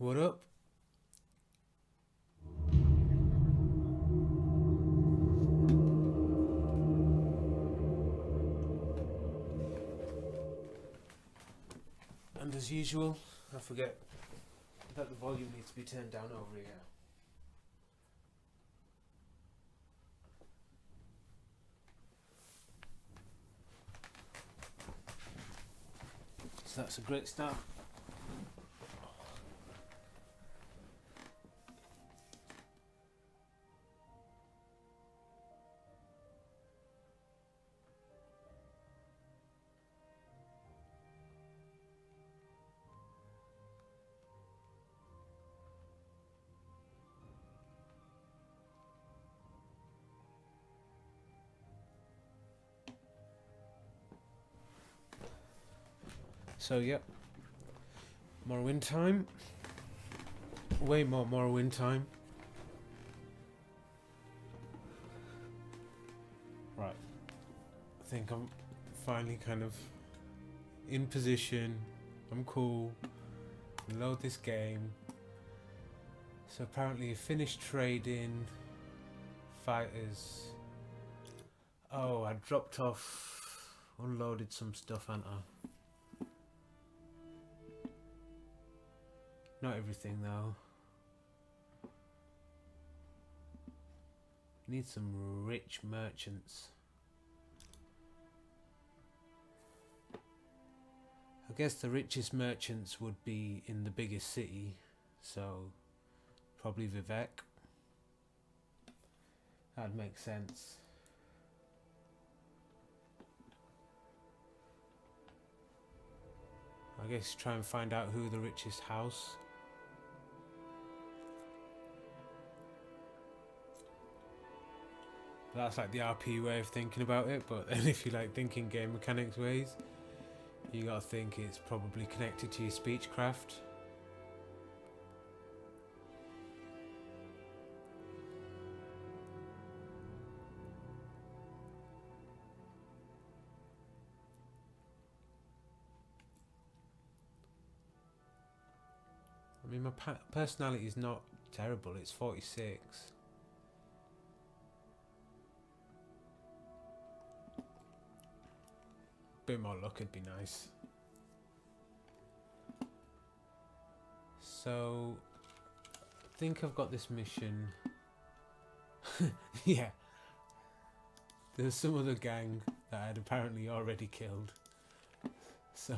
What up? And as usual, I forget that the volume needs to be turned down over here. So that's a great start. So yep, Morrowind time. Way more Morrowind time. Right. I think I'm finally kind of in position. I'm cool. Load this game. So apparently you finished trading. Fighters. Oh, I dropped off. Unloaded some stuff, hadn't I? Not everything though. Need some rich merchants. I guess the richest merchants would be in the biggest city, so probably Vivek. That'd make sense. I guess try and find out who the richest house. That's like the RP way of thinking about it, but then if you like thinking game mechanics ways, you gotta think it's probably connected to your speechcraft. I mean, my personality is not terrible, it's 46. Bit more luck would be nice. So, I think I've got this mission. Yeah. There's some other gang that I'd apparently already killed. So,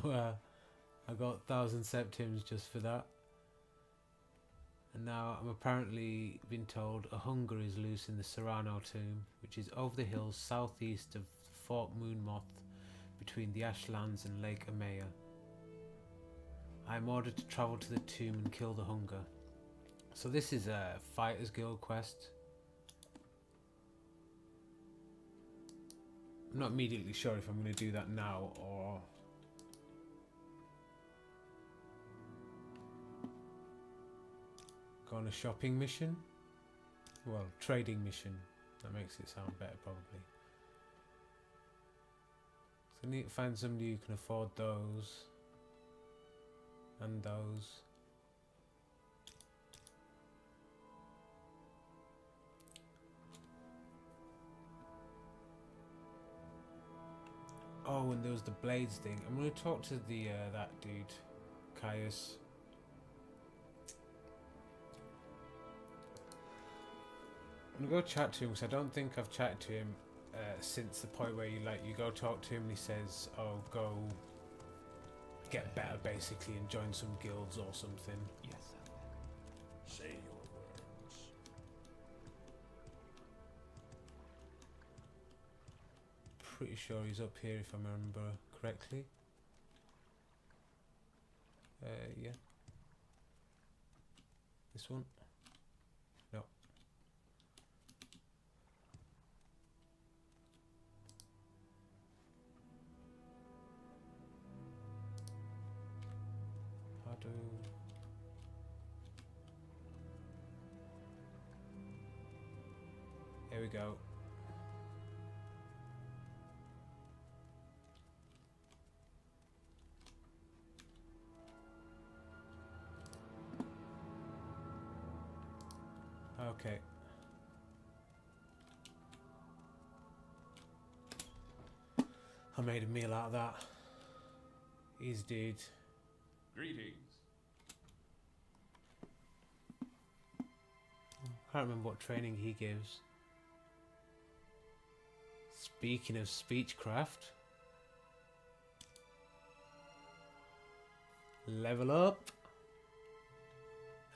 I got 1,000 septims just for that. And now I'm apparently been told a hunger is loose in the Serrano tomb, which is over the hills southeast of Fort Moonmoth, between the Ashlands and Lake Amaya. I am ordered to travel to the tomb and kill the hunger. So this is a Fighters Guild quest. I'm not immediately sure if I'm going to do that now or... go on a shopping mission? Well, trading mission. That makes it sound better probably. So I need to find somebody who can afford those. And those. Oh, and there was the blades thing. I'm going to talk to the that dude, Caius. I'm going to go chat to him because I don't think I've chatted to him since the point where you go talk to him and he says, oh, go get better basically and join some guilds or something. Yes. Say your words. Pretty sure he's up here if I remember correctly. Yeah. This one? No. How do... Here we go. Okay. I made a meal out of that. Easy, dude. Greetings. Can't remember what training he gives. Speaking of speechcraft, level up.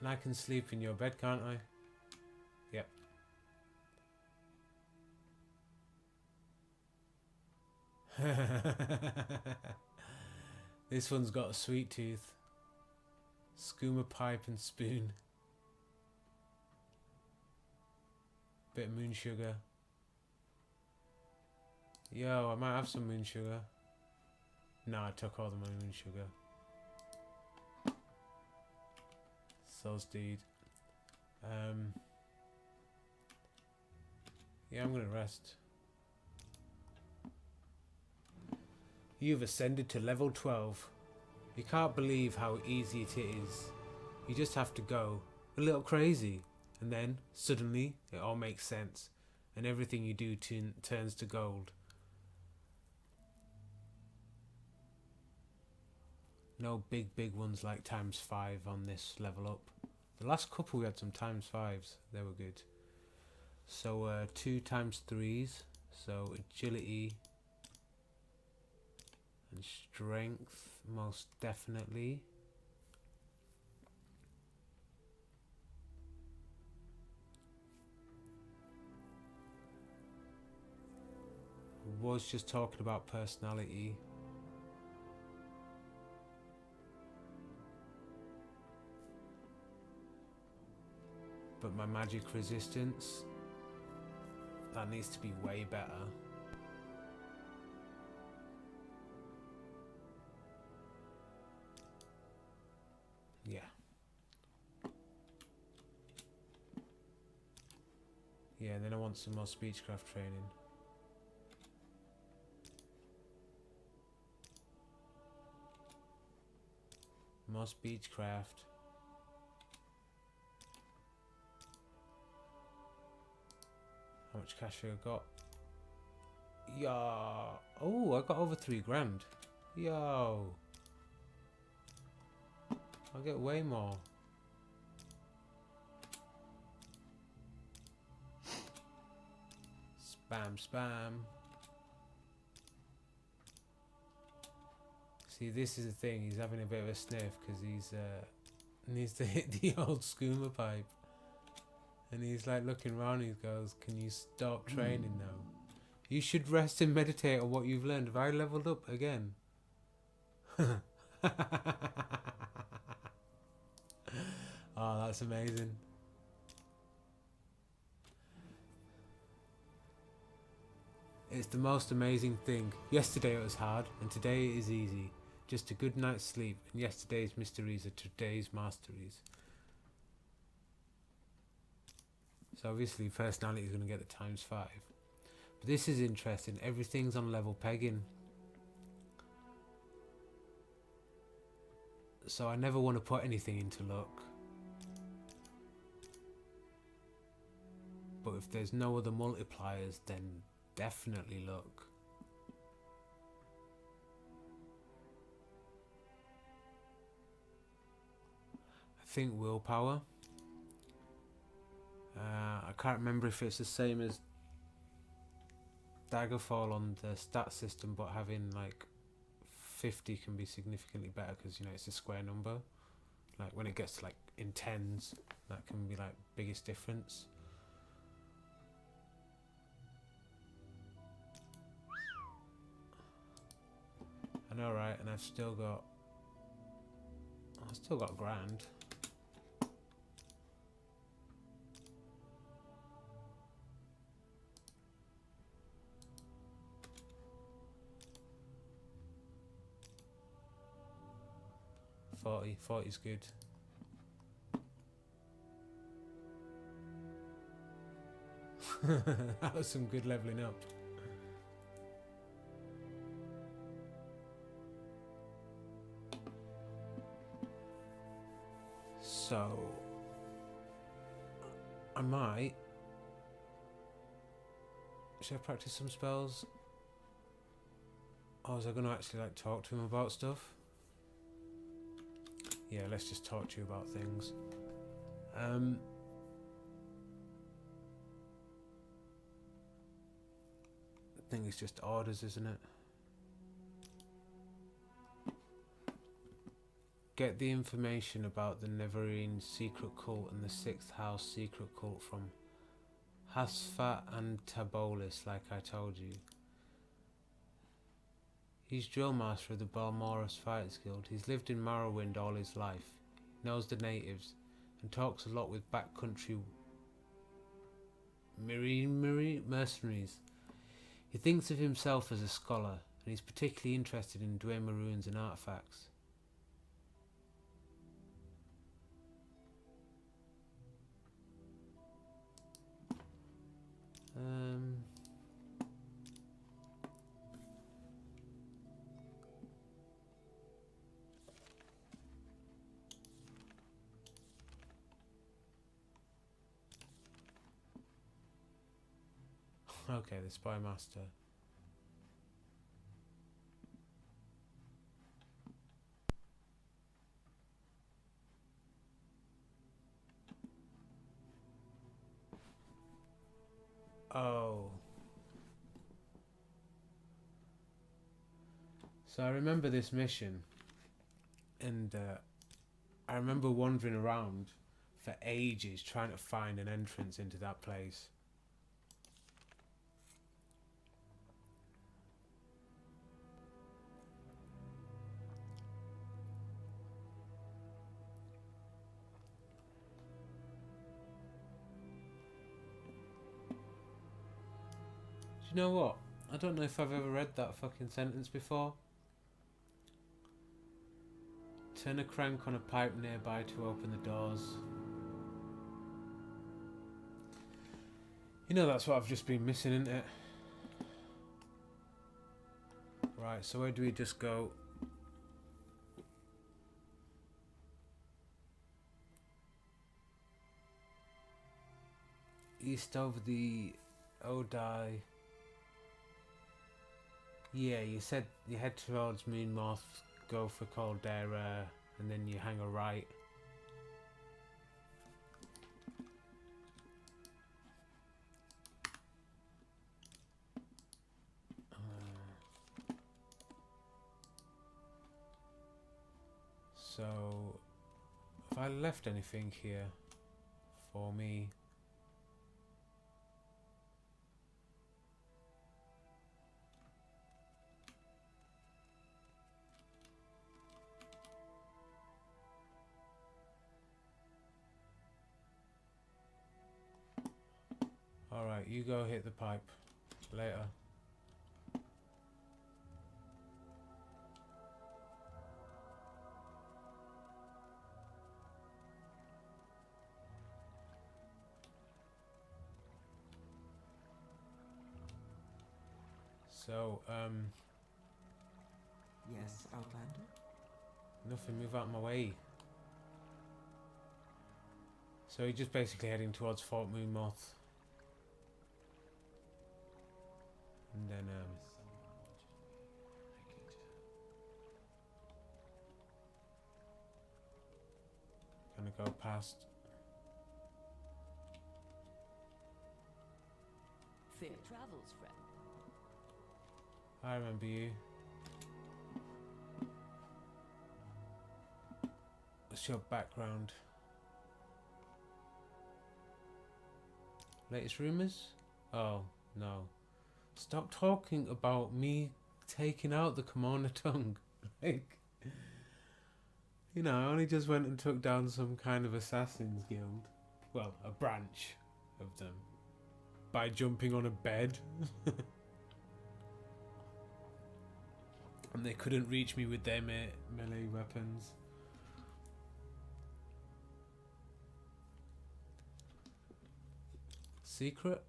And I can sleep in your bed, can't I? Yep. This one's got a sweet tooth. Skooma pipe and spoon. Bit of moon sugar. Yo, I might have some moon sugar. No, I took all the moon sugar. Soz dude. Yeah, I'm gonna rest. You've ascended to level 12. You can't believe how easy it is. You just have to go a little crazy, and then suddenly it all makes sense, and everything you do turns to gold. No big ones like ×5 on this level up. The last couple we had some ×5s. They were good. So 2 ×3s. So agility and strength most definitely. Was just talking about personality. But my magic resistance, that needs to be way better. Yeah. Yeah, and then I want some more speechcraft training. More speechcraft. How much cash have I got? Yo. Oh, I got over 3 grand. Yo. I'll get way more. Spam. See, this is the thing. He's having a bit of a sniff because he's needs to hit the old skooma pipe. And he's like looking around and he goes, can you stop training now? You should rest and meditate on what you've learned. Have I leveled up again? Oh, that's amazing. It's the most amazing thing. Yesterday it was hard and today it is easy. Just a good night's sleep and yesterday's mysteries are today's masteries. So obviously personality is going to get the ×5. But this is interesting. Everything's on level pegging. So I never want to put anything into luck. But if there's no other multipliers, then definitely luck. I think willpower. I can't remember if it's the same as Daggerfall on the stat system, but having like 50 can be significantly better because, you know, it's a square number. Like when it gets to like in tens, that can be like biggest difference. I know, right? And I've still got grand. Forty's good. That was some good leveling up. So I might. Should I practice some spells? Or was I going to actually like talk to him about stuff? Yeah, let's just talk to you about things. I think it's just orders, isn't it? Get the information about the Neverine secret cult and the Sixth House secret cult from Hasfat and Tabolis, like I told you. He's drill master of the Balmoros Fighters Guild. He's lived in Morrowind all his life. He knows the natives and talks a lot with backcountry mercenaries. He thinks of himself as a scholar, and he's particularly interested in Dwemer ruins and artifacts. Okay, the Spy Master. Oh. So I remember this mission, and I remember wandering around for ages trying to find an entrance into that place. Do you know what? I don't know if I've ever read that fucking sentence before. Turn a crank on a pipe nearby to open the doors. You know that's what I've just been missing, isn't it? Right, so where do we just go? East over the Odai. Yeah, you said you head towards Moonmoth, go for Caldera, and then you hang a right. So, have I left anything here for me? Alright, you go hit the pipe. Later. So, Yes, Outlander? nothing, move out of my way. So you're just basically heading towards Fort Moonmoth. And then, gonna go past. Fair travels, friend. I remember you. What's your background? Latest rumors? Oh, no. Stop talking about me taking out the Kimona tongue. Like, you know, I only just went and took down some kind of Assassin's Guild. Well, a branch of them. By jumping on a bed. And they couldn't reach me with their melee weapons. Secret?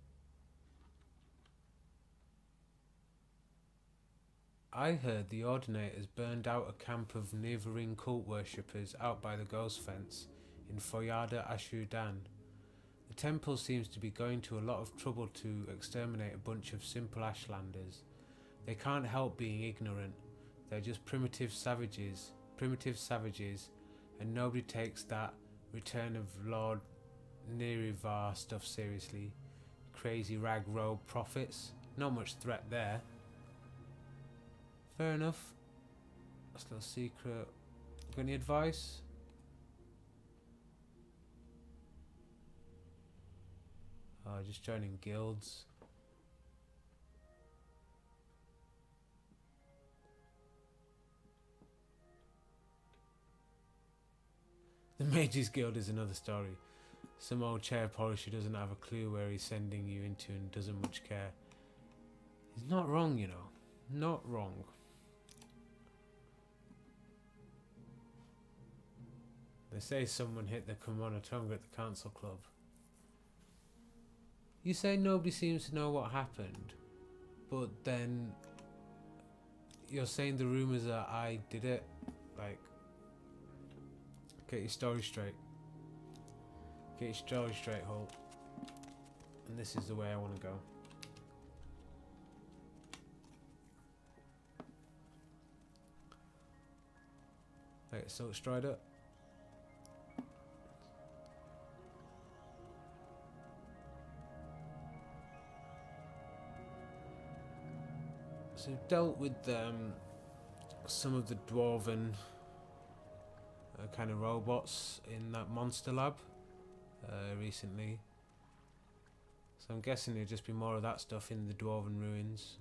I heard the Ordinators burned out a camp of Neverine cult worshippers out by the Ghost Fence in Foyada Ashudan. The temple seems to be going to a lot of trouble to exterminate a bunch of simple Ashlanders. They can't help being ignorant. They're just primitive savages, and nobody takes that Return of Lord Nirivar stuff seriously. Crazy rag robe prophets. Not much threat there. Fair enough. That's a little secret. Got any advice? Oh, just joining guilds. The Mages Guild is another story. Some old chair polisher doesn't have a clue where he's sending you into and doesn't much care. He's not wrong, you know. Not wrong. They say someone hit the Kimono Tonga at the council club. You say nobody seems to know what happened, but then you're saying the rumours that I did it. Like, get your story straight. Get your story straight, Holt. And this is the way I want to go. Right, so Strider. So we've dealt with some of the dwarven kind of robots in that monster lab recently. So I'm guessing there'll just be more of that stuff in the dwarven ruins.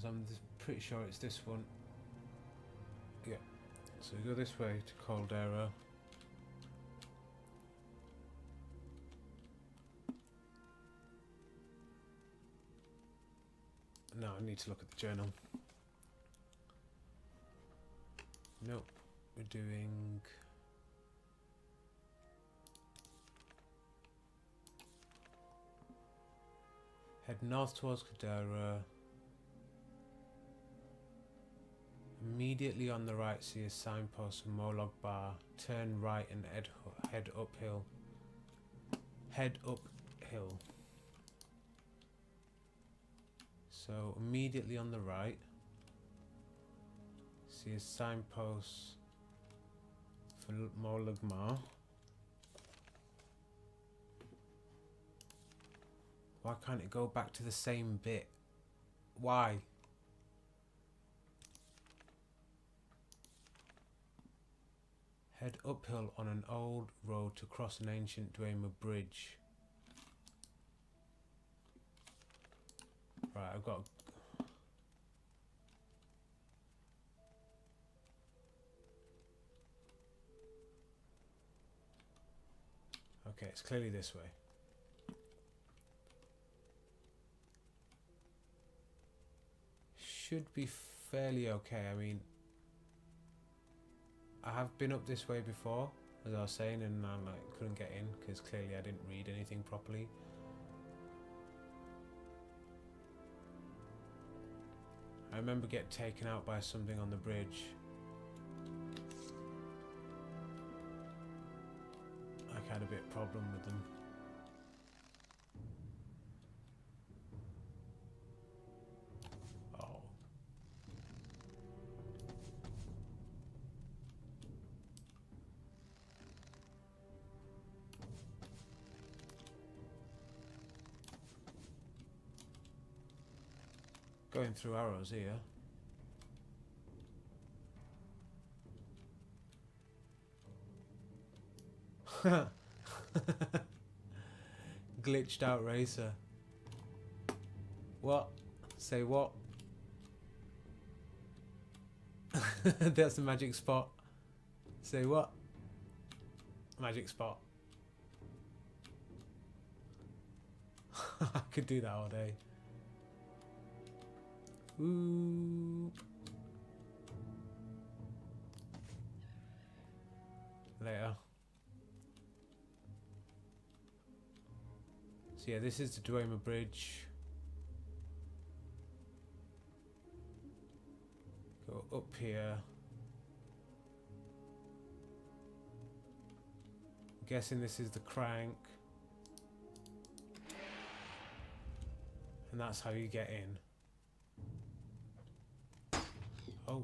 I'm pretty sure it's this one. Yeah. So we go this way to Caldera. Now I need to look at the journal. Nope. We're doing... Head north towards Caldera. Immediately on the right, see a signpost for Molog Bar. Turn right and head uphill. Head uphill. So immediately on the right, see a signpost for Molog Bar. Why can't it go back to the same bit? Why? Head uphill on an old road to cross an ancient Dwemer bridge. Right, I've got... Okay, it's clearly this way. Should be fairly okay, I mean... I have been up this way before, as I was saying, and I couldn't get in because clearly I didn't read anything properly. I remember getting taken out by something on the bridge. I had a bit of problem with them. Going through arrows here. Glitched out racer. What? Say what? That's the magic spot. Say what? Magic spot. I could do that all day. Oop. later. So yeah, this is the Dwemer Bridge. Go up here. I'm guessing this is the crank. And that's how you get in. Oh.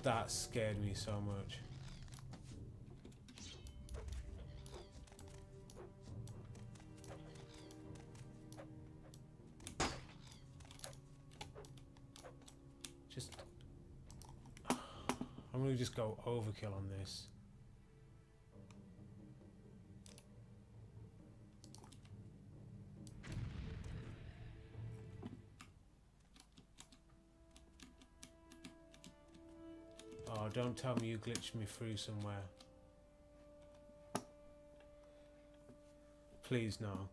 That scared me so much. I'm gonna just go overkill on this. Oh, don't tell me you glitched me through somewhere. Please no.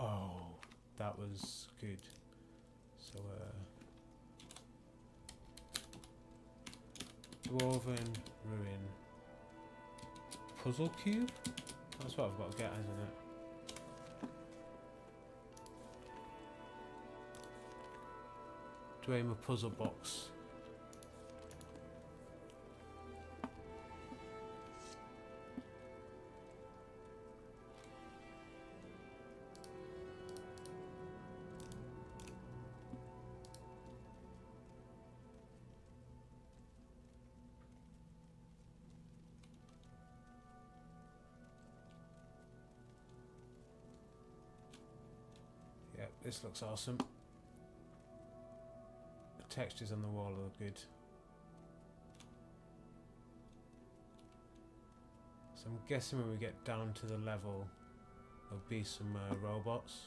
Oh, that was good. So, Dwarven Ruin. Puzzle cube? That's what I've got to get, isn't it? Dwemer puzzle box. Yep, this looks awesome. The textures on the wall look good. So I'm guessing when we get down to the level, there'll be some robots.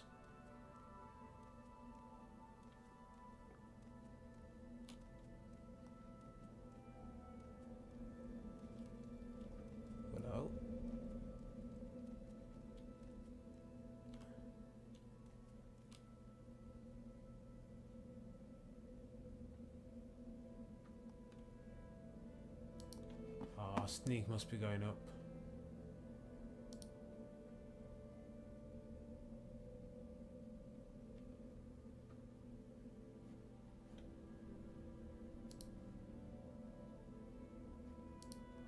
Hello. Ah, sneak must be going up.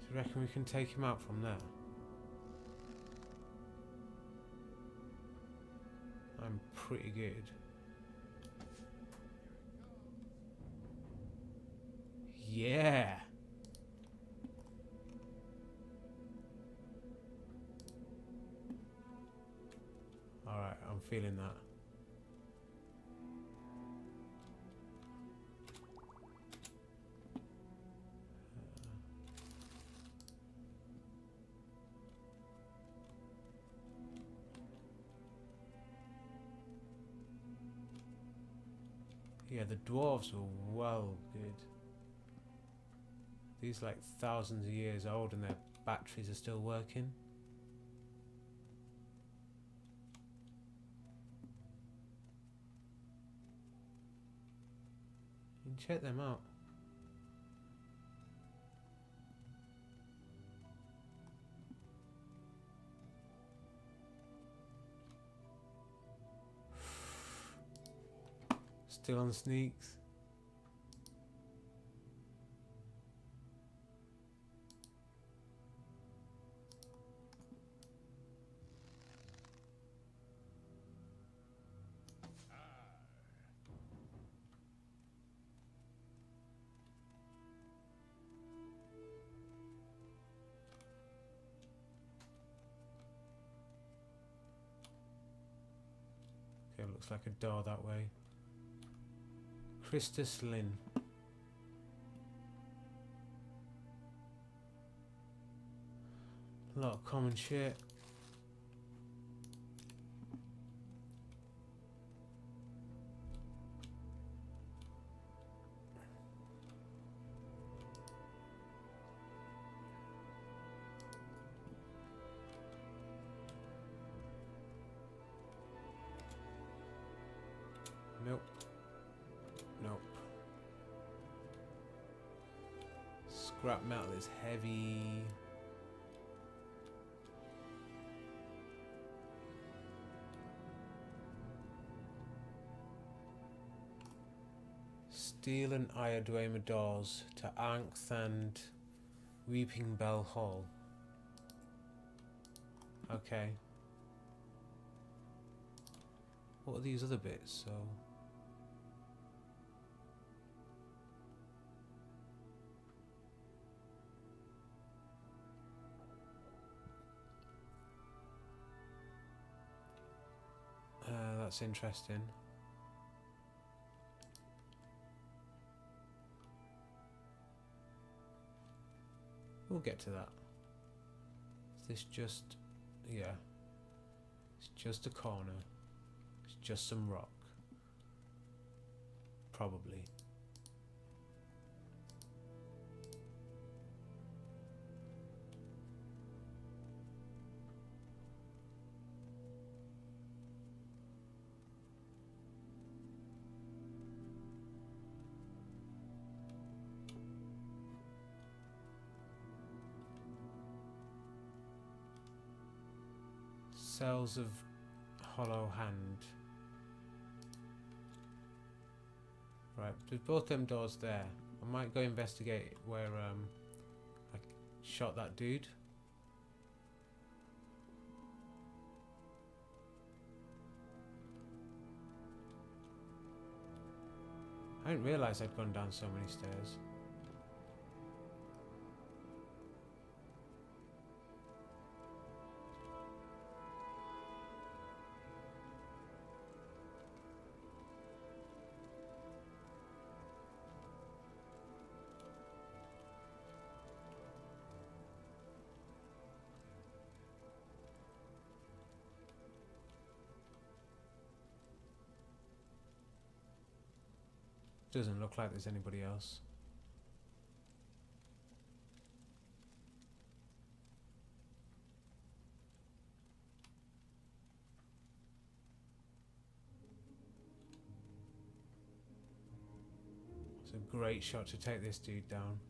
Do you reckon we can take him out from there? I'm pretty good. Yeah! Alright, I'm feeling that. Yeah, the dwarves are well good. These like thousands of years old and their batteries are still working. You can check them out. Still on sneaks. Okay, looks like a door that way. Christus Lynn. A lot of common shit. Nope. Scrap metal is heavy. Steel and iron Dwemer doors to Ankh and Weeping Bell Hall. Okay. What are these other bits? So that's interesting. We'll get to that. Is this just... yeah. It's just a corner. It's just some rock. Probably. Cells of hollow hand. Right, there's both them doors there. I might go investigate where I shot that dude. I didn't realise I'd gone down so many stairs. Doesn't look like there's anybody else. It's a great shot to take this dude down.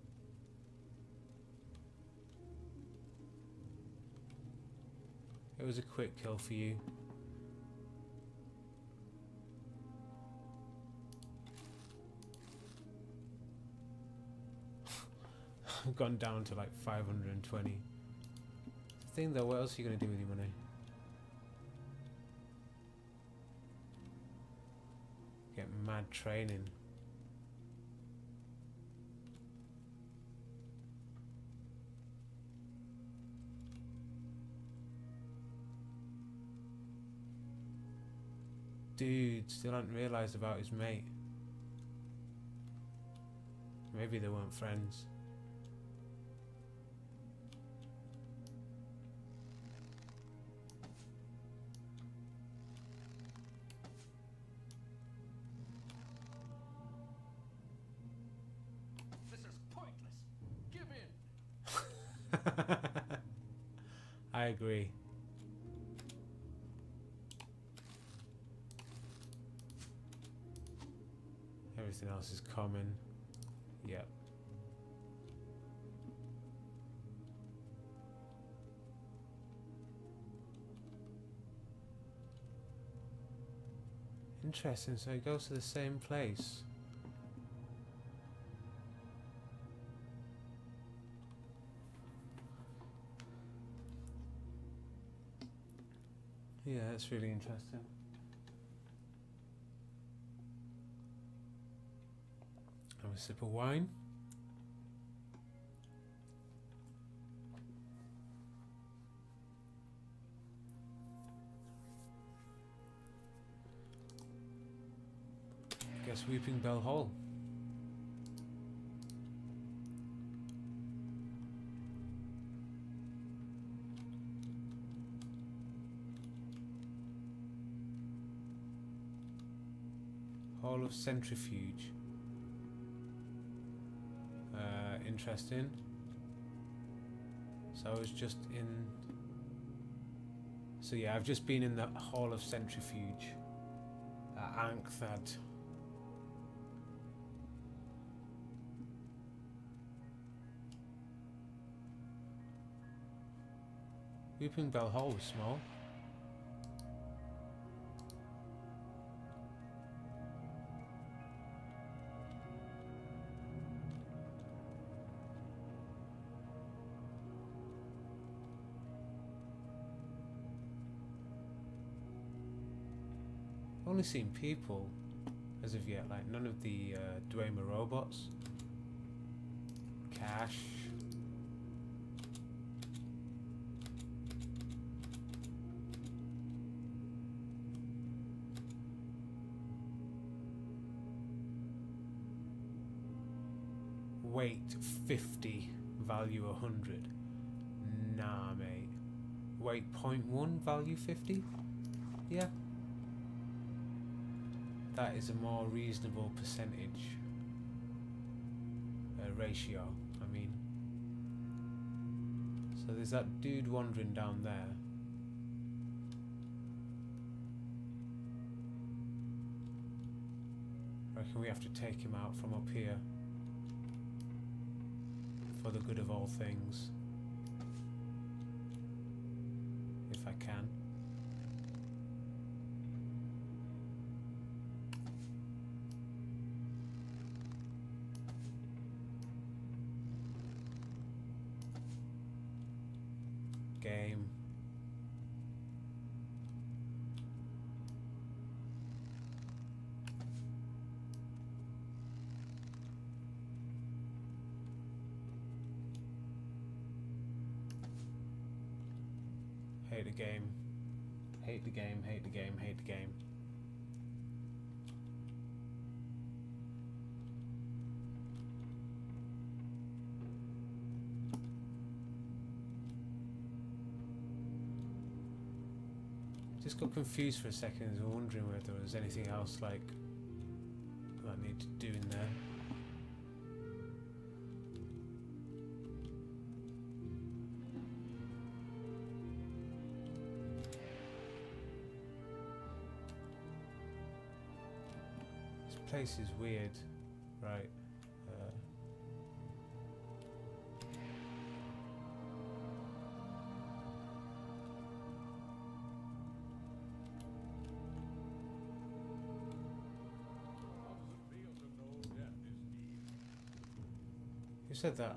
It was a quick kill for you. I've gone down to like 520. The thing though, what else are you going to do with your money? Get mad training. Dude, still hadn't realised about his mate. Maybe they weren't friends. I agree. Everything else is common. Yep. Interesting, so he goes to the same place. Yeah, that's really interesting. Have a sip of wine. Guess Weeping Bell Hall. Hall of Centrifuge. Interesting. So I was just in... So yeah, I've just been in the Hall of Centrifuge. Ankhthad. Whooping Bell Hall was small. Only seen people as of yet, like none of the Dwemer robots. Cash. Weight 50, value 100. Nah, mate. Weight 0.1, value 50? Yeah. That is a more reasonable percentage ratio, I mean. So there's that dude wandering down there. I reckon we have to take him out from up here for the good of all things, if I can. Game. Hate the game. Hate the game, hate the game, hate the game. Just got confused for a second, I was wondering whether there was anything else like I need to do in there. This place is weird, right? Who said that?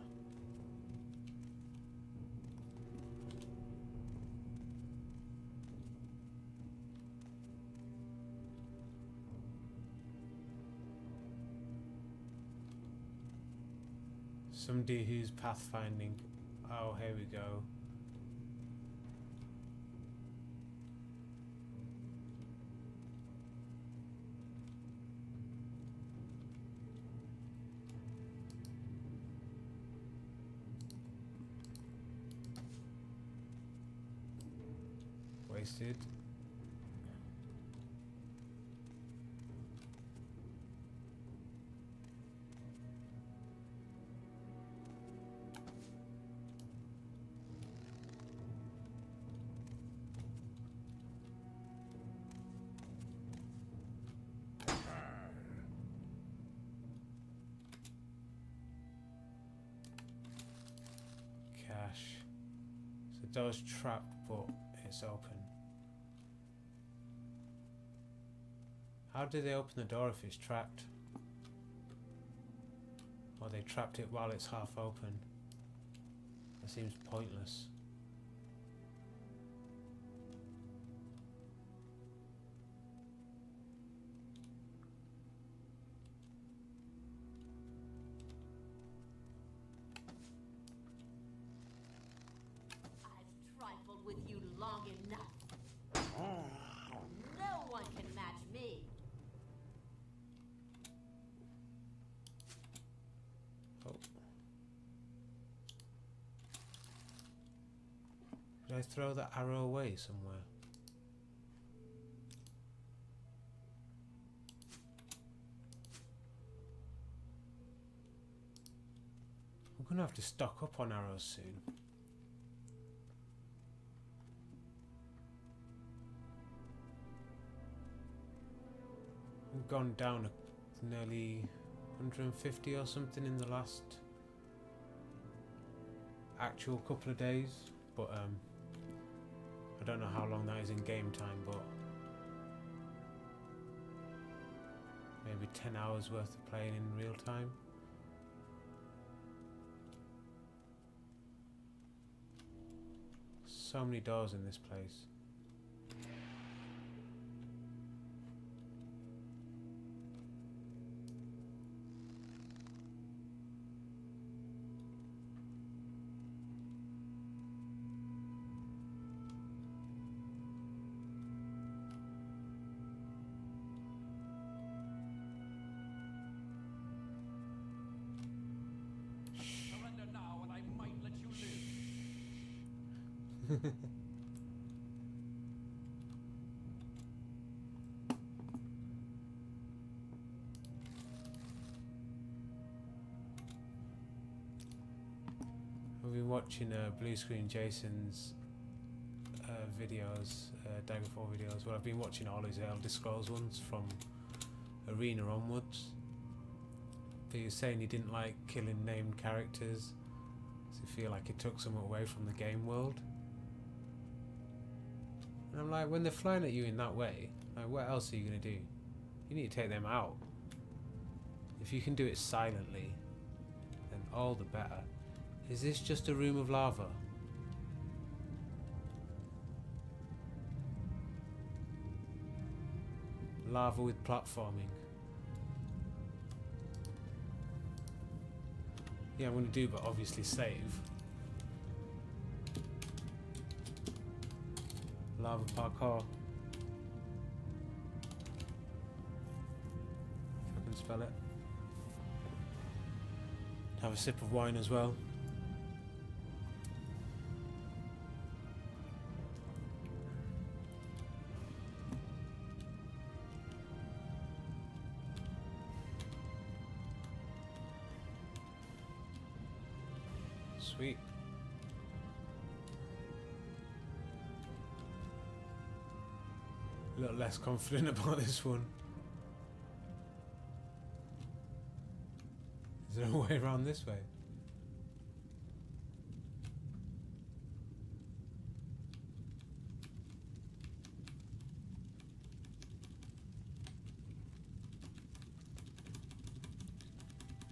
Somebody who's pathfinding. Oh, here we go. Wasted. Cash. So door's trapped, but it's open. How do they open the door if it's trapped? Or they trapped it while it's half open? That seems pointless. I've trifled with you long enough. No one can match me. Oh. Did I throw that arrow away somewhere? I'm gonna have to stock up on arrows soon. We've gone down nearly 150 or something in the last actual couple of days, but don't know how long that is in game time, but maybe 10 hours worth of playing in real time. So many doors in this place. Surrender now, and I might let you live. I've been watching Blue Screen Jason's videos, Daggerfall videos. Well, I've been watching all his Elder Scrolls ones from Arena onwards. But he was saying he didn't like killing named characters, so he feel like it took something away from the game world. And I'm like, when they're flying at you in that way, like, what else are you going to do? You need to take them out. If you can do it silently, then all the better. Is this just a room of lava? Lava with platforming. Yeah, I'm going to do, but obviously save. Lava parkour. If I can spell it. Have a sip of wine as well. Sweet. A little less confident about this one. Is there a way around this way?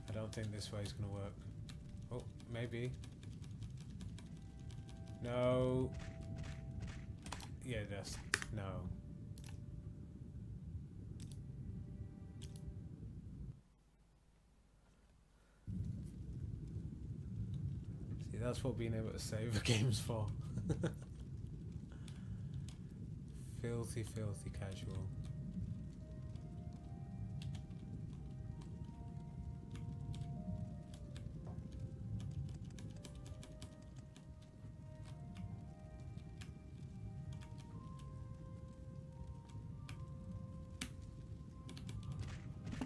I don't think this way is going to work. Oh, maybe. No. Yeah, just no. See, that's what being able to save a game's for. Filthy, filthy casual.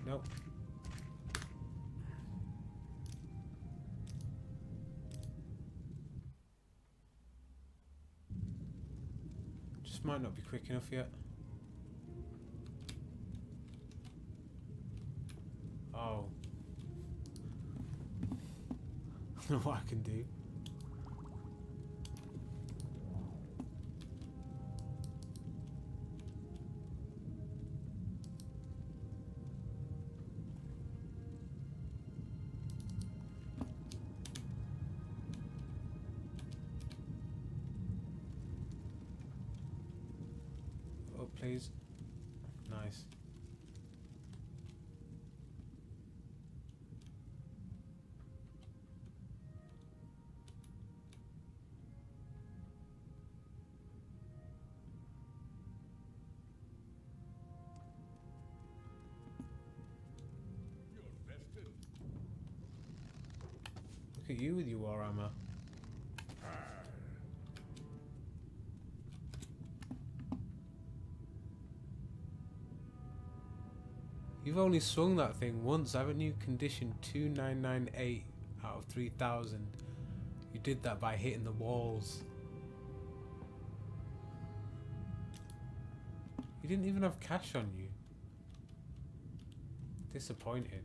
Nope. Just might not be quick enough yet. Oh. I don't know what I can do. Oh, please. Nice. You're vested. Look at you with your war armor. You've only swung that thing once, haven't you? Condition 2998 out of 3000. You did that by hitting the walls. You didn't even have cash on you. Disappointed.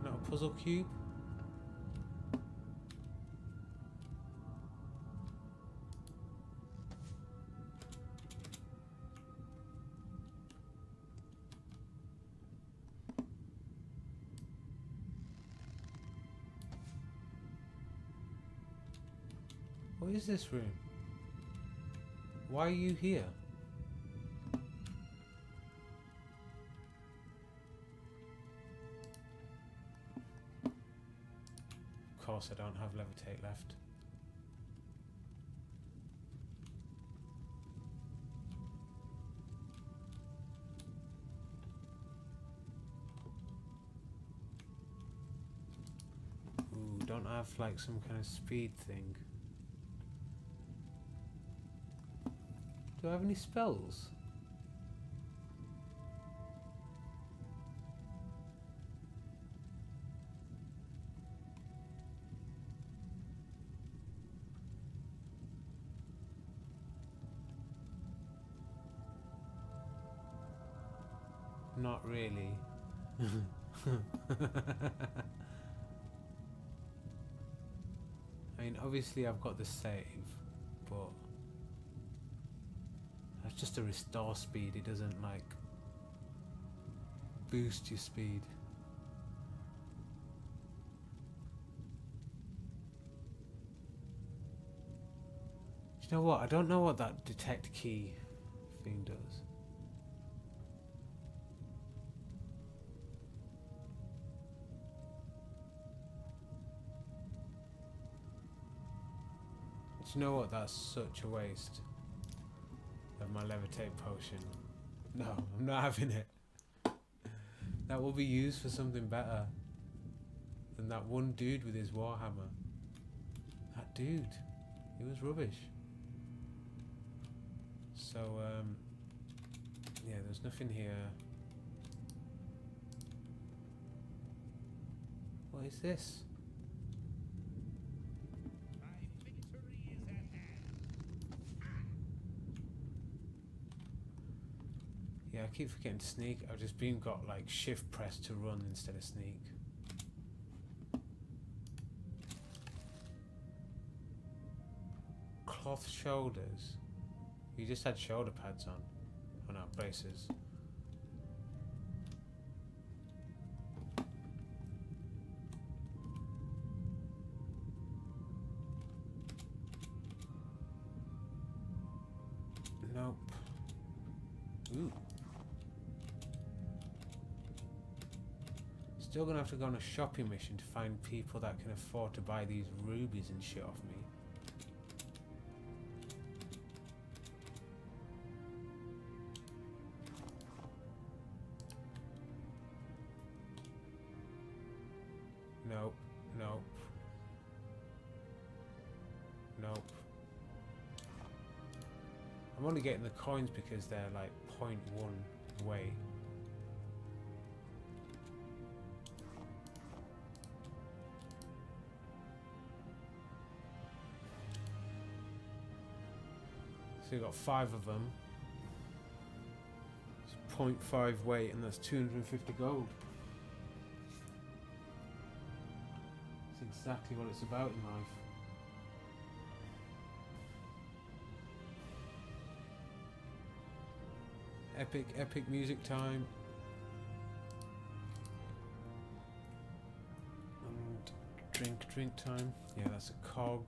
Not a puzzle cube? What is this room? Why are you here? Of course I don't have levitate left. Ooh, don't I have like some kind of speed thing? Do I have any spells? Not really. I mean, obviously I've got the save, but that's just a restore speed. It doesn't like boost your speed. Do you know what? I don't know what that detect key thing does. Do you know what? That's such a waste of my levitate potion. No, I'm not having it. That will be used for something better than that one dude with his warhammer. That dude, he was rubbish. So, yeah, there's nothing here. What is this? Yeah, I keep forgetting to sneak. I've just got like shift press to run instead of sneak. Cloth shoulders. You just had shoulder pads on. Oh no, braces. Nope. Ooh. Still gonna have to go on a shopping mission to find people that can afford to buy these rubies and shit off me. Nope. Nope. Nope. I'm only getting the coins because they're like 0.1 weight. So you got 5 of them. It's 0.5 weight and that's 250 gold. That's exactly what it's about in life. Epic music time. And drink time. Yeah, that's a cog.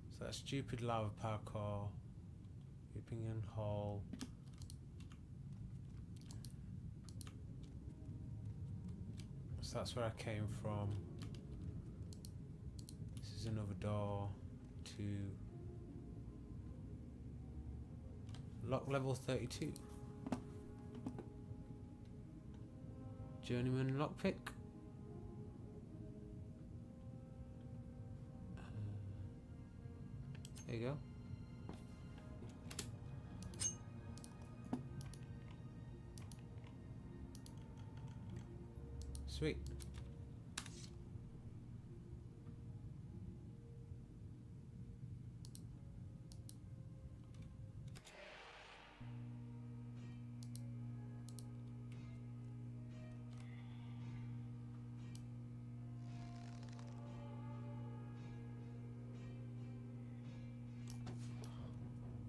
So that's stupid lava parkour. Whipping Hall. So that's where I came from. This is another door to lock level 32. Journeyman lockpick. There you go. Sweet.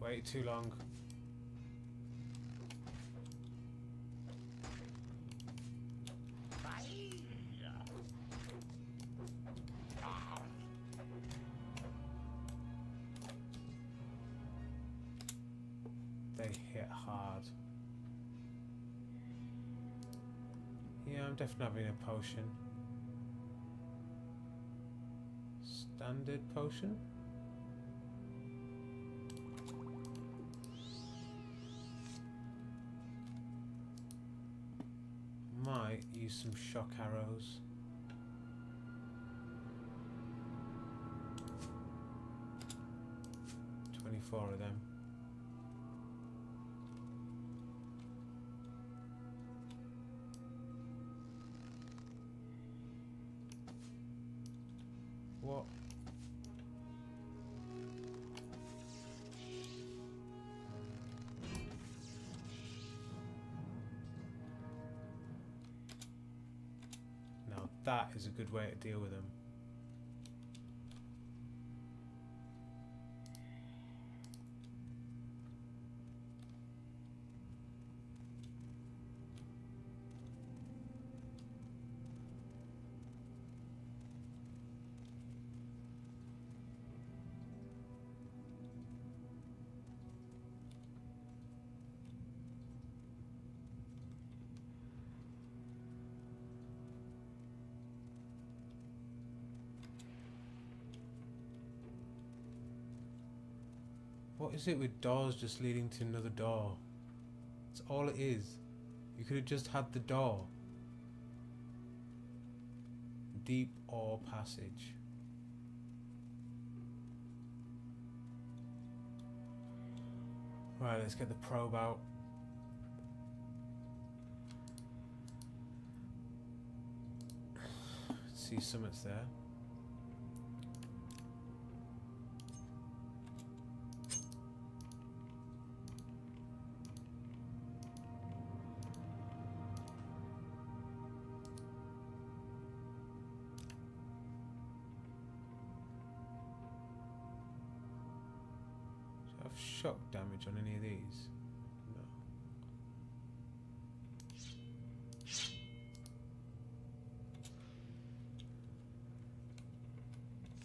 Wait too long. they hit hard. Yeah, I'm definitely having a potion. Standard potion? Might use some shock arrows. Four of them. What? Now that is a good way to deal with them. What is it with doors just leading to another door? That's all it is. You could have just had the door. Deep ore passage. Right, let's get the probe out. See something's there. Shock damage on any of these? No.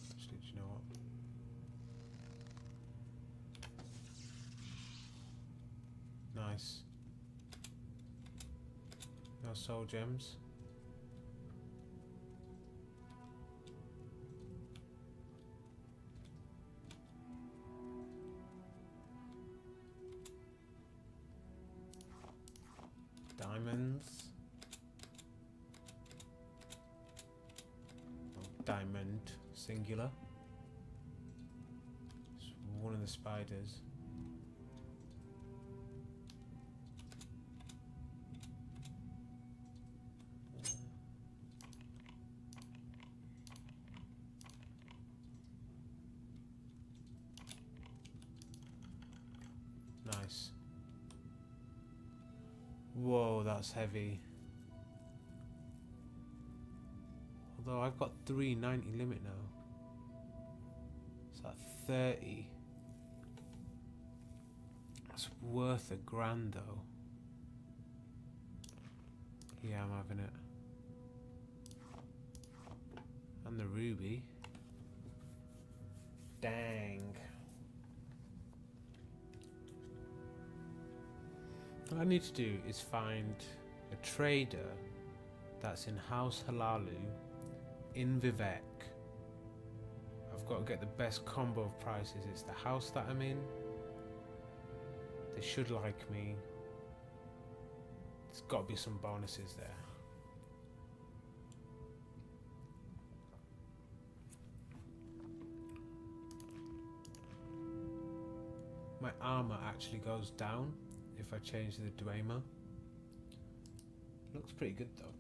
Actually, do you know what? Nice. No soul gems. Diamonds. Oh, diamond, singular. It's one of the spiders. Nice. Whoa, that's heavy. Although I've got 390 limit now. It's at 30. It's worth $1,000 though. Yeah, I'm having it. And the ruby. Dang. What I need to do is find a trader that's in House Halalu in Vivek. I've got to get the best combo of prices. It's the house that I'm in. They should like me. There's got to be some bonuses there. My armor actually goes down if I change the Dwemer. Looks pretty good though.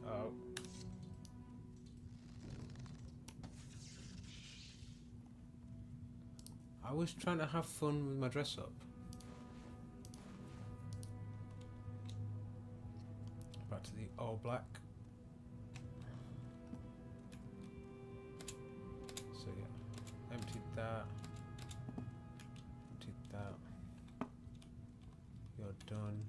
Oh. I was trying to have fun with my dress up. Back to the all black. So yeah, emptied that. Emptied that. You're done.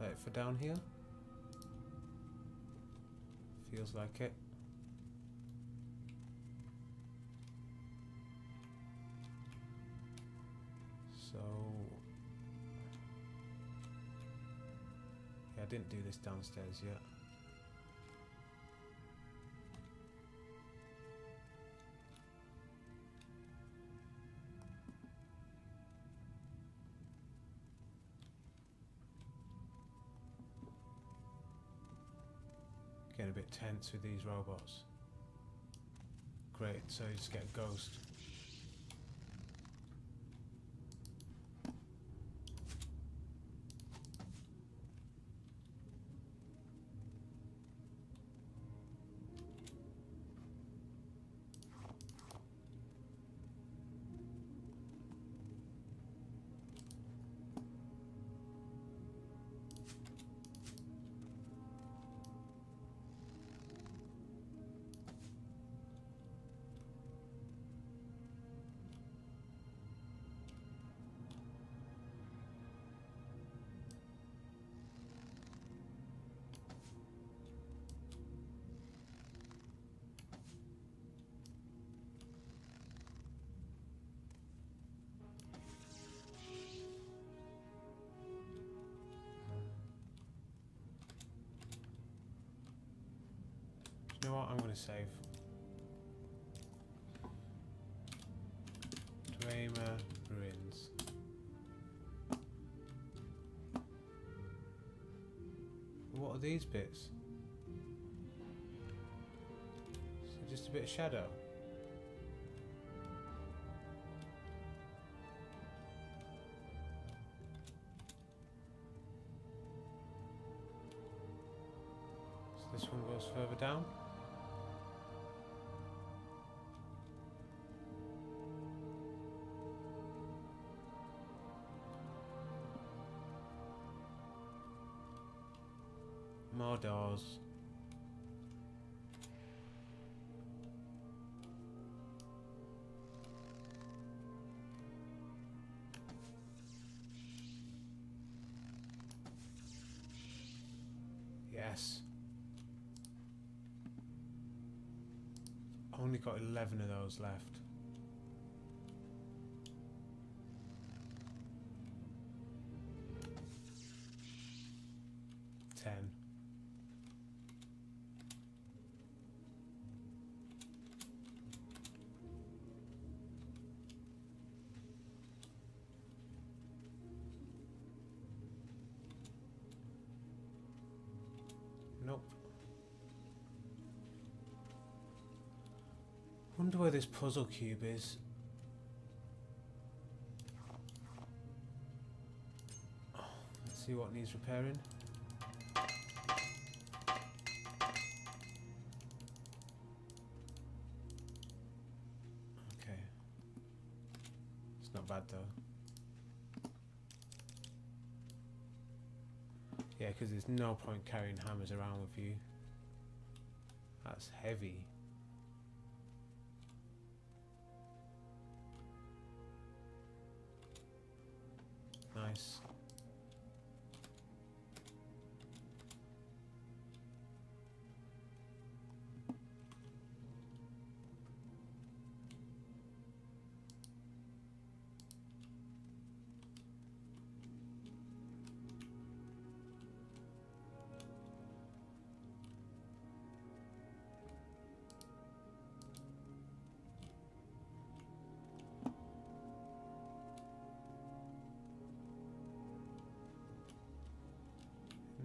Like for down here? Feels like it. So yeah, I didn't do this downstairs yet. Getting a bit tense with these robots. Great, so you just get a ghost. You know what? I'm going to save. Dwemer ruins. What are these bits? Is it just a bit of shadow? So this one goes further down. More doors. Yes. Only got 11 of those left. 10. Nope. Wonder where this puzzle cube is. Let's see what needs repairing. Okay. It's not bad though. Yeah, because there's no point carrying hammers around with you. That's heavy. Nice.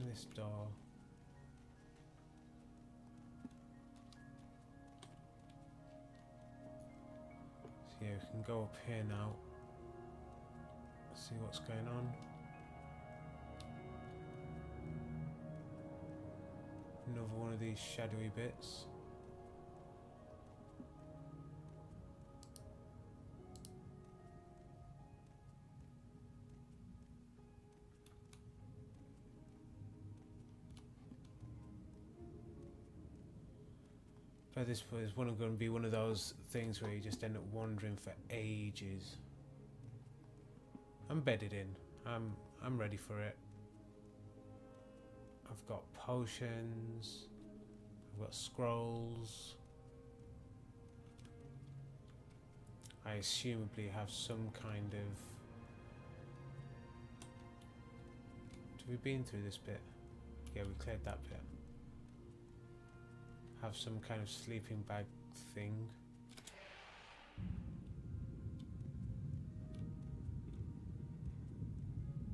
This door. So yeah, we can go up here now. See what's going on. Another one of these shadowy bits. But this is going to be one of those things where you just end up wandering for ages. I'm bedded in. I'm ready for it. I've got potions. I've got scrolls. I assumably have some kind of... Have we been through this bit? Yeah, we cleared that bit. Have some kind of sleeping bag thing.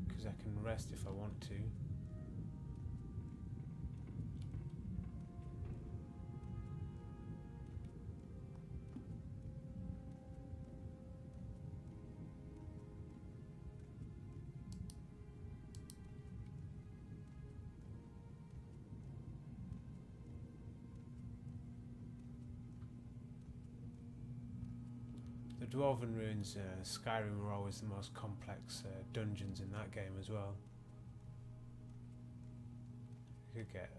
Because I can rest if I want to. The Dwarven Ruins, Skyrim were always the most complex dungeons in that game as well. You could get,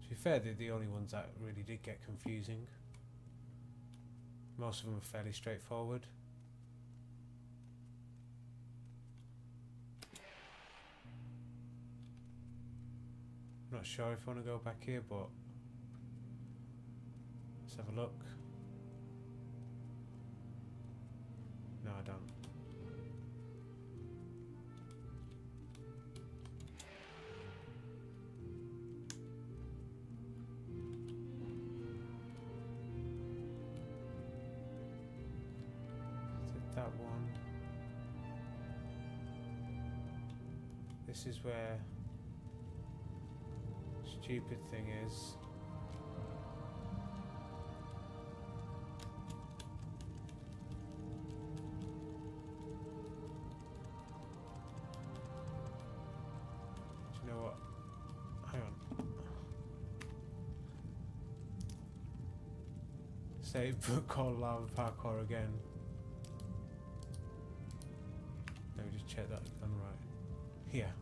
to be fair, they're the only ones that really did get confusing. Most of them are fairly straightforward. I'm not sure if I want to go back here, but let's have a look. No, I don't. Is it that one? This is where stupid thing is. You know what? Hang on. Save book called Lava Parkour again. Let me just check that I've done right. Here.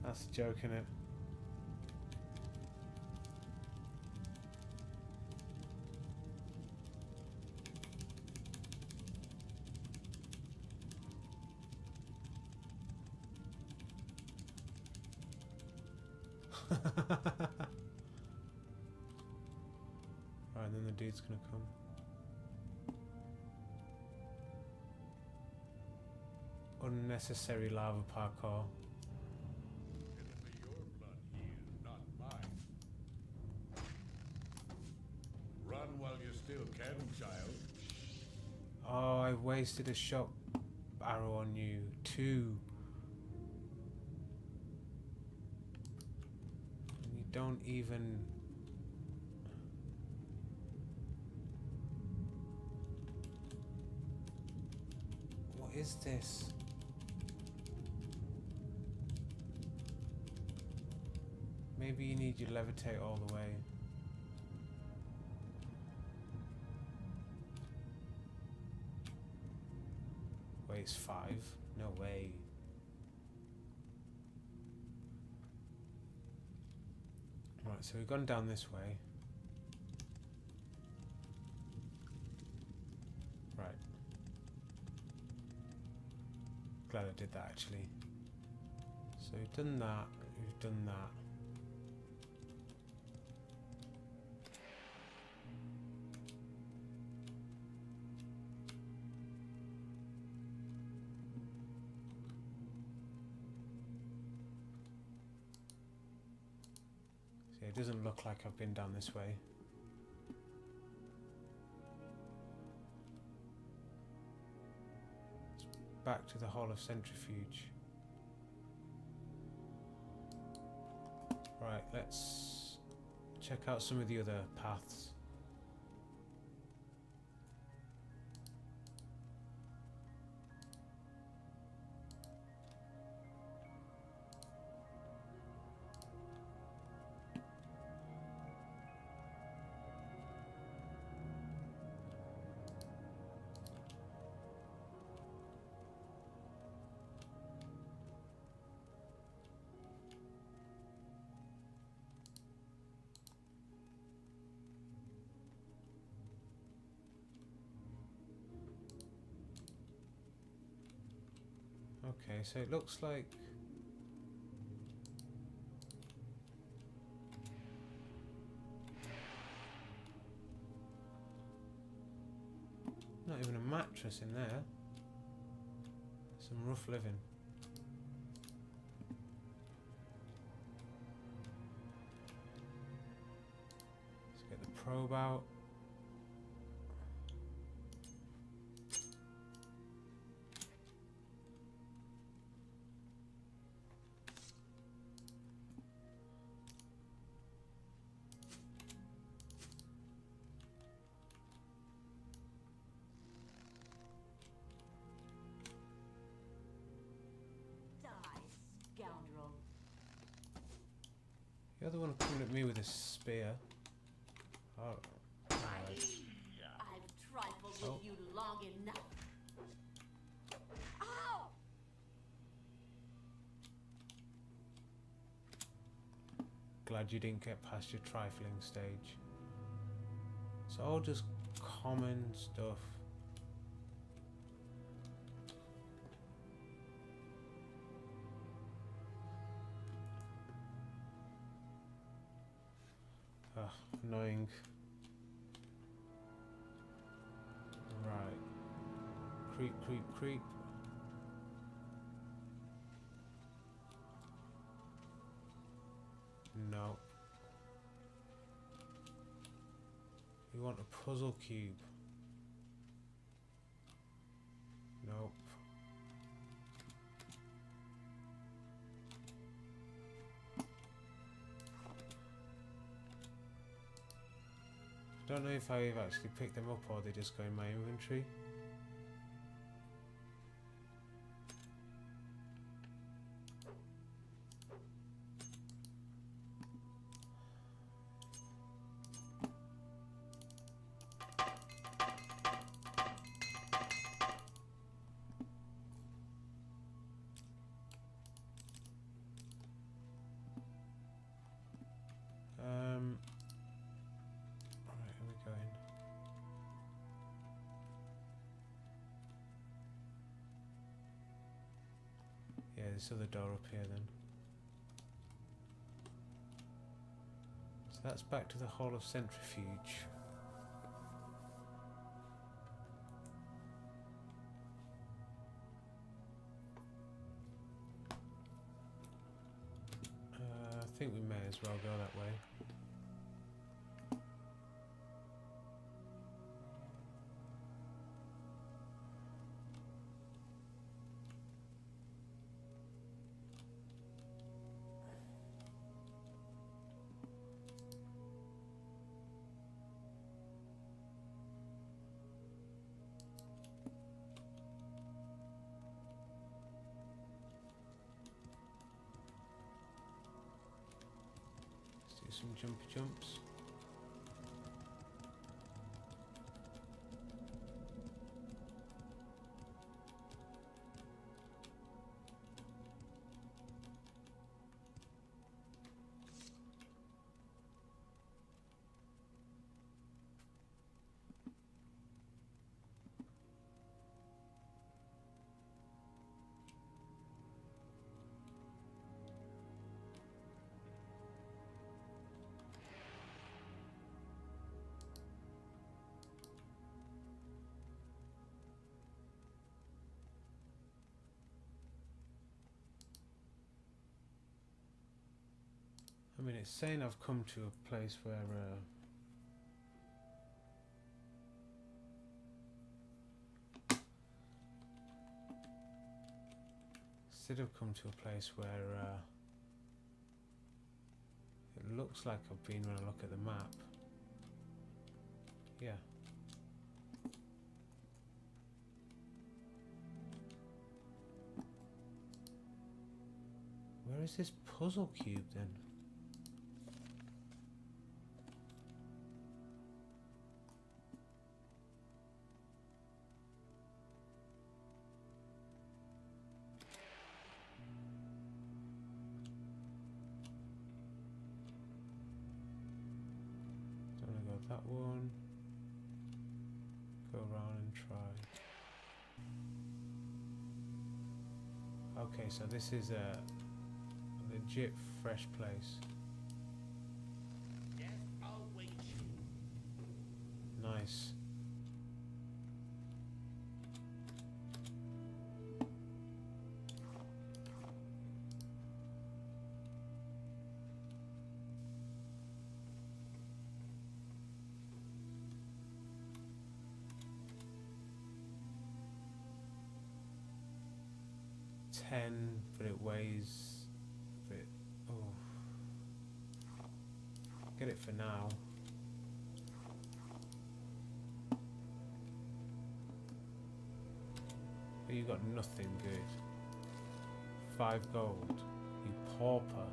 That's a joke, innit? Right, and then the dude's gonna come. Unnecessary lava parkour. It'll be your blood here, not mine. Run while you still can, child. Oh, I wasted a shot arrow on you. 2. And you don't even... What is this? Maybe you need your levitate all the way. Wait, it's 5? No way. Right, so we've gone down this way. Right. Glad I did that actually. So we've done that, we've done that. See, it doesn't look like I've been down this way. Back to the Hall of Centrifuge. Right, let's check out some of the other paths. Okay, so it looks like... Not even a mattress in there. Some rough living. Let's get the probe out. Scoundrel. The other one coming at me with a spear. Oh, alright. I've trifled Oh. with you long enough. Ow! Glad you didn't get past your trifling stage. It's all just common stuff. Ugh, annoying. Right. Creep, creep, creep. No. We want a puzzle cube. Nope. Don't know if I've actually picked them up or they just go in my inventory. Alright, are we going? Yeah, this other door up here then. So that's back to the Hall of Centrifuge. I think we may as well go that way. Let's do some jumpy jumps. I mean, it's saying I've come to a place where said I've come to a place where it looks like I've been when I look at the map. Yeah. Where is this puzzle cube then? That one. Go around and try. Okay, so this is a legit fresh place. Yes, I'll wait you. Nice. But it weighs a bit. Oh, get it for now. But you got nothing good. 5 gold. You pauper.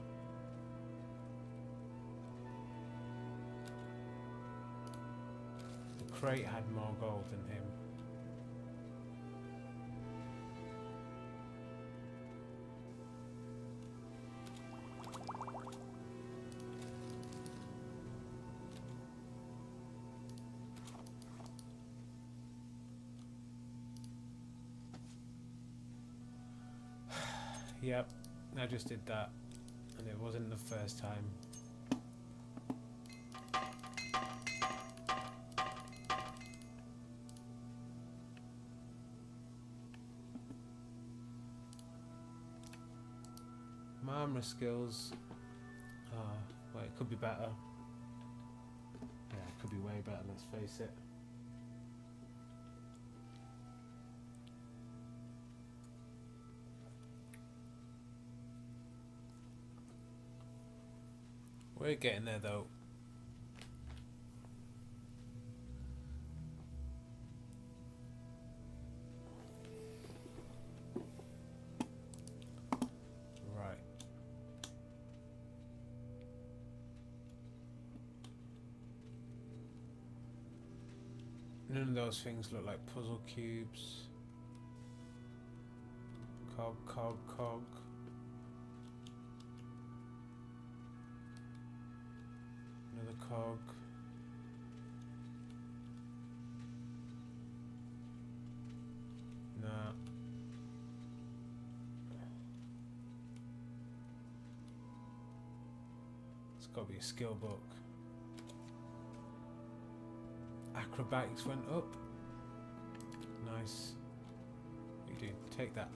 The crate had more gold than him. Yep, I just did that, and it wasn't the first time. My armor skills, well, it could be better. Yeah, it could be way better, let's face it. We're getting there though. Right. None of those things look like puzzle cubes. Cog, cog, cog. Another cog. Nah. It's got to be a skill book. Acrobatics went up. Nice. What are you doing? Take that.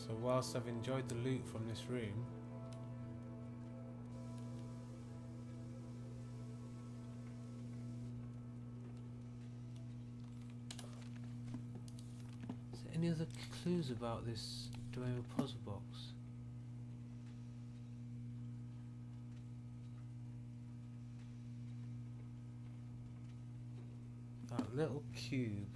So whilst I've enjoyed the loot from this room, is there any other clues about this Dwemer puzzle box? That little cube.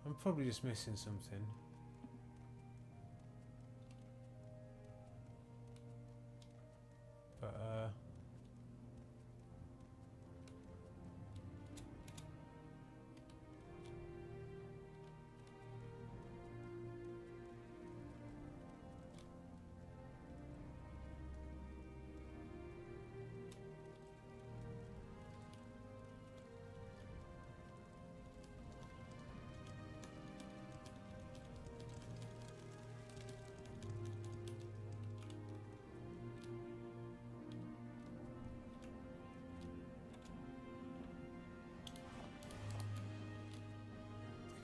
I'm probably just missing something. But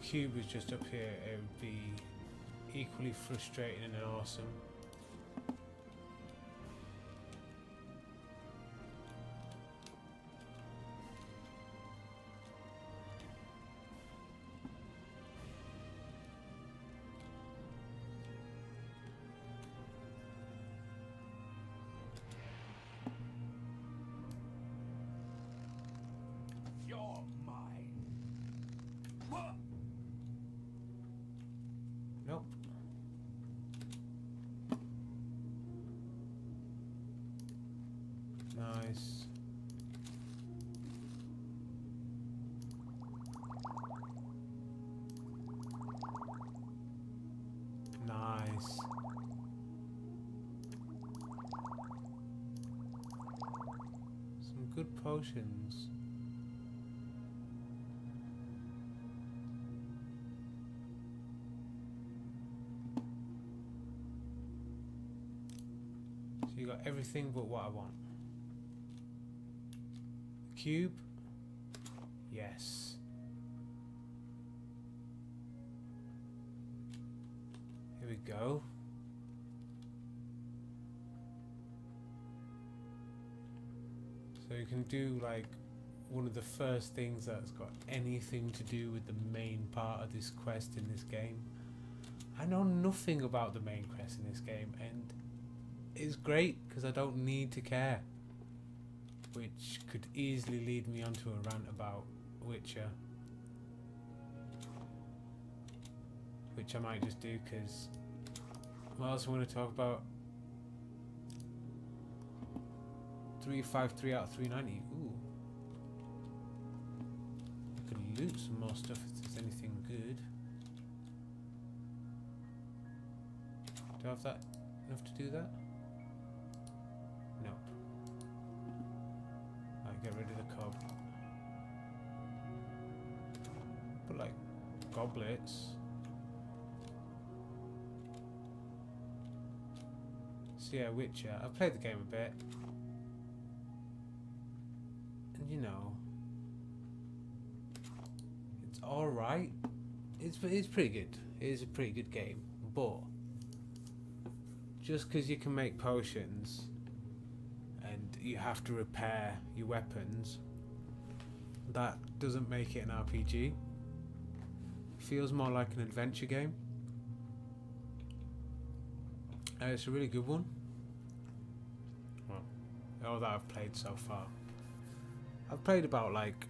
cube was just up here, it would be equally frustrating and awesome. Nice. Nice. Some good potions. So you got everything but what I want. Cube? Yes. Here we go. So you can do like one of the first things that's got anything to do with the main part of this quest in this game. I know nothing about the main quest in this game, and it's great because I don't need to care, which could easily lead me onto a rant about Witcher, which I might just do because what else I want to talk about? 353 out of 390. Ooh, I could loot some more stuff if there's anything good. Do I have that enough to do that? Nope. I'll get rid of the cob. But like goblets. So yeah, Witcher. I've played the game a bit. And you know, it's alright. It's pretty good. It is a pretty good game. But just because you can make potions and you have to repair your weapons, that doesn't make it an RPG. Feels more like an adventure game. It's a really good one. Well, all that I've played so far. I've played about like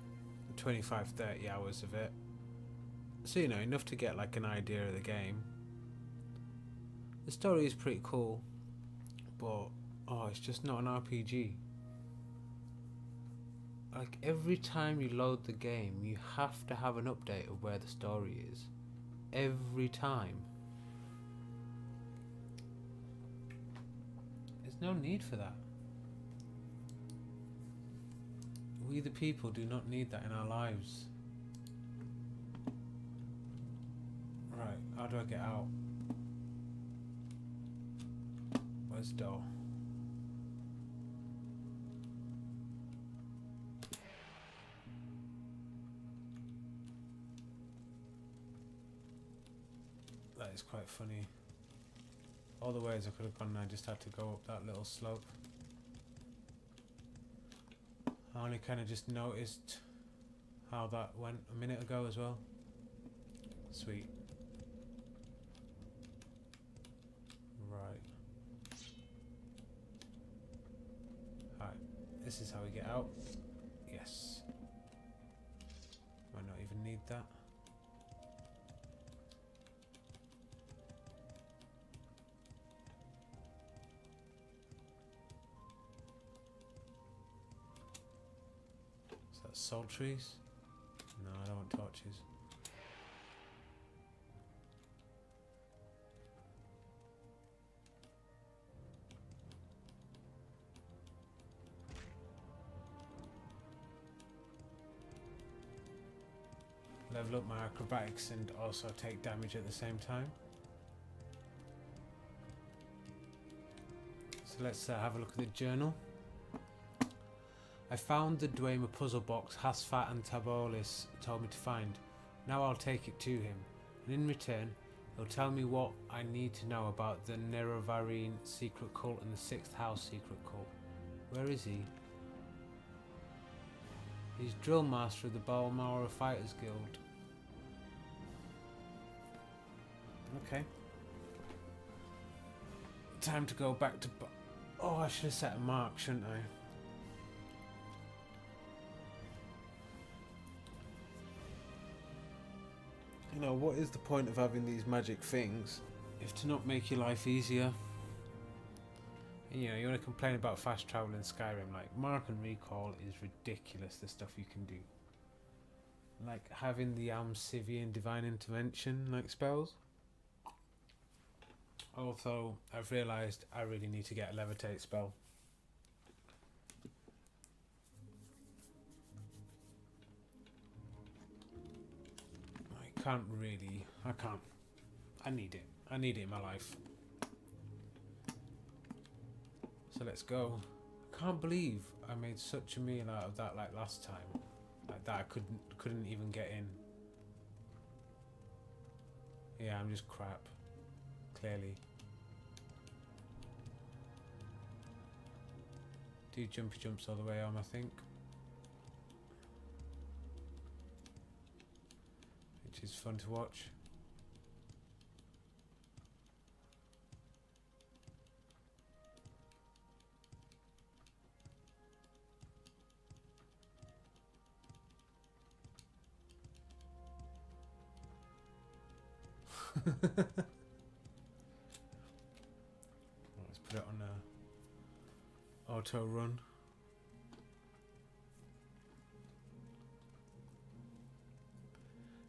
25-30 hours of it. So you know, enough to get like an idea of the game. The story is pretty cool, but oh, it's just not an RPG. Like every time you load the game, you have to have an update of where the story is. Every time. There's no need for that. We the people do not need that in our lives. Right, how do I get out? Where's the door? That is quite funny. All the ways I could have gone, I just had to go up that little slope. I only kind of just noticed how that went a minute ago as well. Sweet. Right. Alright, this is how we get out. Yes. Might not even need that. Is that salt trees? No, I don't want torches. Level up my acrobatics and also take damage at the same time. So let's have a look at the journal. I found the Dwemer puzzle box Hasfat and Tabolis told me to find. Now I'll take it to him, and in return he'll tell me what I need to know about the Nerevarine secret cult and the 6th house secret cult. Where is he? He's drill master of the Balmora Fighters Guild. Okay. Time to go back to... Oh, I should have set a mark, shouldn't I? You know, what is the point of having these magic things if to not make your life easier? And, you know, you want to complain about fast travel in Skyrim, like Mark and Recall is ridiculous, the stuff you can do. Like having the Almsivian Divine Intervention like spells. Also, I've realised I really need to get a Levitate spell. I can't. I need it. I need it in my life. So let's go. I can't believe I made such a meal out of that like last time. Like that I couldn't even get in. Yeah, I'm just crap. Clearly. Do jumpy jumps all the way on, I think. Which is fun to watch. Let's put it on auto run.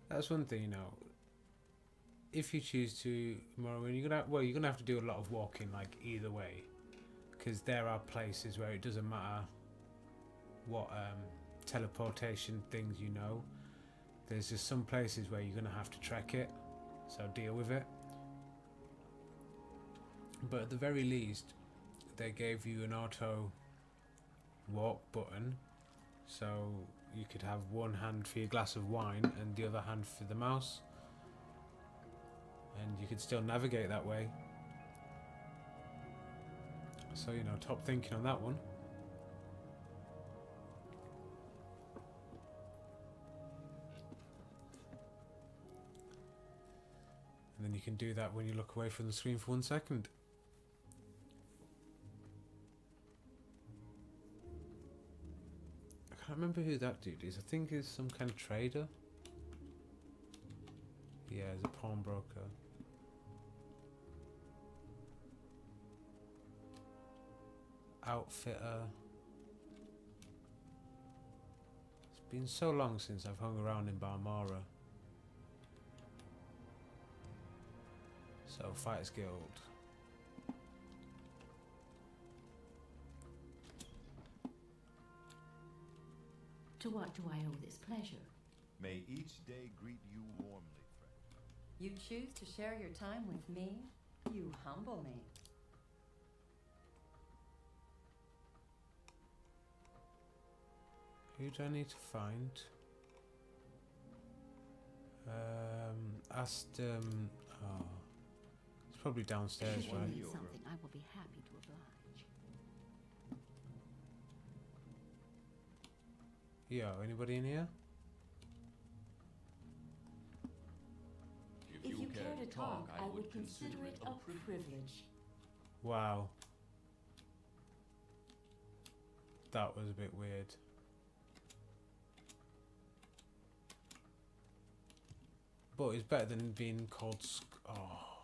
That's one thing, you know. If you choose to Morrowind, you're gonna have to do a lot of walking, like either way, because there are places where it doesn't matter what teleportation things you know. There's just some places where you're gonna have to trek it, so deal with it. But at the very least, they gave you an auto walk button, so you could have one hand for your glass of wine and the other hand for the mouse, and you could still navigate that way. So, you know, top thinking on that one. And then you can do that when you look away from the screen for 1 second. I can't remember who that dude is. I think he's some kind of trader. Yeah, he's a pawnbroker. Outfitter. It's been so long since I've hung around in Balmora. So, Fighters Guild. To what do I owe this pleasure? May each day greet you warmly, friend. You choose to share your time with me? You humble me. Who do I need to find? Asked oh, it's probably downstairs, Should I right? need something, I will be happy to oblige. Yo, anybody in here? If you care to talk, I would consider it a privilege. Wow. That was a bit weird. But it's better than being called oh.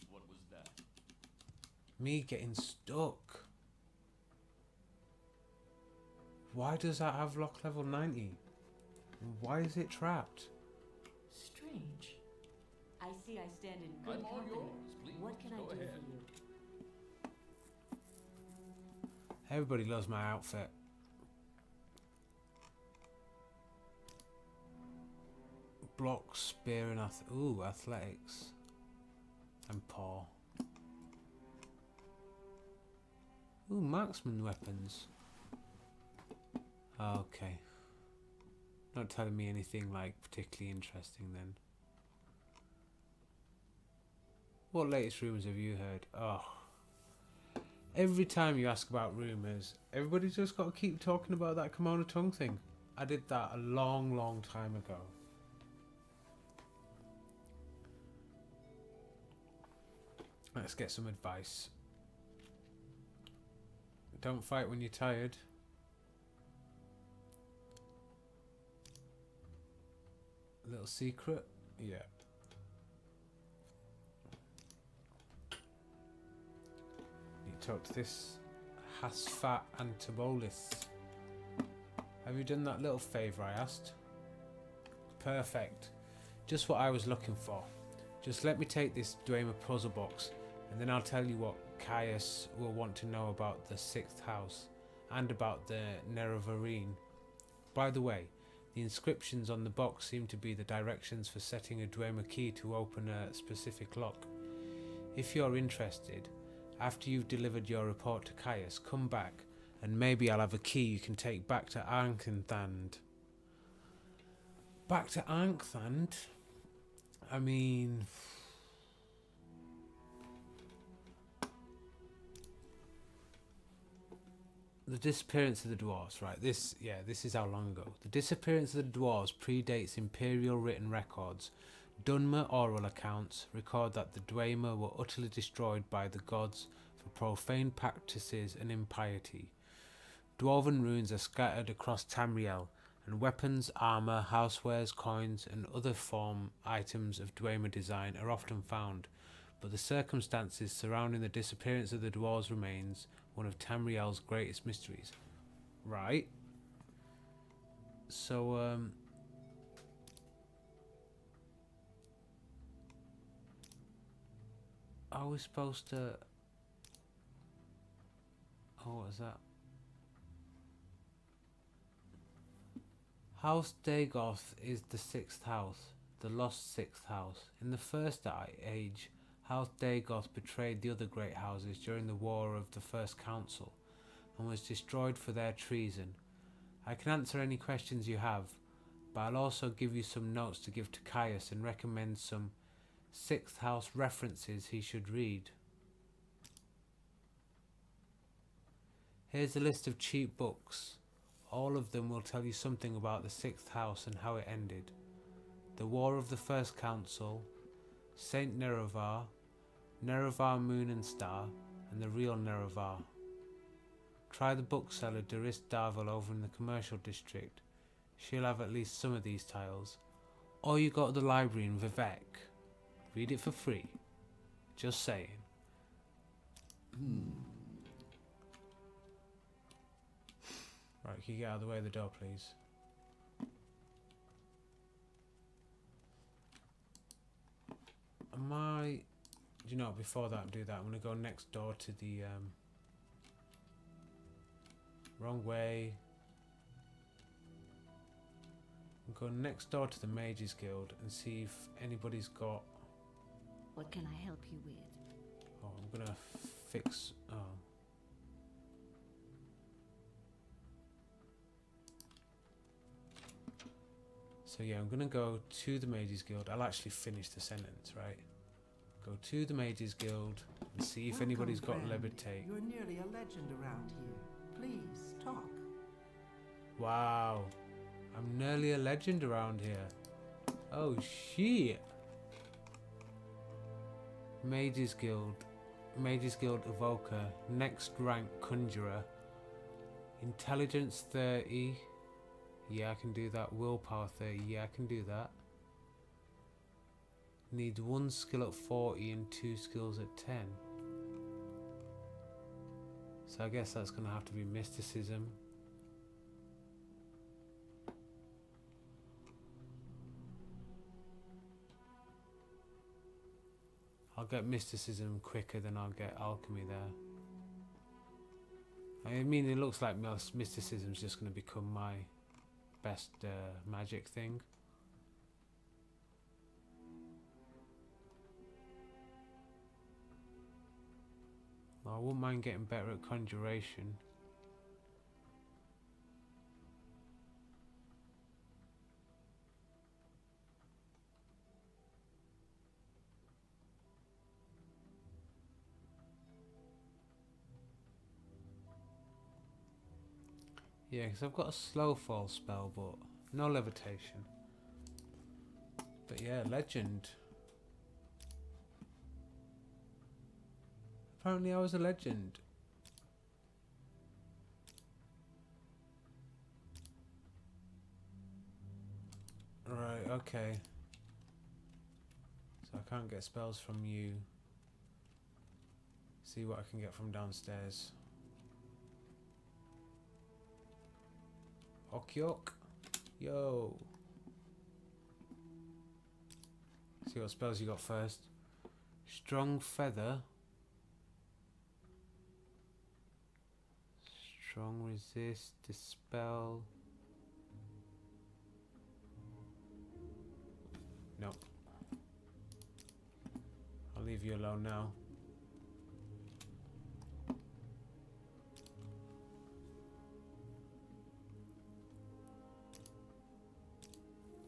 What was that? Me getting stuck. Why does that have lock level 90? Why is it trapped? Strange. I see I stand in good I'm all company. yours. Please, What can I go do ahead. for you? Everybody loves my outfit. Block, spear, and athletics. And paw. Ooh, marksman weapons. Okay. Not telling me anything like particularly interesting then. What latest rumours have you heard? Oh. Every time you ask about rumours, everybody's just got to keep talking about that Kimono tongue thing. I did that a long, long time ago. Let's get some advice. Don't fight when you're tired. Little secret? Yeah. Arctox, this Hasfat Antibolis. Have you done that little favour I asked? Perfect. Just what I was looking for. Just let me take this Dwemer puzzle box, and then I'll tell you what Caius will want to know about the 6th house, and about the Nerevarine. By the way, the inscriptions on the box seem to be the directions for setting a Dwemer key to open a specific lock. If you're interested, after you've delivered your report to Caius, come back, and maybe I'll have a key you can take back to Ankhand. Back to Ankhand? I mean... The disappearance of the dwarves, right? This is how long ago. The disappearance of the dwarves predates imperial written records. Dwemer oral accounts record that the Dwemer were utterly destroyed by the gods for profane practices and impiety. Dwarven ruins are scattered across Tamriel, and weapons, armour, housewares, coins, and other form items of Dwemer design are often found, but the circumstances surrounding the disappearance of the dwarves remains one of Tamriel's greatest mysteries. Right. So, are we supposed to... Oh, what is that? House Dagoth is the 6th house, the lost 6th house. In the First Age, House Dagoth betrayed the other great houses during the War of the First Council, and was destroyed for their treason. I can answer any questions you have, but I'll also give you some notes to give to Caius and recommend some 6th house references he should read. Here's a list of cheap books. All of them will tell you something about the 6th house and how it ended. The War of the First Council, Saint Nerevar, Nerevar Moon and Star, and the real Nerevar. Try the bookseller Doris Darvel over in the commercial district. She'll have at least some of these titles. Or you go to the library in Vivek. Read it for free. Just saying. Right, can you get out of the way of the door, please? Am I... Do you know, before that, do that. I'm going to go next door to the... Wrong way. I'm going next door to the Mages Guild and see if anybody's got... What can I help you with? Oh, I'm going to fix... Oh. So yeah, I'm going to go to the Mages Guild. I'll actually finish the sentence, right? Go to the Mages Guild and see if anybody's got Levitate. You're nearly a legend around here. Please, talk. Wow. I'm nearly a legend around here. Oh, shit. Mages Guild. Mages Guild Evoker. Next rank Conjurer. Intelligence 30. Yeah, I can do that. Willpower 30. Yeah, I can do that. Needs 1 skill at 40 and 2 skills at 10. So I guess that's going to have to be Mysticism. I'll get Mysticism quicker than I'll get Alchemy there. I mean, it looks like Mysticism's just going to become my best magic thing. Well, I wouldn't mind getting better at Conjuration. Yeah, because I've got a slow fall spell, but no levitation. But yeah, legend. Apparently I was a legend. Right, okay. So I can't get spells from you. See what I can get from downstairs. Ok ok. Yo. See what spells you got first. Strong feather. Strong resist. Dispel. Nope. I'll leave you alone now.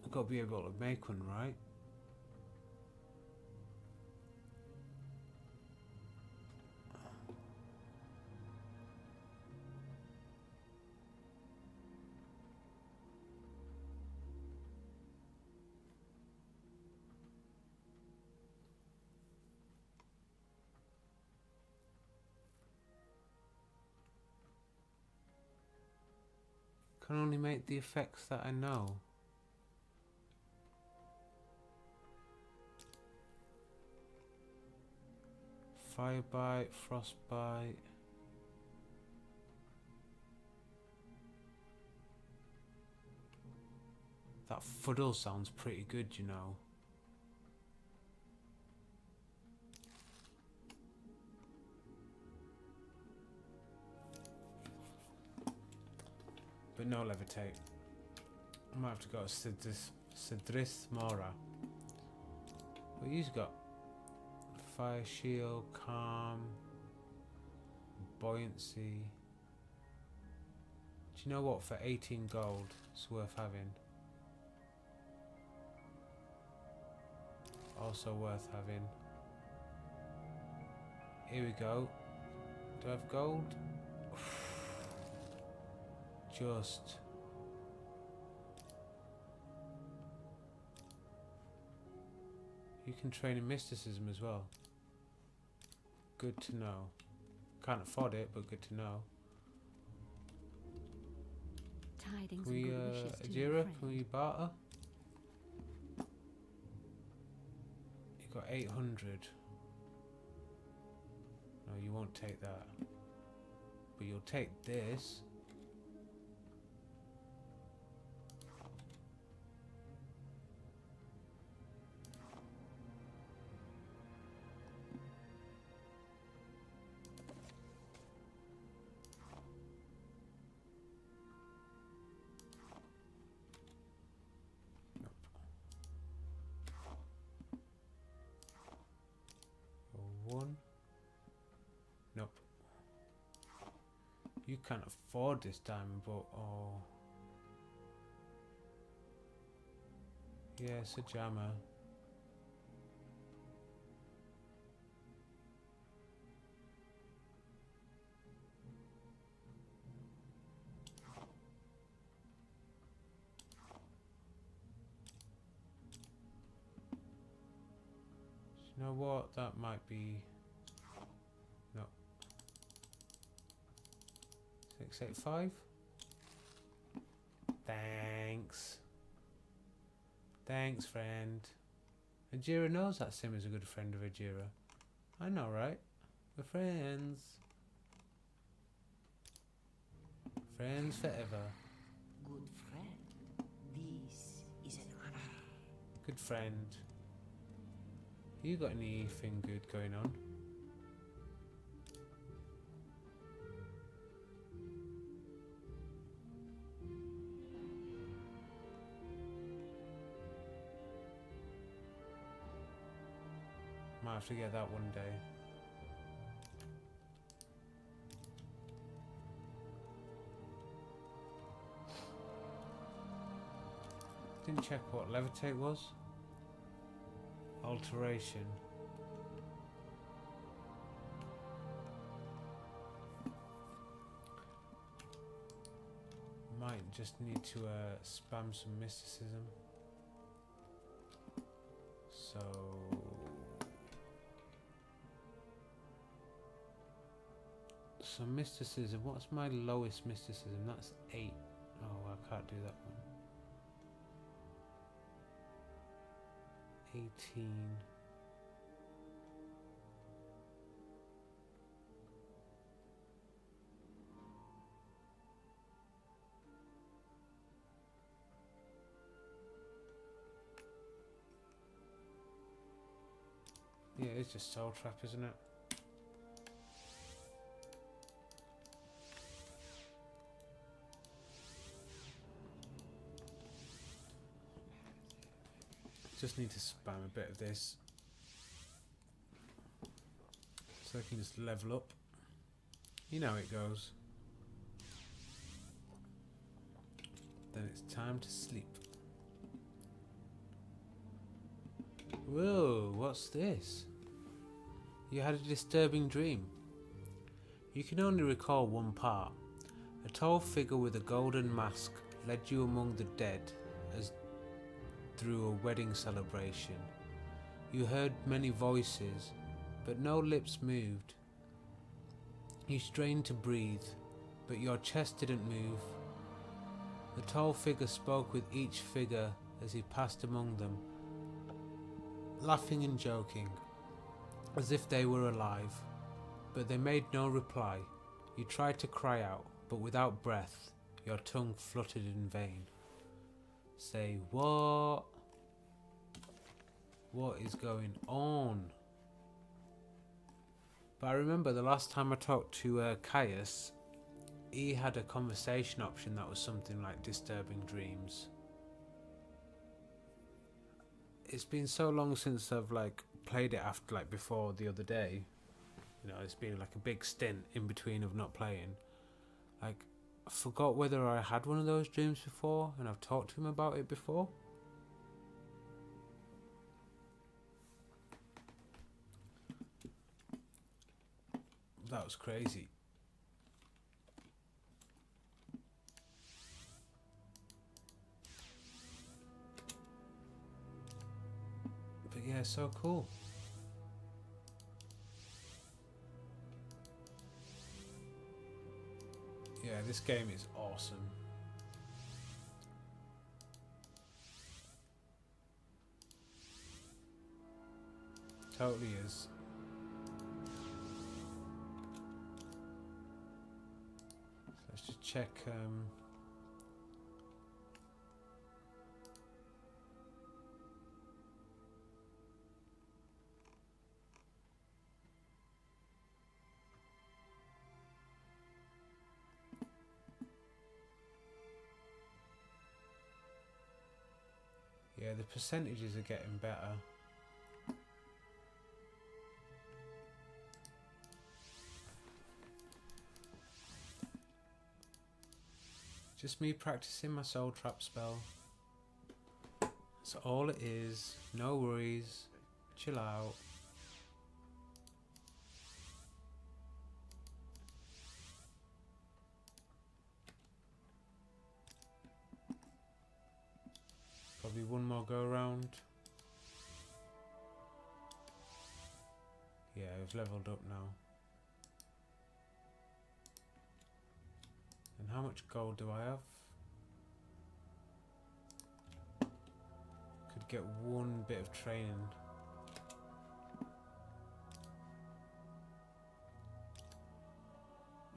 I've got to be able to make one, right? Can only make the effects that I know. Fire bite, frostbite. That fuddle sounds pretty good, you know. But no levitate. I might have to go to Sidris Mora. What you've got? Fire shield, calm, buoyancy. Do you know what? For 18 gold, it's worth having. Also worth having. Here we go. Do I have gold? Just. You can train in mysticism as well. Good to know. Can't afford it, but good to know. Tidings Can we, and good wishes to your Ajira, friend. can we barter? You got 800. No, you won't take that. But you'll take this. One. Nope. You can't afford this diamond, but oh. Yeah, it's a jammer. You know what? That might be. No. 685. Thanks. Thanks, friend. Ajira knows that Sim is a good friend of Ajira. I know, right? We're friends. Friends forever. Good friend, this is an honor. Good friend. You got anything good going on? Might have to get that one day. Didn't check what levitate was. Alteration. Might just need to spam some mysticism. So mysticism, what's my lowest mysticism? That's 8. Oh, I can't do that one. 18. Yeah, it's just Soul Trap, isn't it? Just need to spam a bit of this so I can just level up. You know how it goes. Then it's time to sleep. Whoa, what's this? You had a disturbing dream. You can only recall one part. A tall figure with a golden mask led you among the dead as through a wedding celebration. You heard many voices, but no lips moved. You strained to breathe, but your chest didn't move. The tall figure spoke with each figure as he passed among them, laughing and joking, as if they were alive, but they made no reply. You tried to cry out, but without breath, your tongue fluttered in vain. Say, what? What is going on? But I remember the last time I talked to Caius, he had a conversation option that was something like disturbing dreams. It's been so long since I've like played it after like before the other day. You know, it's been like a big stint in between of not playing. Like, I forgot whether I had one of those dreams before and I've talked to him about it before. That was crazy. But yeah, so cool. Yeah, this game is awesome. Totally is. So let's just check. Yeah, the percentages are getting better. Just me practicing my soul trap spell. That's all it is. No worries. Chill out. Probably one more go around. Yeah, we've leveled up now. And how much gold do I have? Could get one bit of training.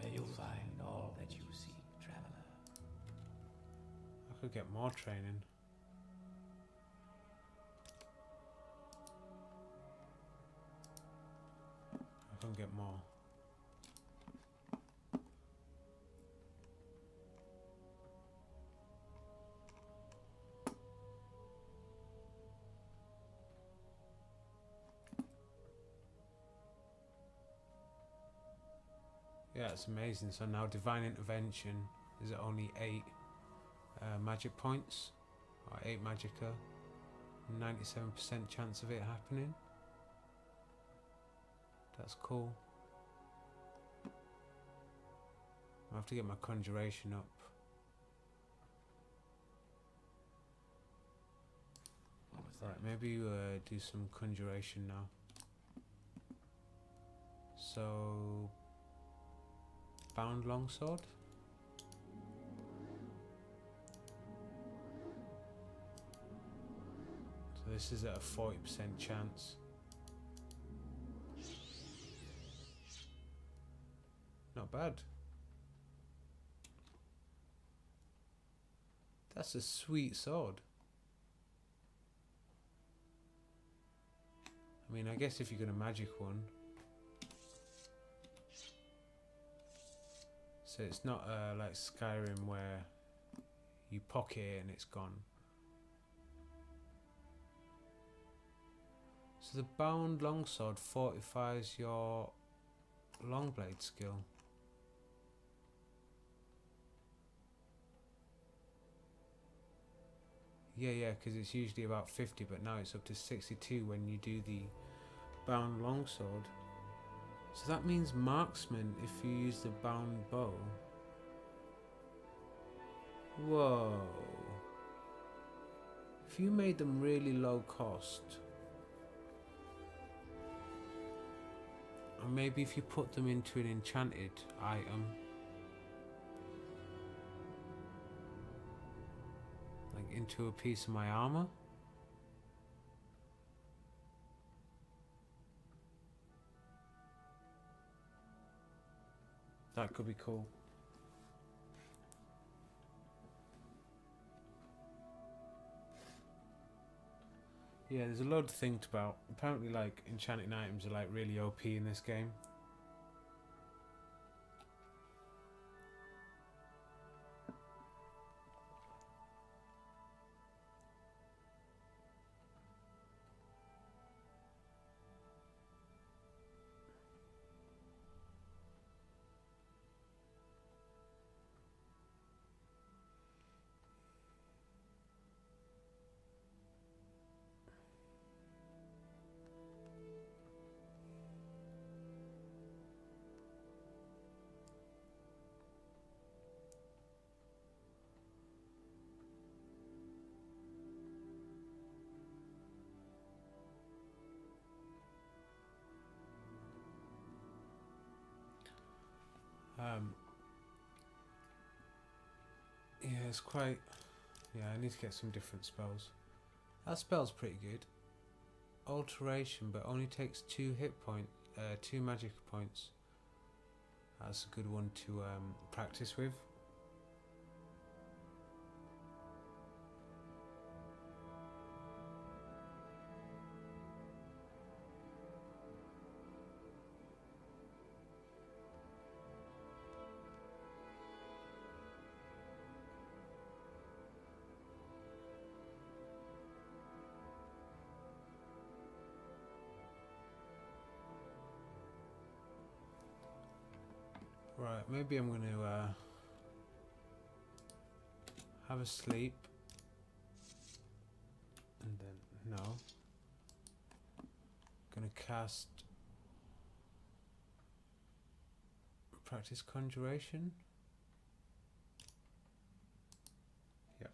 May you find all that you seek, traveler. I could get more training. I can get more. Yeah, it's amazing. So now Divine Intervention is at only 8 magic points, or 8 magicka, 97% chance of it happening. That's cool. I have to get my conjuration up. What was Right, that? maybe do some conjuration now. So, bound longsword. So this is at a 40% chance. Not bad. That's a sweet sword. I mean, I guess if you're gonna magic one, so it's not like Skyrim where you pocket it and it's gone. So the bound longsword fortifies your longblade skill. Yeah, because it's usually about 50, but now it's up to 62 when you do the bound longsword. So that means marksman if you use the bound bow. Whoa. If you made them really low cost, and maybe if you put them into an enchanted item, like into a piece of my armor. That could be cool. Yeah, there's a load to think about. Apparently, like, enchanting items are like really OP in this game. Yeah, it's quite... Yeah, I need to get some different spells. That spell's pretty good. Alteration, but only takes 2 hit point, 2 magic points. That's a good one to practice with. Right, maybe I'm going to have a sleep, and then, no, going to cast practice conjuration. Yep.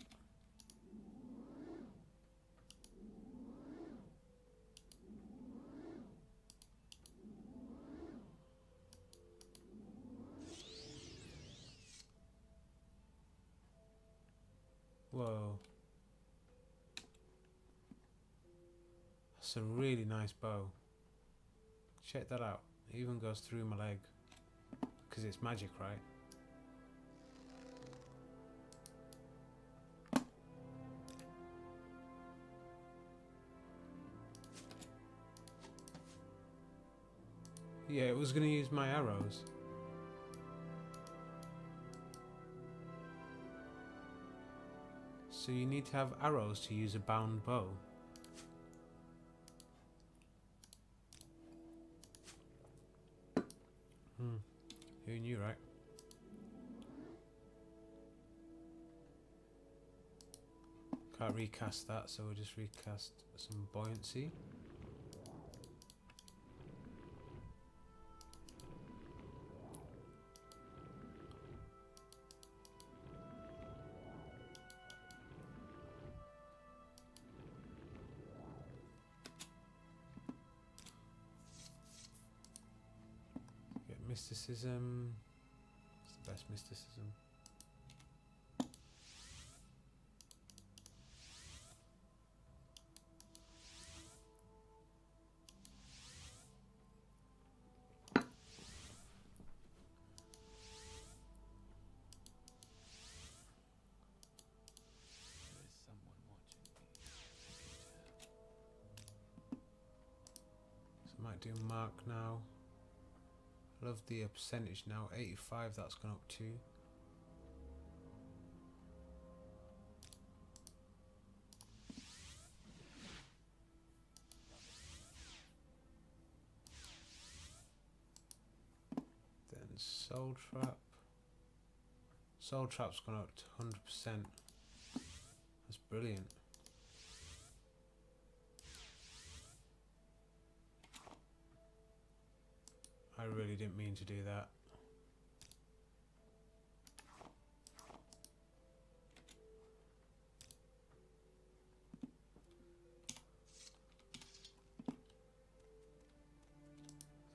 Whoa. That's a really nice bow. Check that out. It even goes through my leg. Because it's magic, right? Yeah, it was going to use my arrows. So you need to have arrows to use a bound bow. Who knew, right? Can't recast that, so we'll just recast some buoyancy. Mysticism. It's the best mysticism. There is someone watching me. Might do mark now. Love the percentage now. 85, that's gone up to. Then soul trap. Soul trap's gone up to 100%. That's brilliant. I really didn't mean to do that.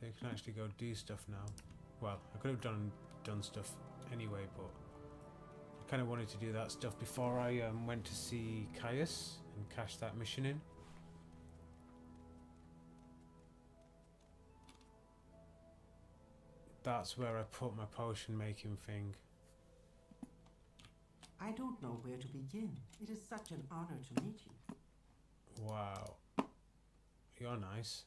So you can actually go do stuff now. Well, I could have done stuff anyway, but I kind of wanted to do that stuff before I went to see Caius and cash that mission in. That's where I put my potion making thing. I don't know where to begin. It is such an honor to meet you. Wow. You're nice.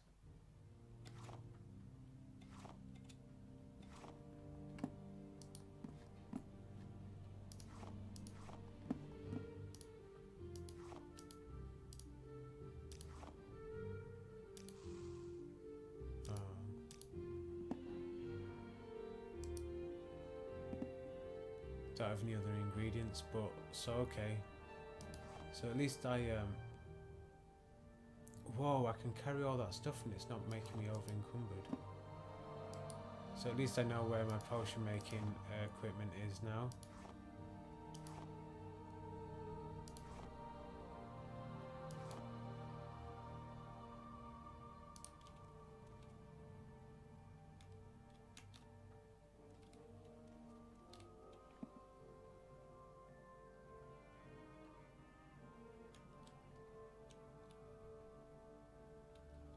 Don't have any other ingredients, but so okay. So at least I whoa, I can carry all that stuff and it's not making me over encumbered. So at least I know where my potion making equipment is now.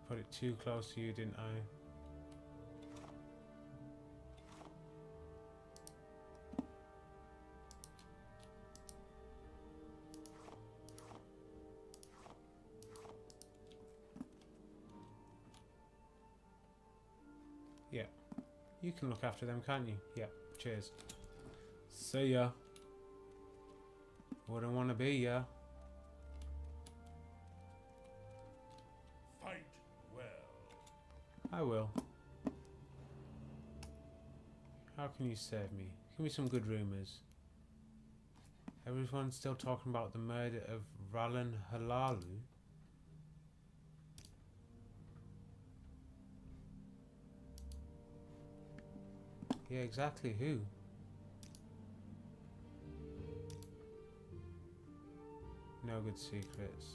Put it too close to you, didn't I? Yeah. You can look after them, can't you? Yeah. Cheers. See ya. Wouldn't want to be ya. Fight well. I will. How can you save me? Give me some good rumours. Everyone's still talking about the murder of Rallan Halalu. Yeah, exactly. Who? No good secrets.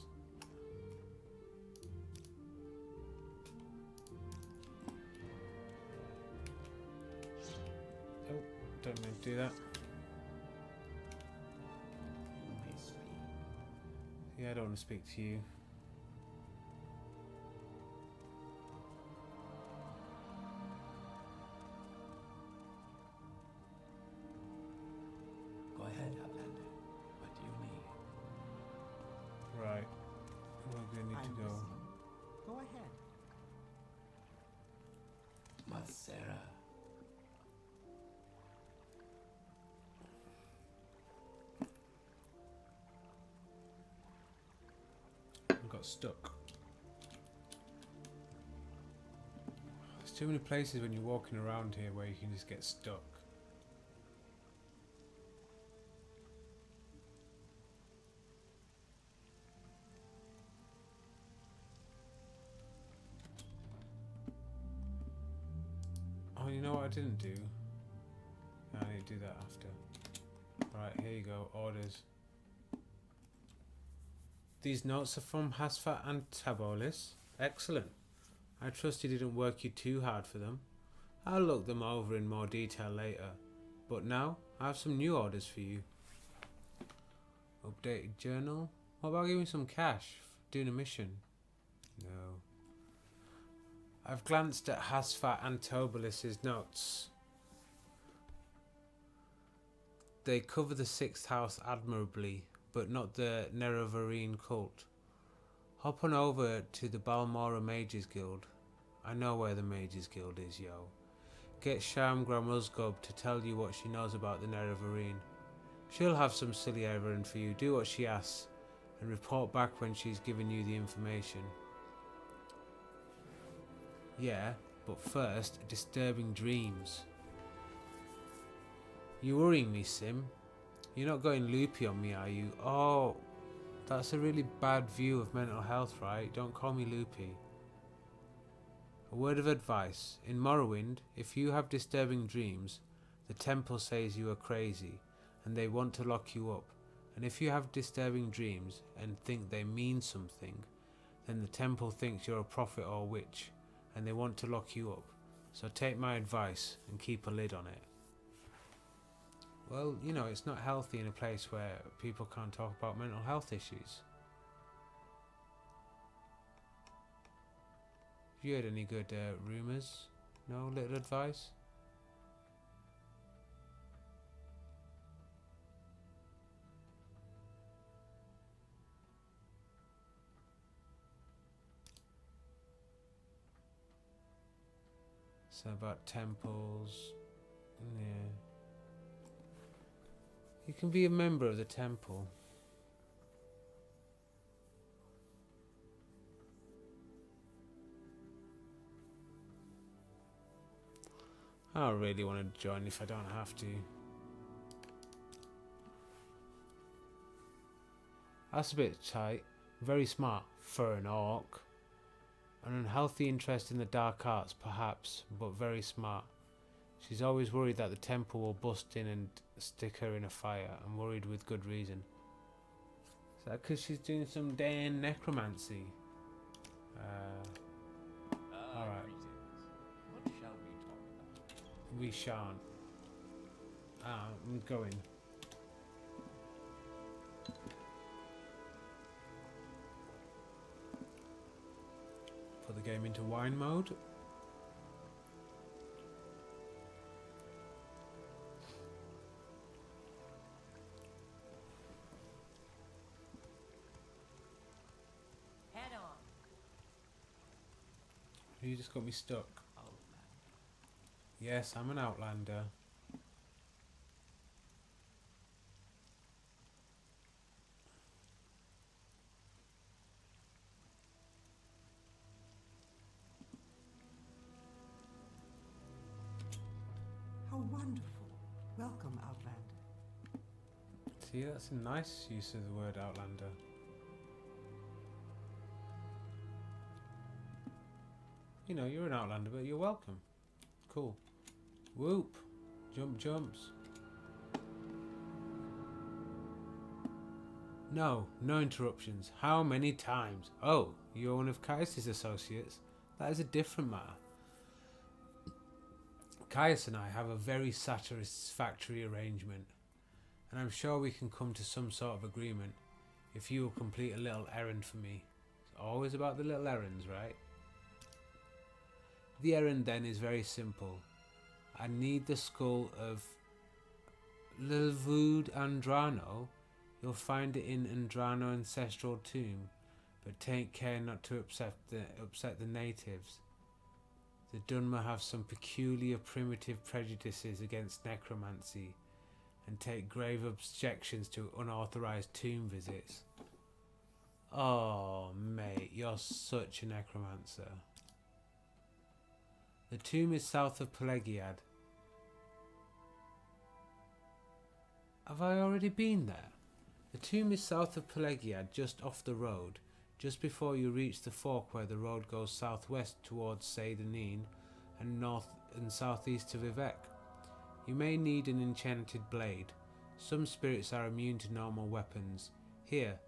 Oh, don't mean to do that. You may speak. Yeah, I don't want to speak to you. Go ahead, Outlander. What do you need? Right. We're gonna need I'm to go. listening. Go ahead. Masera. I got stuck. There's too many places when you're walking around here where you can just get stuck. Oh, you know what I didn't do? No, I need to do that after. Right, here you go, orders. These notes are from Hasfat and Tabolis. Excellent. I trust you didn't work you too hard for them. I'll look them over in more detail later. But now, I have some new orders for you. Updated journal? What about giving some cash for doing a mission? No. I've glanced at Hasfat and Tobolis's notes. They cover the 6th house admirably, but not the Nerevarine cult. Hop on over to the Balmora Mages Guild. I know where the Mages Guild is, yo. Get Sham Gramuzgob to tell you what she knows about the Nerevarine. She'll have some silly errand for you. Do what she asks, and report back when she's given you the information. Yeah, but first, disturbing dreams. You worrying me, Sim? You're not going loopy on me, are you? Oh, that's a really bad view of mental health, right? Don't call me loopy. A word of advice. In Morrowind, if you have disturbing dreams, the temple says you are crazy, and they want to lock you up. And if you have disturbing dreams and think they mean something, then the temple thinks you're a prophet or witch, and they want to lock you up. So take my advice and keep a lid on it. Well, you know, it's not healthy in a place where people can't talk about mental health issues. Have you heard any good rumours? No little advice? So about temples. Yeah. You can be a member of the temple. I don't really want to join if I don't have to. That's a bit tight. Very smart for an orc. An unhealthy interest in the dark arts, perhaps, but very smart. She's always worried that the temple will bust in and stick her in a fire, and worried with good reason. Is that because she's doing some damn necromancy? Alright. What shall we talk about? We shan't. I'm going. Put the game into wine mode. Head on. You just got me stuck. Outlander. Yes, I'm an outlander. How wonderful. Welcome, Outlander. See, that's a nice use of the word outlander. You know, you're an outlander, but you're welcome. Cool. Whoop. Jump jumps. No, no interruptions. How many times? Oh, you're one of Caius' associates. That is a different matter. Caius and I have a very satisfactory arrangement, and I'm sure we can come to some sort of agreement if you will complete a little errand for me. It's always about the little errands, right? The errand then is very simple. I need the skull of Lilvud Andrano. You'll find it in Andrano Ancestral Tomb, but take care not to upset the natives. The Dwemer have some peculiar primitive prejudices against necromancy and take grave objections to unauthorized tomb visits. Oh, mate, you're such a necromancer. The tomb is south of Pelagiad. Have I already been there? The tomb is south of Pelagiad, just off the road, just before you reach the fork where the road goes southwest towards Seydanin and north and southeast to Vivek. You may need an enchanted blade. Some spirits are immune to normal weapons. Here,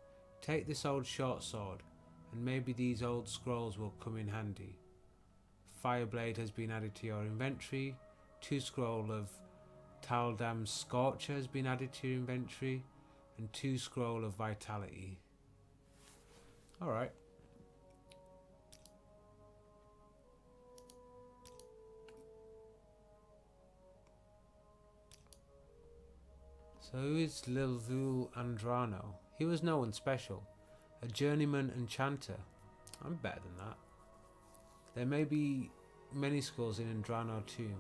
take this old short sword, and maybe these old scrolls will come in handy. Fireblade has been added to your inventory. 2 scroll of Taldam's Scorcher has been added to your inventory, and 2 scroll of Vitality. Alright. So who is Lilvul Andrano? He was no one special. A journeyman enchanter. I'm better than that. There may be many skulls in Andrano too,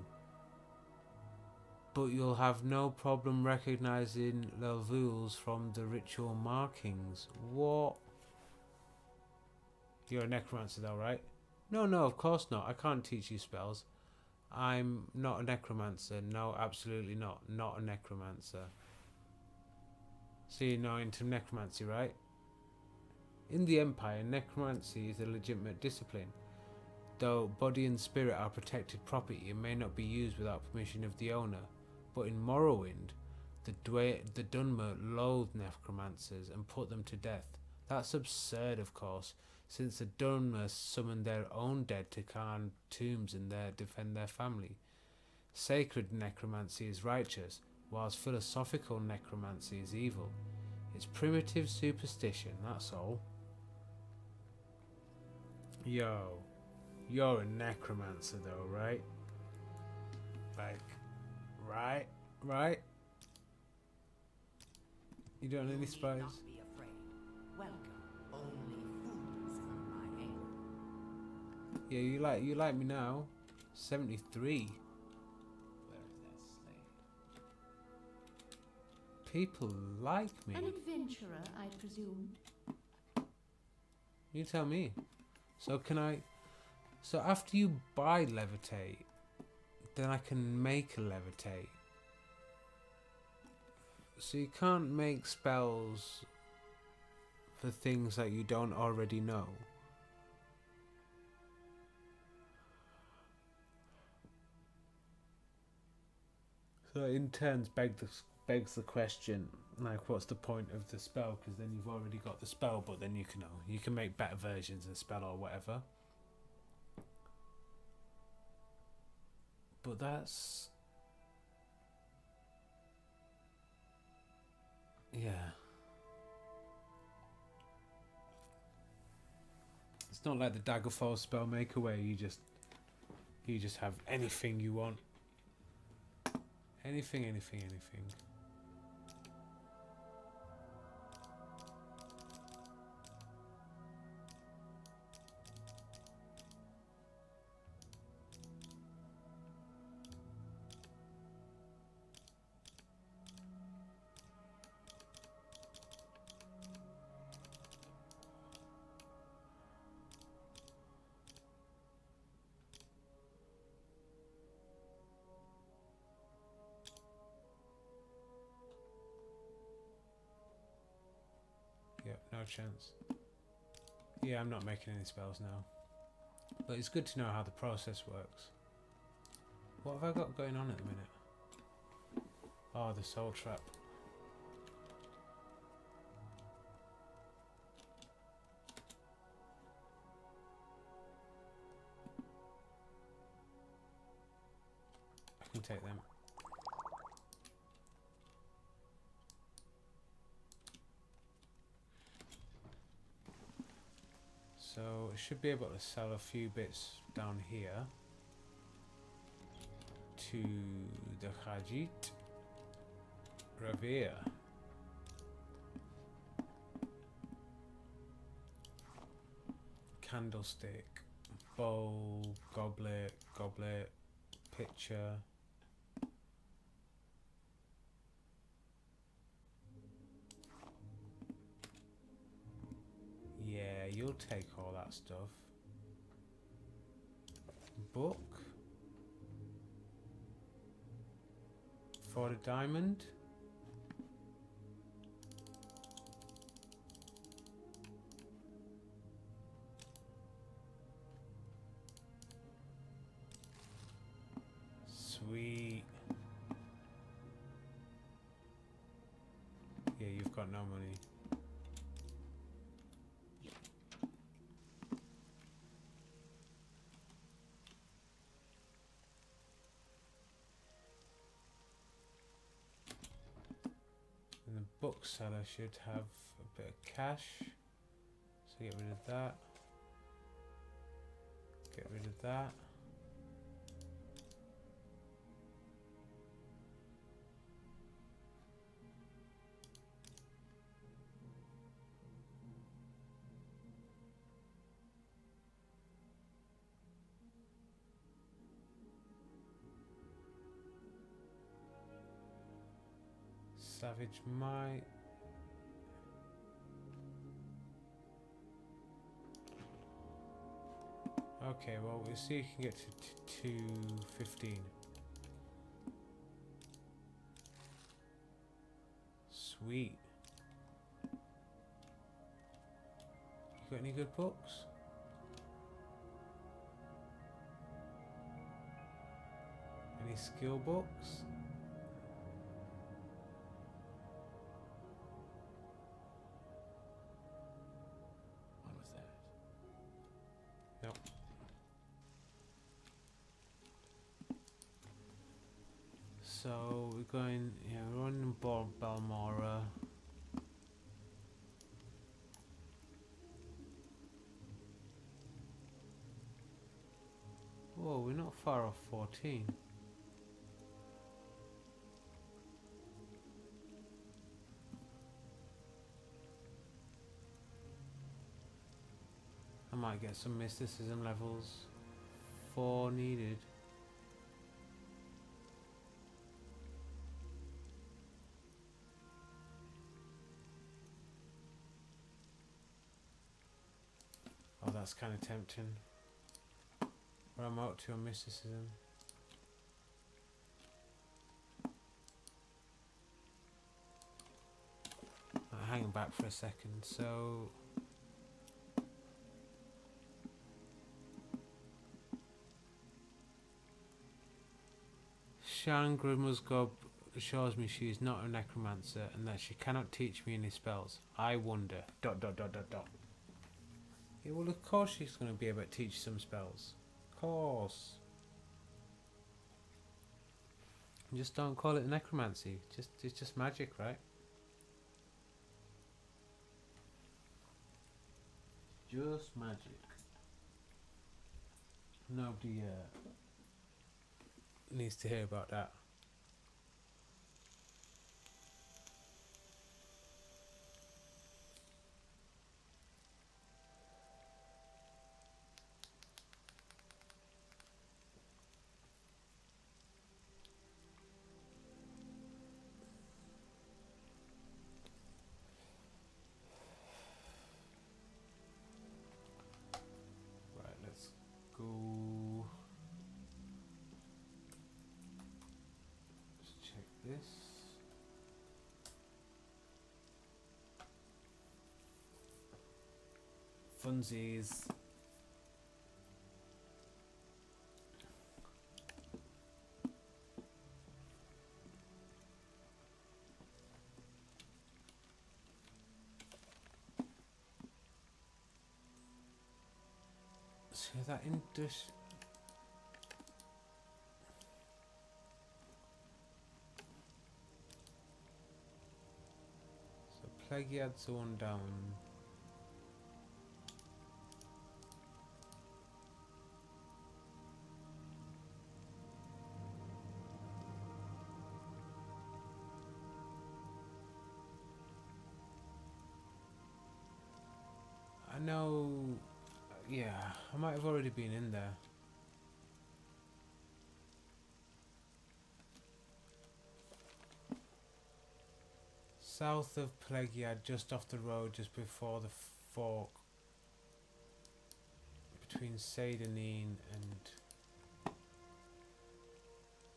but you'll have no problem recognizing Lelvuls from the ritual markings. What? You're a necromancer though, right? No, of course not. I can't teach you spells. I'm not a necromancer. No, absolutely not. Not a necromancer. So you're not into necromancy, right? In the Empire, necromancy is a legitimate discipline. Though body and spirit are protected property and may not be used without permission of the owner. But in Morrowind, the Dwemer loathed necromancers and put them to death. That's absurd, of course, since the Dwemer summoned their own dead to Khan tombs and defend their family. Sacred necromancy is righteous, whilst philosophical necromancy is evil. It's primitive superstition, that's all. Yo, you're a necromancer though, right? Like, right? You don't have any spies? Not be afraid. Welcome. Only fools earn my anger. Yeah, you like me now. 73. Where is that slave? People like me. An adventurer, I presume. You tell me. So so after you buy levitate, then I can make a levitate. So you can't make spells for things that you don't already know. So it in turns begs the question, like, what's the point of the spell? Because then you've already got the spell, but then you can make better versions of the spell or whatever. But that's... yeah. It's not like the Daggerfall Spellmaker where you just have anything you want. Anything. Yep, no chance. Yeah, I'm not making any spells now. But it's good to know how the process works. What have I got going on at the minute? Oh, the soul trap. I can take them. So I should be able to sell a few bits down here to the Hajit Revere. Candlestick, bowl, goblet, pitcher. Yeah, you'll take all that stuff. Book. For a diamond. Sweet. Yeah, you've got no money. And the bookseller should have a bit of cash. So get rid of that. Get rid of that. Savage might. Okay, well, we'll see if you can get to 215. Sweet. You got any good books? Any skill books? What was that? Nope. So we're going, yeah, we're on Balmora. Whoa, we're not far off 14. I might get some mysticism levels. 4 needed. Oh, that's kind of tempting. Where I'm out to on mysticism. Hang back for a second. So Sharon Grimmusgob assures me she is not a necromancer and that she cannot teach me any spells. I wonder. ... Yeah, well, of course she's going to be able to teach some spells. Of course. Just don't call it necromancy. It's just magic, right? Just magic. Nobody needs to hear about that. Right, let's go. Let's check this. Funsies. So that so Plagiad's one down. I know, yeah, I might have already been in there. South of Plagiad, just off the road, just before the fork between Seidenine and...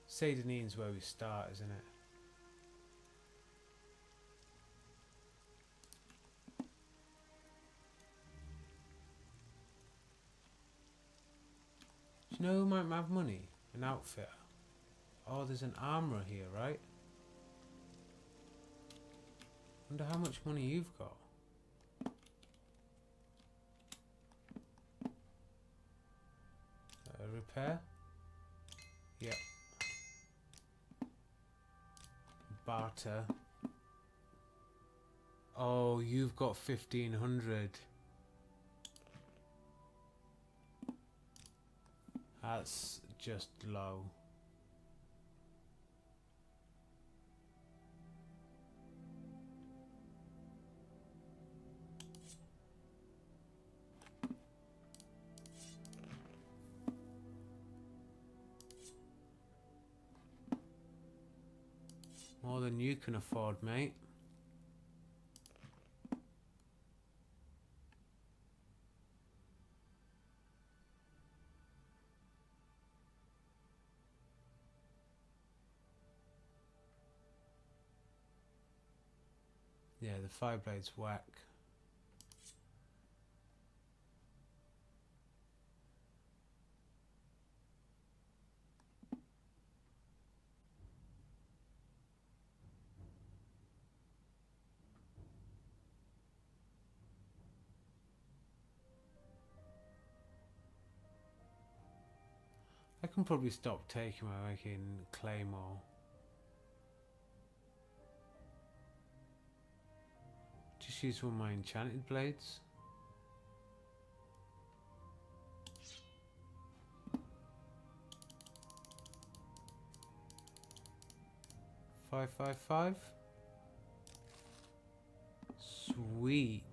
Seidenine's where we start, isn't it? Do you know who might have money? An outfitter. Oh, there's an armourer here, right? Wonder how much money you've got. Repair? Yep. Barter. Oh, you've got 1500. That's just low. More than you can afford, mate. Yeah, the Fireblade's whack. I can probably stop taking my fucking claymore. Just use one of my enchanted blades. $555. Sweet.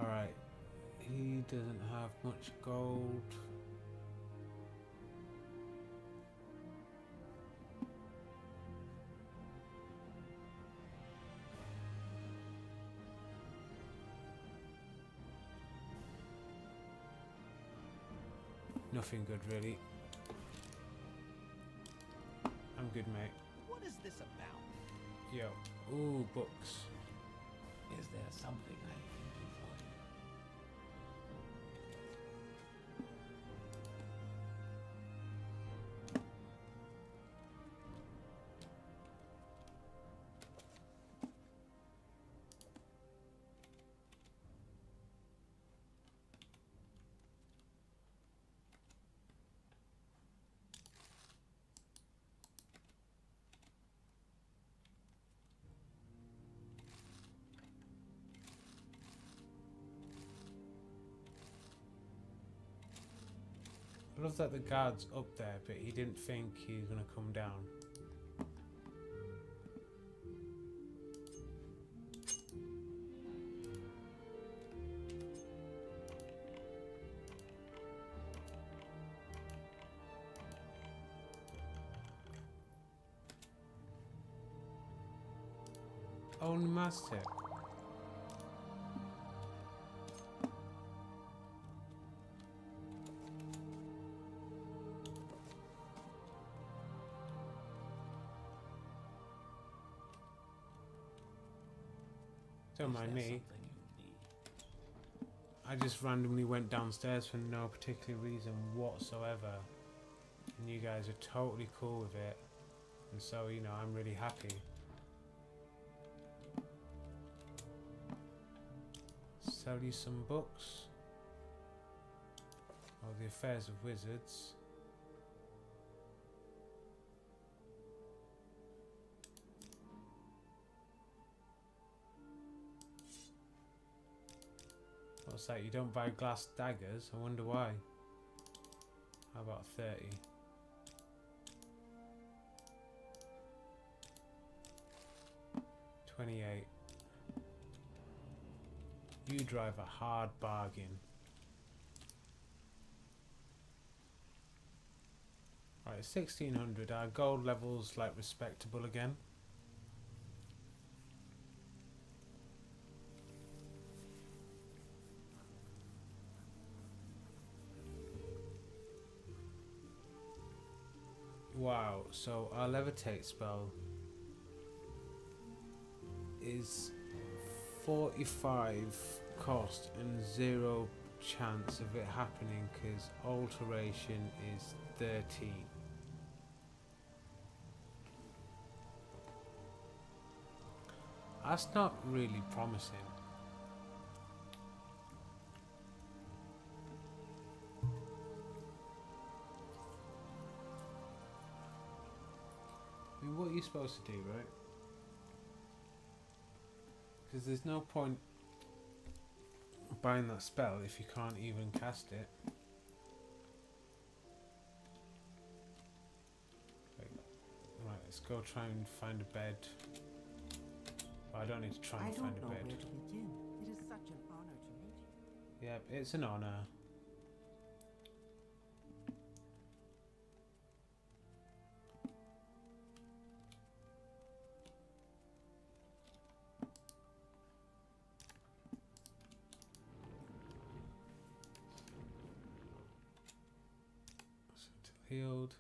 Alright, he doesn't have much gold. Nothing good, really. I'm good, mate. What is this about? Yo. Ooh, books. Is there something I can do for you? I love that the guard's up there, but he didn't think he was going to come down. Only master. Don't mind me. Something you need? I just randomly went downstairs for no particular reason whatsoever. And you guys are totally cool with it. And so, you know, I'm really happy. Sell you some books. Or the Affairs of Wizards. What's that? You don't buy glass daggers? I wonder why. How about 30? $28. You drive a hard bargain. Right, 1600. Our gold level's like respectable again. Wow, so our levitate spell is 45 cost and 0 chance of it happening because alteration is 30. That's not really promising. I mean, what are you supposed to do, right? Because there's no point buying that spell if you can't even cast it. Let's go try and find a bed. I don't need to try I and don't find a know bed. where to begin. It is such an honor to meet you. Yep, it's an honor. Still healed.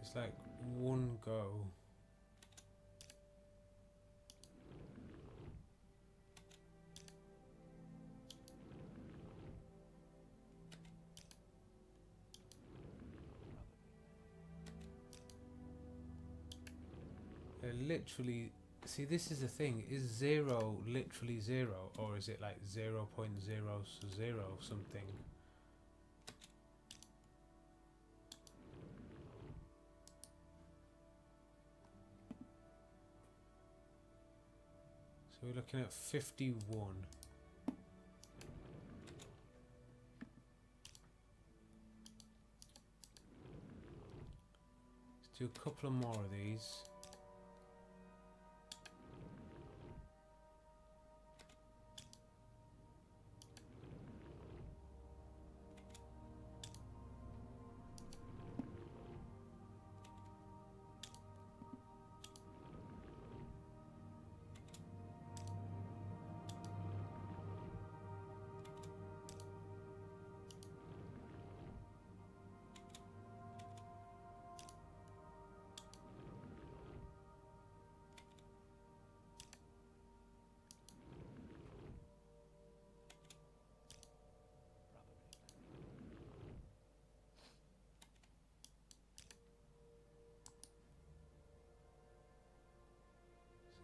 It's like one go. Literally, see, this is the thing. Is 0 literally 0, or is it like 0.0 something? So we're looking at 51. Let's do a couple of more of these.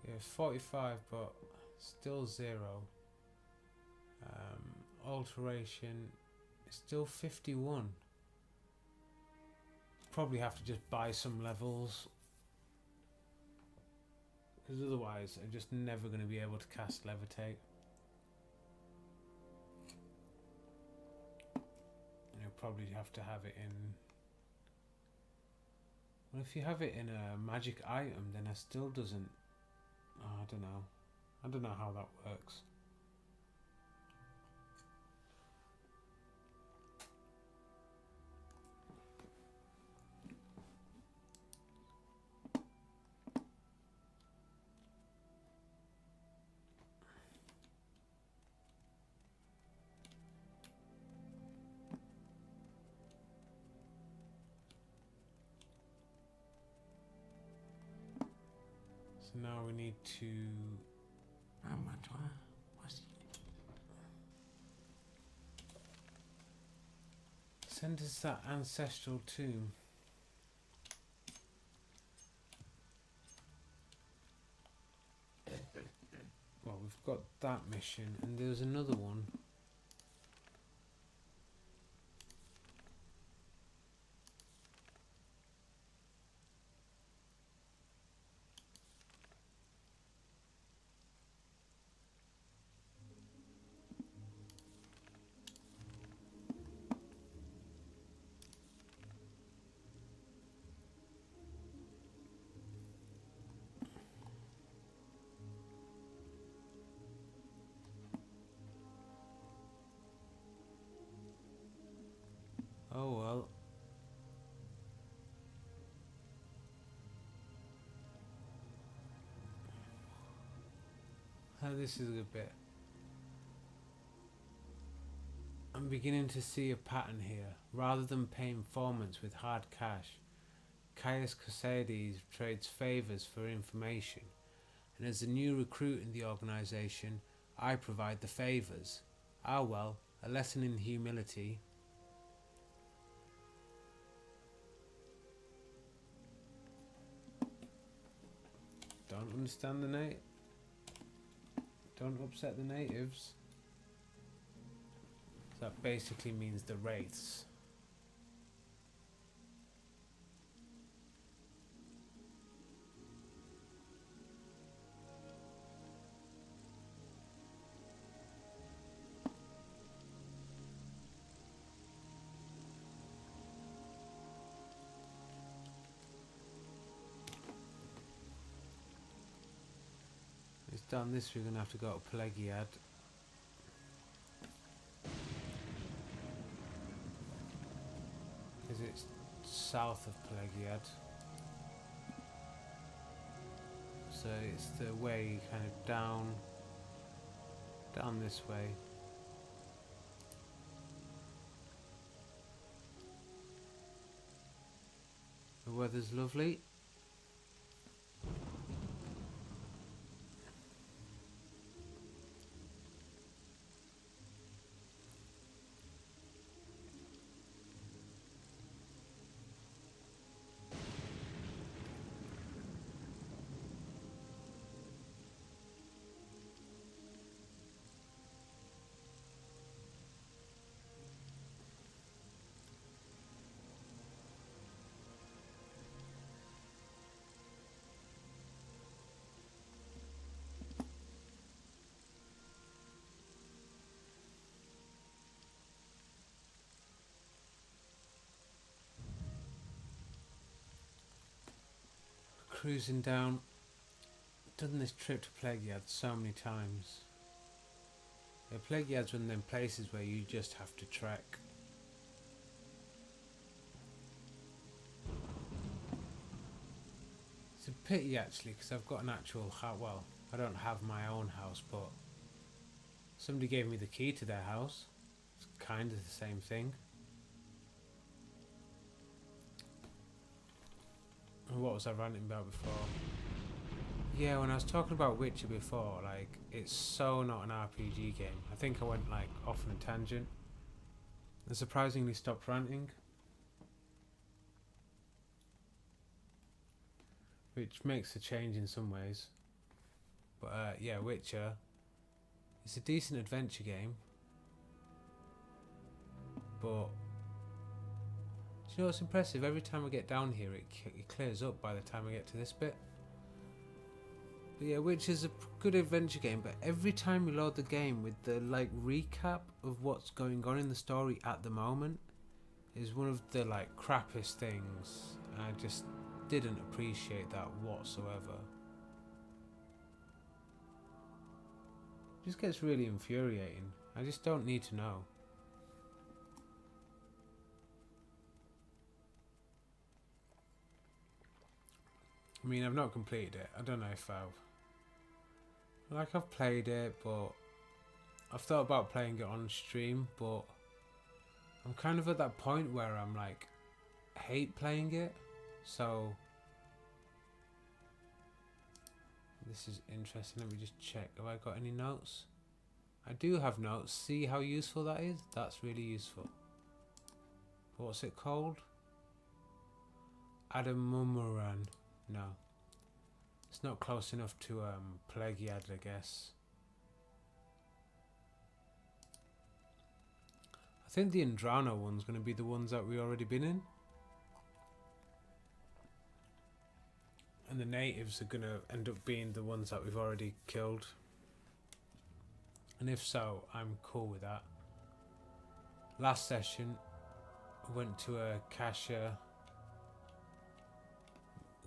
Yeah, 45, but still 0. Alteration, still 51. Probably have to just buy some levels, because otherwise I'm just never going to be able to cast Levitate. You'll probably have to have it in... Well, if you have it in a magic item, then it still doesn't... Oh, I don't know. I don't know how that works. So now we need to... Send us that ancestral tomb. Well, we've got that mission, and there's another one. Oh well. This is a good bit. I'm beginning to see a pattern here. Rather than paying informants with hard cash, Caius Cosades trades favours for information, and as a new recruit in the organisation, I provide the favours. Ah well, a lesson in humility. Don't understand the natives. Don't upset the natives. That basically means the wraiths. down this we're gonna have to go to Plegiad. Because it's south of Plegiad. So it's the way kind of down this way. The weather's lovely. Cruising down, done this trip to Plegiad so many times. Yeah, Plegiad's one of them places where you just have to trek. It's a pity actually, because I've got an actual house. Well, I don't have my own house, but somebody gave me the key to their house. It's kind of the same thing. What was I ranting about before? Yeah, when I was talking about Witcher before, like, it's so not an RPG game. I think I went, like, off on a tangent. I surprisingly stopped ranting. Which makes a change in some ways. But, yeah, Witcher. It's a decent adventure game. But do you know what's impressive? Every time I get down here, it clears up by the time I get to this bit. But yeah, which is a good adventure game, but every time you load the game with the like recap of what's going on in the story at the moment is one of the like crappiest things. I just didn't appreciate that whatsoever. It just gets really infuriating. I just don't need to know. I mean, I've not completed it. I don't know if I've played it, but I've thought about playing it on stream, but I'm kind of at that point where I'm like, hate playing it, so this is interesting. Let me just check. Have I got any notes? I do have notes. See how useful that is? That's really useful. What's it called? Adamumaran. No. It's not close enough to Plegiad, I guess. I think the Andrano one's going to be the ones that we've already been in. And the natives are going to end up being the ones that we've already killed. And if so, I'm cool with that. Last session, I went to a Kasha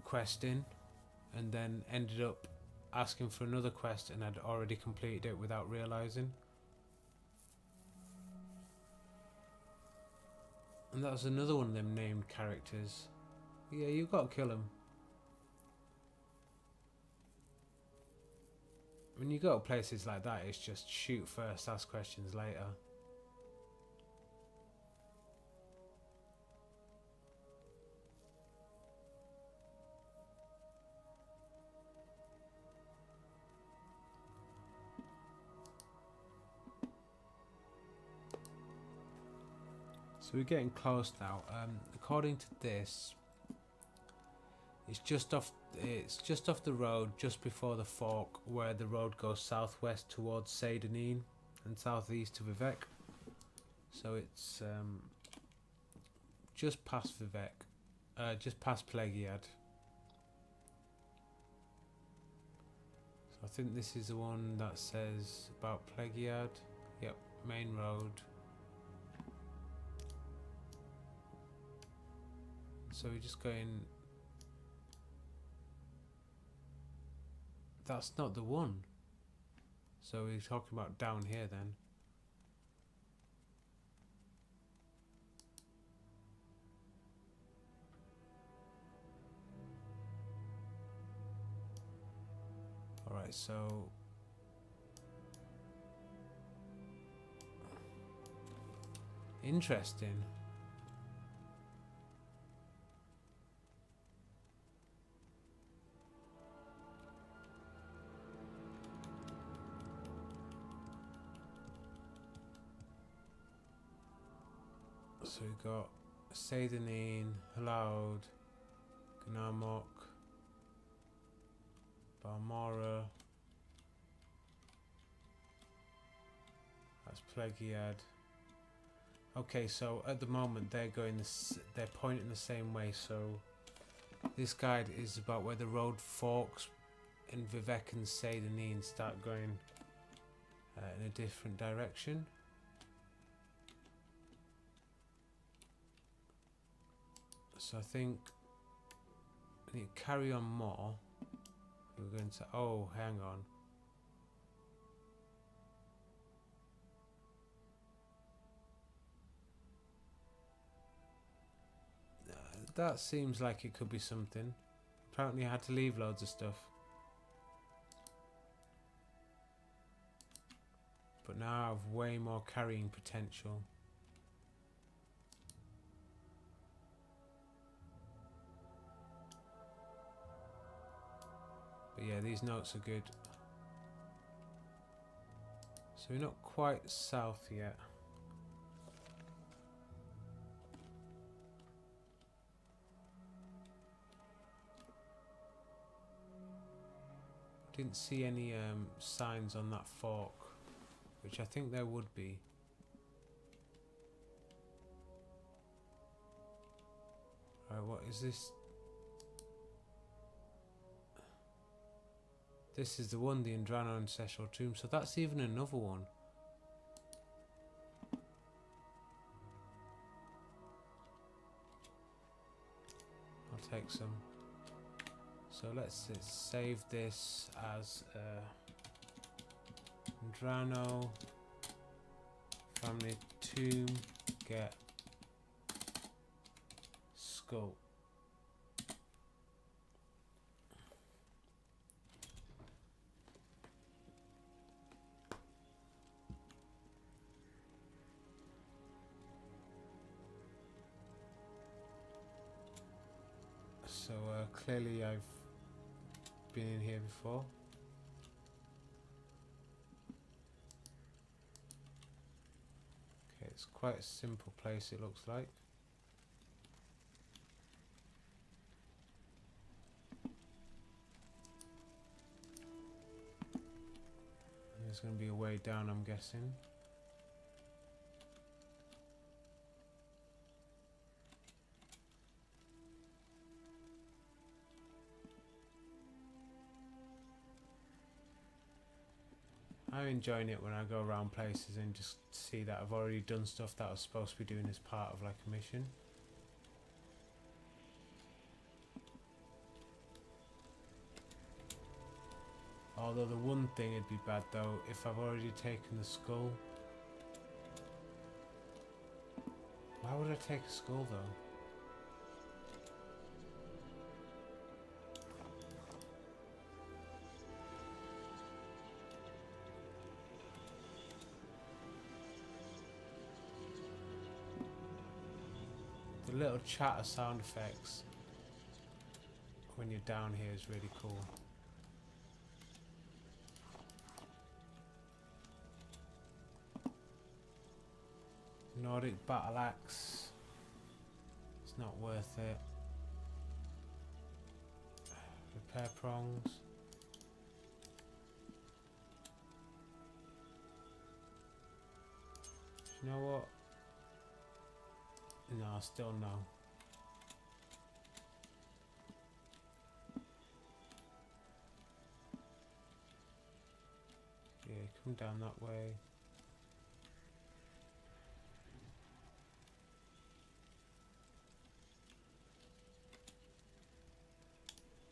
questing and then ended up asking for another quest and had already completed it without realising. And that was another one of them named characters. Yeah, you've got to kill him. When you go to places like that, it's just shoot first, ask questions later. So we're getting close now. According to this, it's just off the road, just before the fork, where the road goes southwest towards Saint-Denis and southeast to Vivec. So it's just past Vivec, just past Plegiad. So I think this is the one that says about Plegiad. Yep, main road. So we're just going. That's not the one. So we're talking about down here then. Alright, so interesting. So we got Seidanin, Halaud, Gnamok, Balmora, that's Plegiad. Okay, so at the moment they're going they're pointing the same way. So this guide is about where the road forks and Vivek and Seidanin start going in a different direction. So I think I need to carry on more. We're going to, oh, hang on. That seems like it could be something. Apparently I had to leave loads of stuff. But now I have way more carrying potential. But yeah, these notes are good. So we're not quite south yet. Didn't see any signs on that fork, which I think there would be. Alright, what is this? This is the one, the Indrano Ancestral Tomb, so that's even another one. I'll take some. So let's save this as Indrano Family Tomb, get skull. So clearly I've been in here before. Okay, it's quite a simple place it looks like. And there's going to be a way down, I'm guessing. I'm enjoying it when I go around places and just see that I've already done stuff that I was supposed to be doing as part of like a mission. Although the one thing it'd be bad though, if I've already taken the skull. Why would I take a skull though? The little chatter sound effects when you're down here is really cool. Nordic battle axe. It's not worth it. Repair prongs. You know what? No, still no. Yeah, come down that way.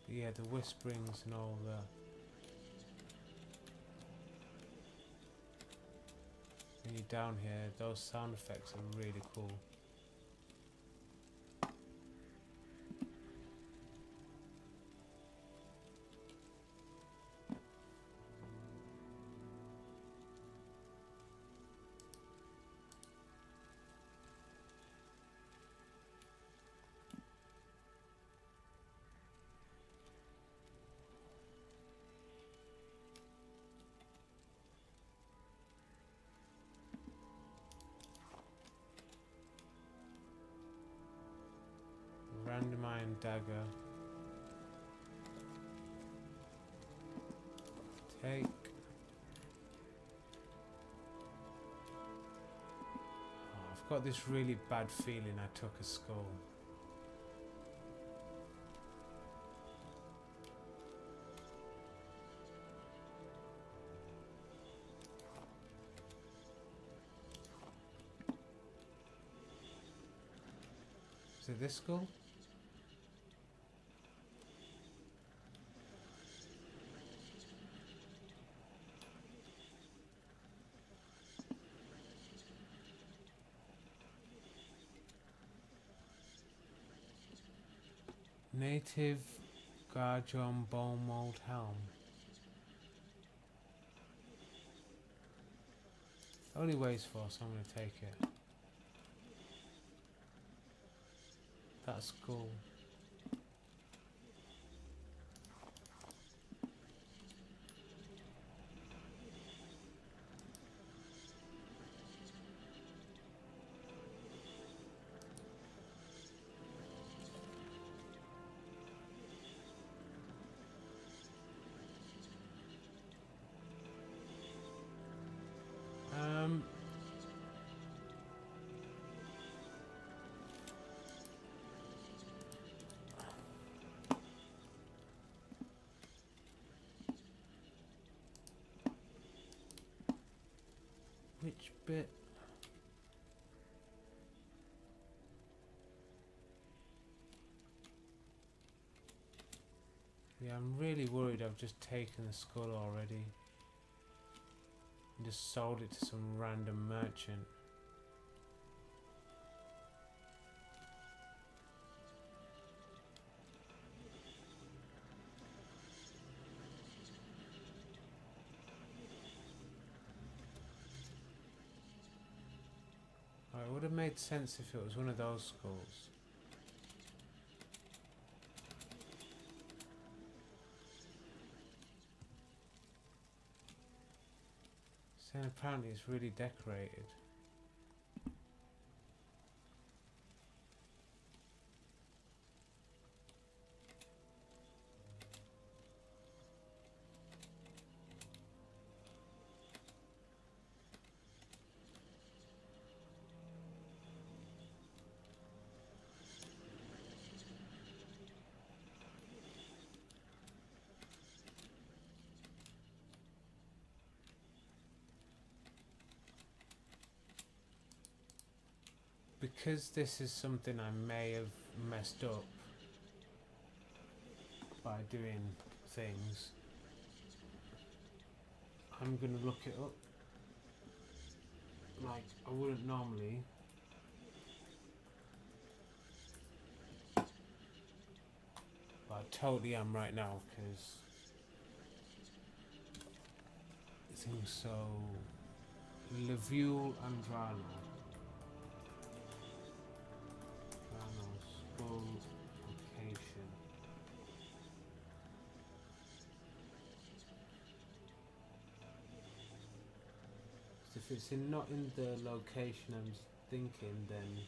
But yeah, the whisperings and all that. you down here, those sound effects are really cool. Random iron dagger. Take. Oh, I've got this really bad feeling I took a skull. Is it this skull? Native Garjon bone mold helm. Only weighs 4, so I'm going to take it. That's cool. Which bit? Yeah, I'm really worried I've just taken the skull already and just sold it to some random merchant. It would have made sense if it was one of those skulls. Saying apparently it's really decorated. Because this is something I may have messed up by doing things, I'm gonna look it up like I wouldn't normally. But I totally am right now because things so Levule and Drano. Skull location. So if it's not in the location I'm thinking, then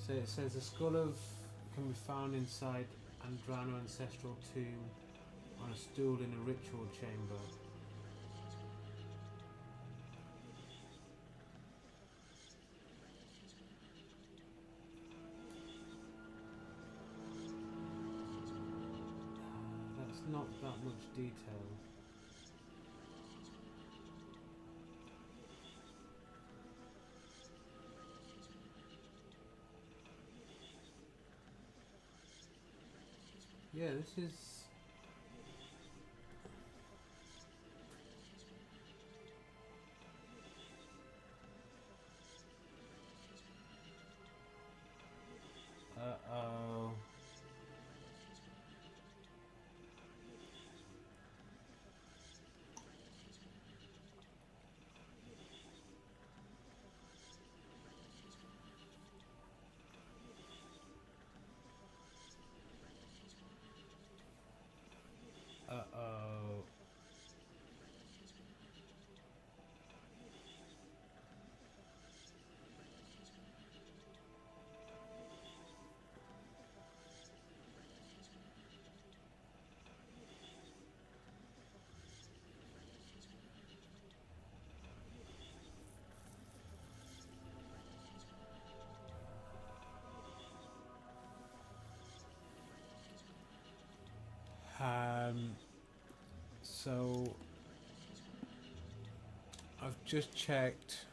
so it says the skull of can be found inside Andrano ancestral tomb on a stool in a ritual chamber. That's not that much detail. Yeah, this is... Uh-oh. Uh-oh. So I've just checked,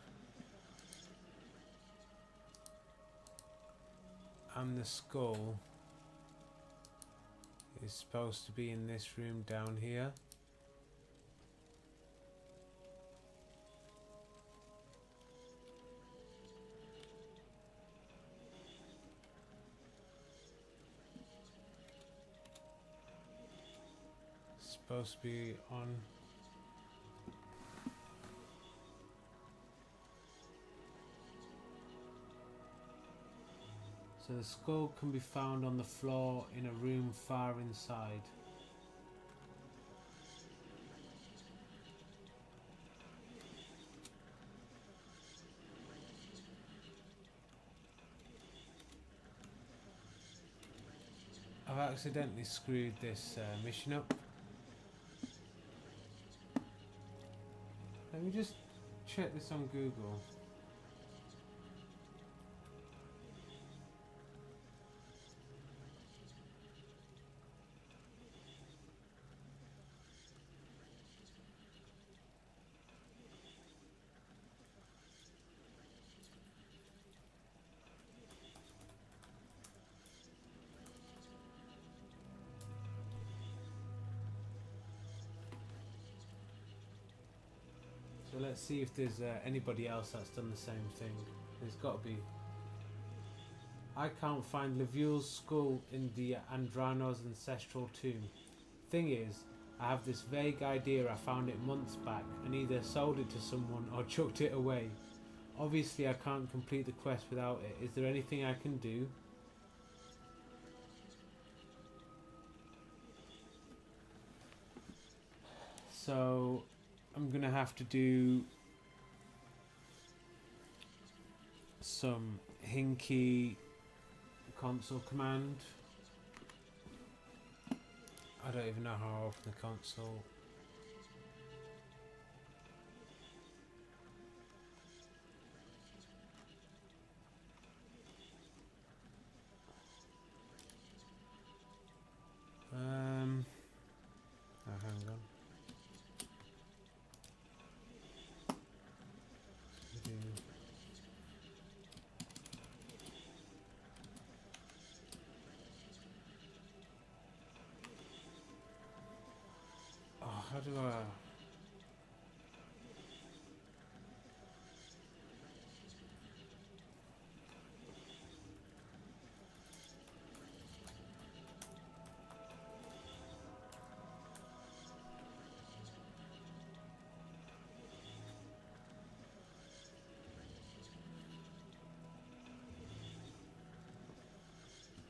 and the skull is supposed to be in this room down here. Supposed to be on. So the skull can be found on the floor in a room far inside. I've accidentally screwed this mission up. Let me just check this on Google. So let's see if there's anybody else that's done the same thing. There's got to be. I can't find Levuel's skull in the Andrano's ancestral tomb. Thing is, I have this vague idea I found it months back and either sold it to someone or chucked it away. Obviously I can't complete the quest without it. Is there anything I can do? So I'm gonna have to do some hinky console command. I don't even know how I open the console. Oh, hang on. Oh, how do I?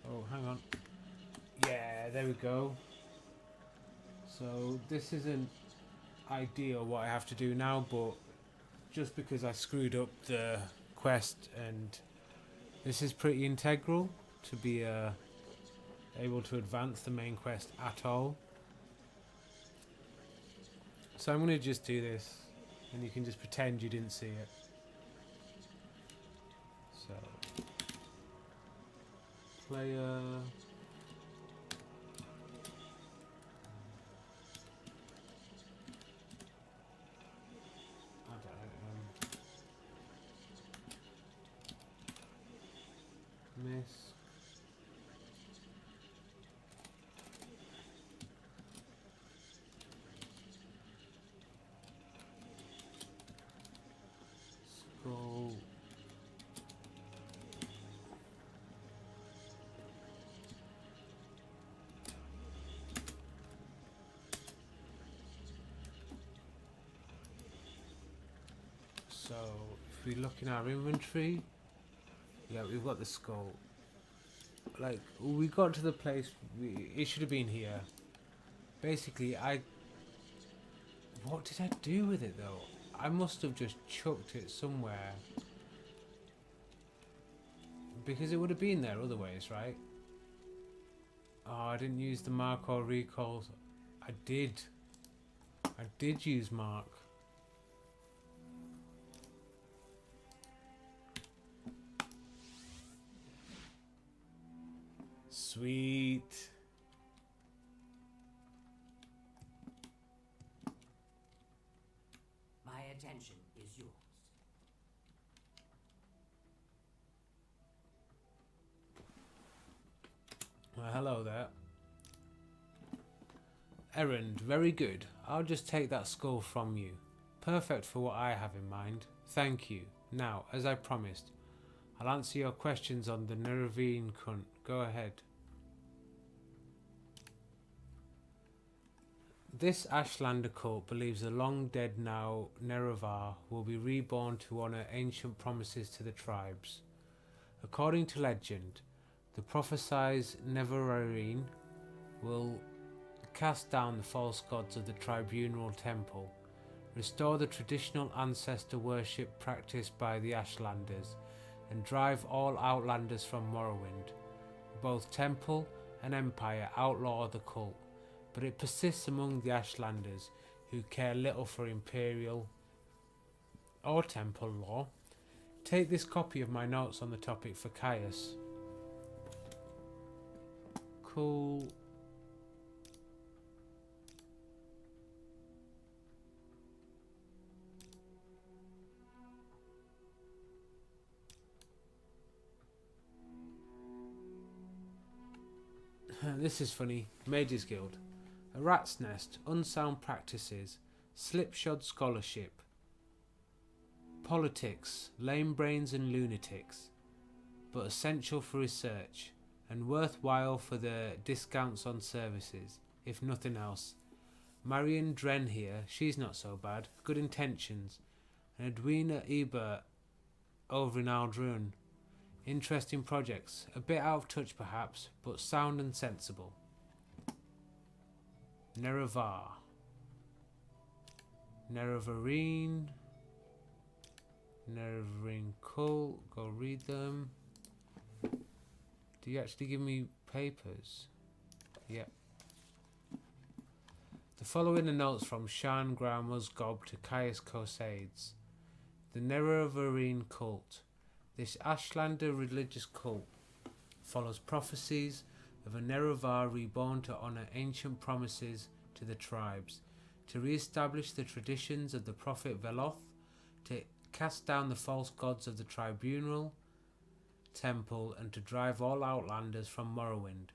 Oh, hang on. Yeah, there we go. So this isn't ideal what I have to do now, but just because I screwed up the quest, and this is pretty integral to be able to advance the main quest at all. So I'm going to just do this, and you can just pretend you didn't see it. So, player. Miss. So if we look in our inventory, yeah, we've got the skull. Like, we got to the place, it should have been here. Basically, what did I do with it though? I must have just chucked it somewhere. Because it would have been there otherwise, right? Oh, I didn't use the mark or recall. I did use mark. Sweet. My attention is yours. Well, hello there. Errand, very good. I'll just take that skull from you. Perfect for what I have in mind. Thank you. Now, as I promised, I'll answer your questions on the Nerevarine cunt. Go ahead. This Ashlander cult believes the long-dead now Nerevar will be reborn to honour ancient promises to the tribes. According to legend, the prophesied Nerevarine will cast down the false gods of the tribunal temple, restore the traditional ancestor worship practiced by the Ashlanders, and drive all Outlanders from Morrowind. Both temple and empire outlaw the cult, but it persists among the Ashlanders, who care little for imperial or temple law. Take this copy of my notes on the topic for Caius. Cool. This is funny. Mages Guild. A rat's nest, unsound practices, slipshod scholarship, politics, lame brains and lunatics, but essential for research, and worthwhile for the discounts on services, if nothing else. Marion Dren here, she's not so bad, good intentions, and Dwemer Ebert over in Aldrun. Interesting projects, a bit out of touch perhaps, but sound and sensible. Nerevar. Nerevarine. Nerevarine cult. Go read them. Do you actually give me papers? Yep. The following are notes from Shan Gramusgob to Caius Cosades. The Nerevarine cult. This Ashlander religious cult follows prophecies of a Nerevar reborn to honour ancient promises to the tribes, to re-establish the traditions of the prophet Veloth, to cast down the false gods of the tribunal temple, and to drive all Outlanders from Morrowind.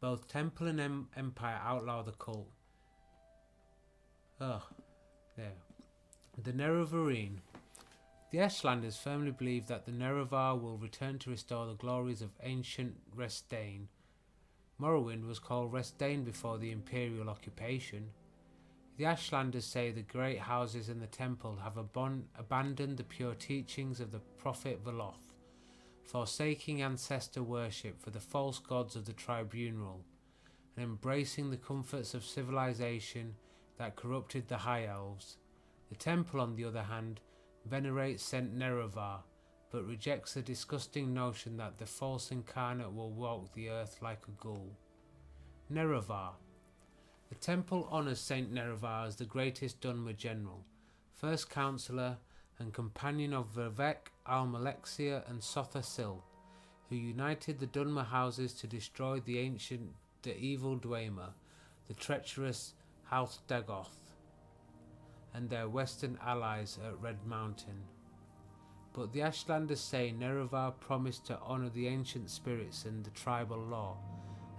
Both temple and empire outlaw the cult. There. The Nerevarine. The Ashlanders firmly believe that the Nerevar will return to restore the glories of ancient Restane. Morrowind was called Restane before the Imperial occupation. The Ashlanders say the great houses and the temple have abandoned the pure teachings of the prophet Veloth, forsaking ancestor worship for the false gods of the tribunal, and embracing the comforts of civilization that corrupted the High Elves. The temple, on the other hand, venerates Saint Nerevar, but rejects the disgusting notion that the false incarnate will walk the earth like a ghoul. Nerevar. The temple honours Saint Nerevar as the greatest Dwemer general, first counsellor and companion of Vivek, Almalexia and Sotha Sil, who united the Dwemer houses to destroy the evil Dwemer, the treacherous House Dagoth, and their western allies at Red Mountain. But the Ashlanders say Nerevar promised to honour the ancient spirits and the tribal law,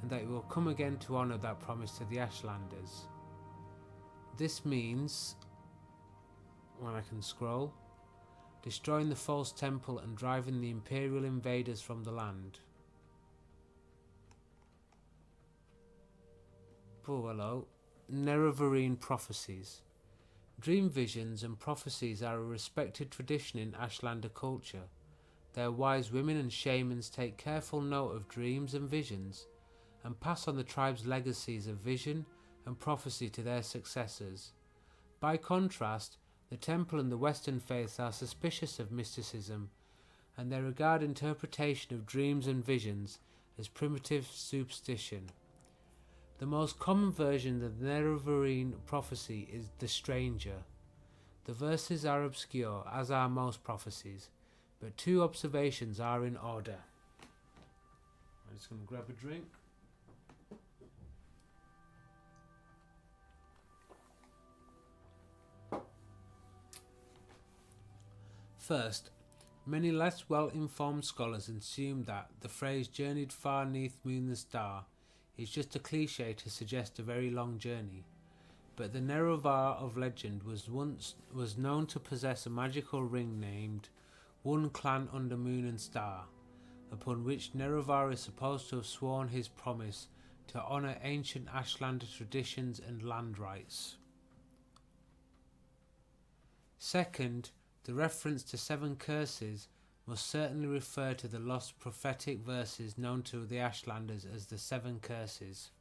and that it will come again to honour that promise to the Ashlanders. This means, when I can scroll, destroying the false temple and driving the imperial invaders from the land. Oh, hello. Nerevarine prophecies. Dream visions and prophecies are a respected tradition in Ashlander culture. Their wise women and shamans take careful note of dreams and visions and pass on the tribe's legacies of vision and prophecy to their successors. By contrast, the temple and the Western faiths are suspicious of mysticism, and they regard interpretation of dreams and visions as primitive superstition. The most common version of the Nerevarine prophecy is the stranger. The verses are obscure, as are most prophecies, but two observations are in order. I'm just going to grab a drink. First, many less well-informed scholars assume that the phrase journeyed far neath moon and star is just a cliche to suggest a very long journey. But the Nerevar of legend was known to possess a magical ring named One Clan Under Moon and Star, upon which Nerevar is supposed to have sworn his promise to honour ancient Ashlander traditions and land rights. Second, the reference to 7 curses must certainly refer to the lost prophetic verses known to the Ashlanders as the 7 curses.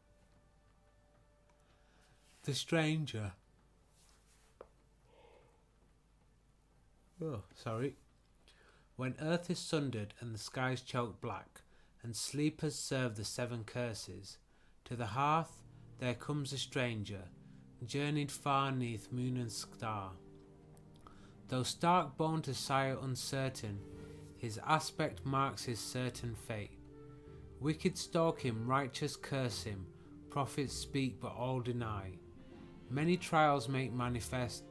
The stranger. When earth is sundered and the skies choked black, and sleepers serve the 7 curses, to the hearth there comes a stranger, journeyed far neath moon and star. Though stark born to sire uncertain, his aspect marks his certain fate. Wicked stalk him, righteous curse him, prophets speak but all deny. Many trials make manifest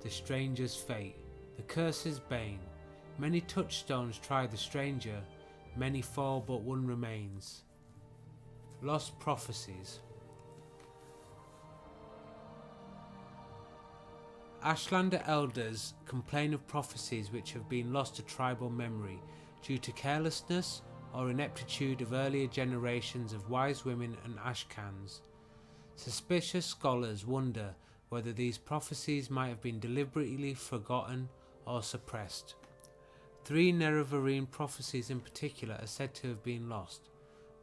the stranger's fate, the curse's bane. Many touchstones try the stranger, many fall but one remains. Lost prophecies. Ashlander elders complain of prophecies which have been lost to tribal memory due to carelessness or ineptitude of earlier generations of wise women and Ashkans. Suspicious scholars wonder whether these prophecies might have been deliberately forgotten or suppressed. 3 Nerevarine prophecies in particular are said to have been lost: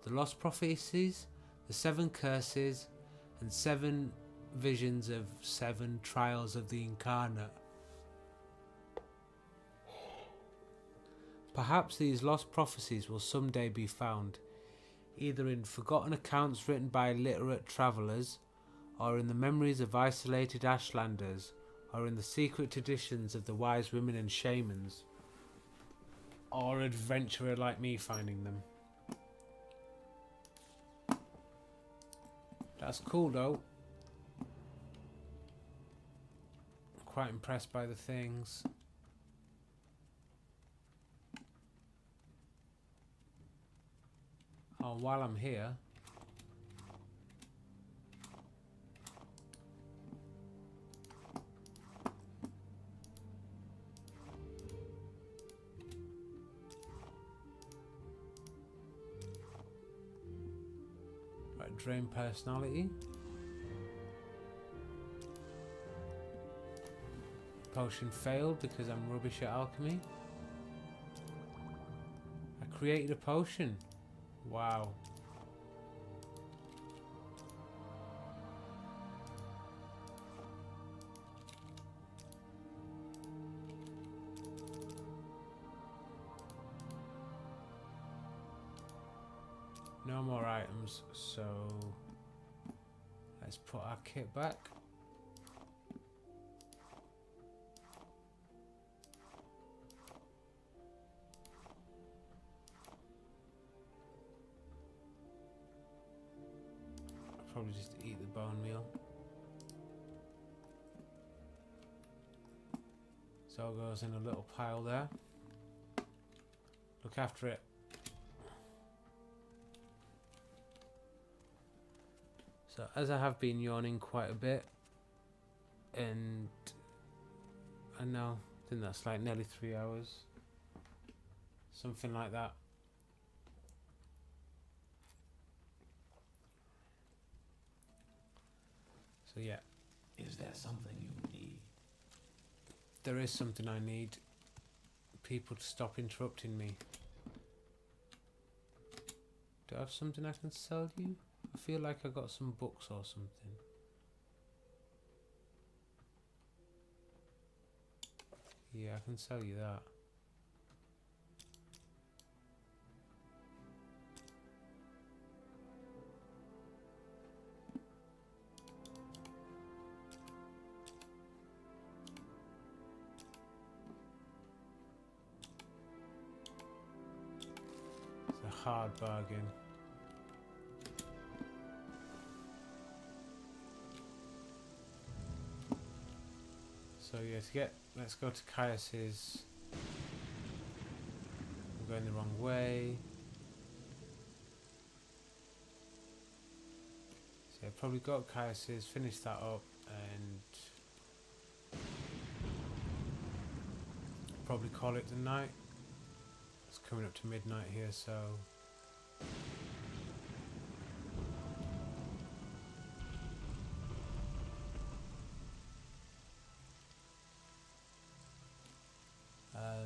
the lost prophecies, the 7 curses, and 7 visions of 7 trials of the incarnate. Perhaps these lost prophecies will someday be found, either in forgotten accounts written by literate travellers, or in the memories of isolated Ashlanders, or in the secret traditions of the wise women and shamans, or an adventurer like me finding them. That's cool though. Quite impressed by the things. Oh, while I'm here, right, drain personality. Potion failed because I'm rubbish at alchemy. I created a potion. Wow. No more items, so let's put our kit back. Probably just eat the bone meal. So it goes in a little pile there. Look after it. So as I have been yawning quite a bit, and I think that's like nearly 3 hours, something like that. So yeah. Is there something you need? there is something I need people to stop interrupting me. Do I have something I can sell you? I feel like I got some books or something. Yeah, I can sell you that. It's a hard bargain. So yeah, let's go to Caius's. I'm going the wrong way. So yeah, probably got Caius's, finish that up, and probably call it the night. It's coming up to midnight here, so I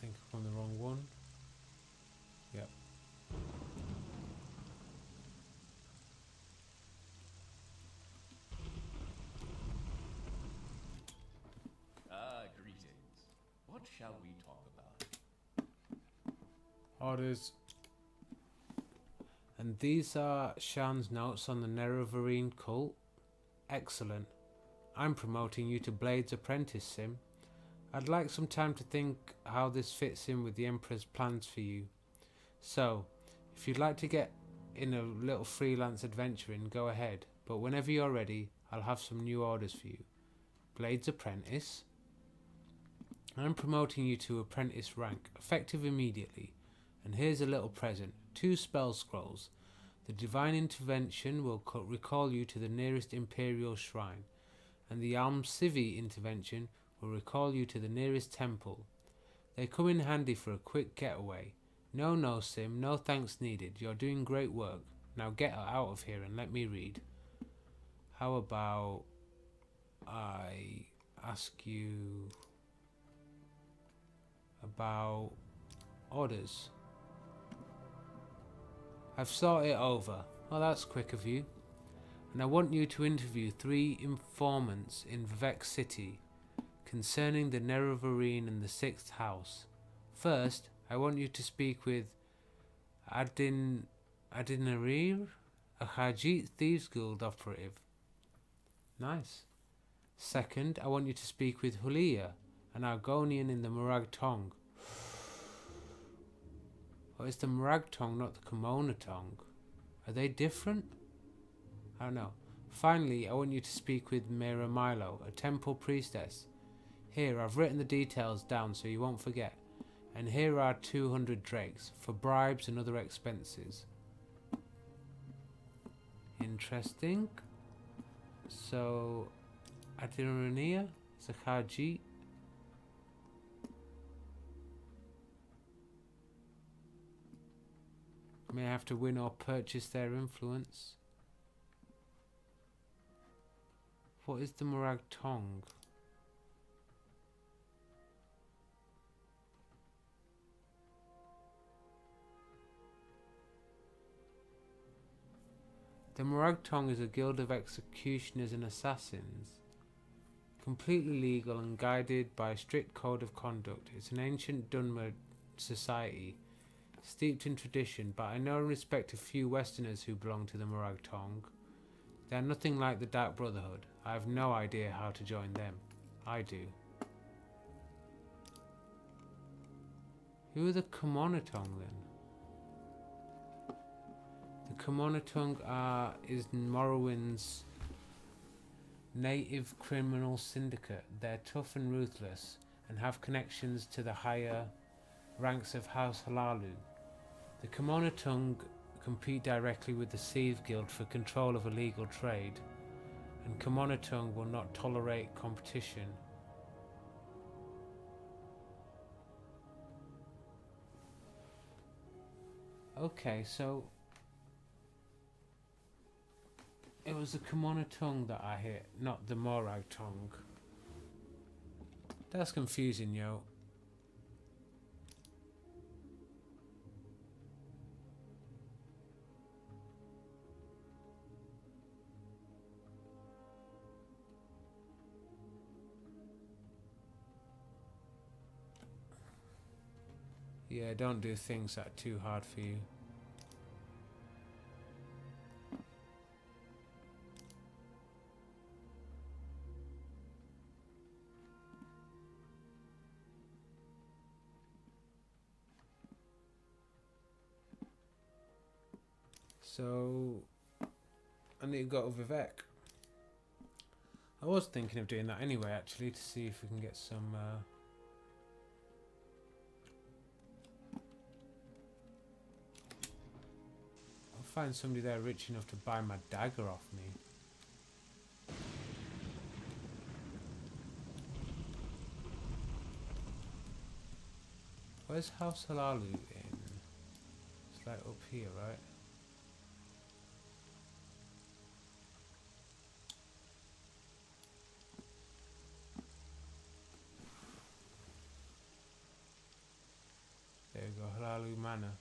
think I'm on the wrong one. Yep. Greetings. What shall we talk about? Orders. And these are Shan's notes on the Nerevarine cult. Excellent. I'm promoting you to Blade's apprentice, Sim. I'd like some time to think how this fits in with the Emperor's plans for you. So, if you'd like to get in a little freelance adventuring, go ahead. But whenever you're ready, I'll have some new orders for you. Blade's apprentice. I'm promoting you to apprentice rank, effective immediately. And here's a little present. 2 spell scrolls. The divine intervention will recall you to the nearest imperial shrine. And the Almcivi intervention will recall you to the nearest temple. They come in handy for a quick getaway. No, Sim, no thanks needed. You're doing great work. Now get out of here and let me read. How about I ask you about orders? I've thought it over. Well, that's quick of you. And I want you to interview 3 informants in Vivek City concerning the Nerevarine and the 6th house. First, I want you to speak with Adinarir, a Hajit Thieves Guild operative. Nice. Second, I want you to speak with Hulia, an Argonian in the Murag Tong. Or is the Murag Tong not the Kimona Tong? Are they different? I don't know. Finally, I want you to speak with Mira Milo, a temple priestess. Here, I've written the details down so you won't forget. And here are 200 drakes for bribes and other expenses. Interesting. So, Adirania is a Khaji. May have to win or purchase their influence. What is the Murag Tong? The Murag Tong is a guild of executioners and assassins. Completely legal and guided by a strict code of conduct. It's an ancient Dwemer society, steeped in tradition, but I know and respect a few Westerners who belong to the Murag Tong. They are nothing like the Dark Brotherhood. I have no idea how to join them. I do. Who are the Kumonatong then? The Kumonatong is Morrowind's native criminal syndicate. They're tough and ruthless and have connections to the higher ranks of House Halalu. The Kumonatong compete directly with the Sieve Guild for control of illegal trade, and Kumonatong will not tolerate competition. Okay, so it was the Kumonatong that I hit, not the Morag Tong. That's confusing, yo. Yeah, don't do things that are too hard for you. So, I need to go to Vivek. I was thinking of doing that anyway, actually, to see if we can get some... I'll find somebody there rich enough to buy my dagger off me. Where's House Halalu in? It's like up here, right? There we go, Halalu Manor.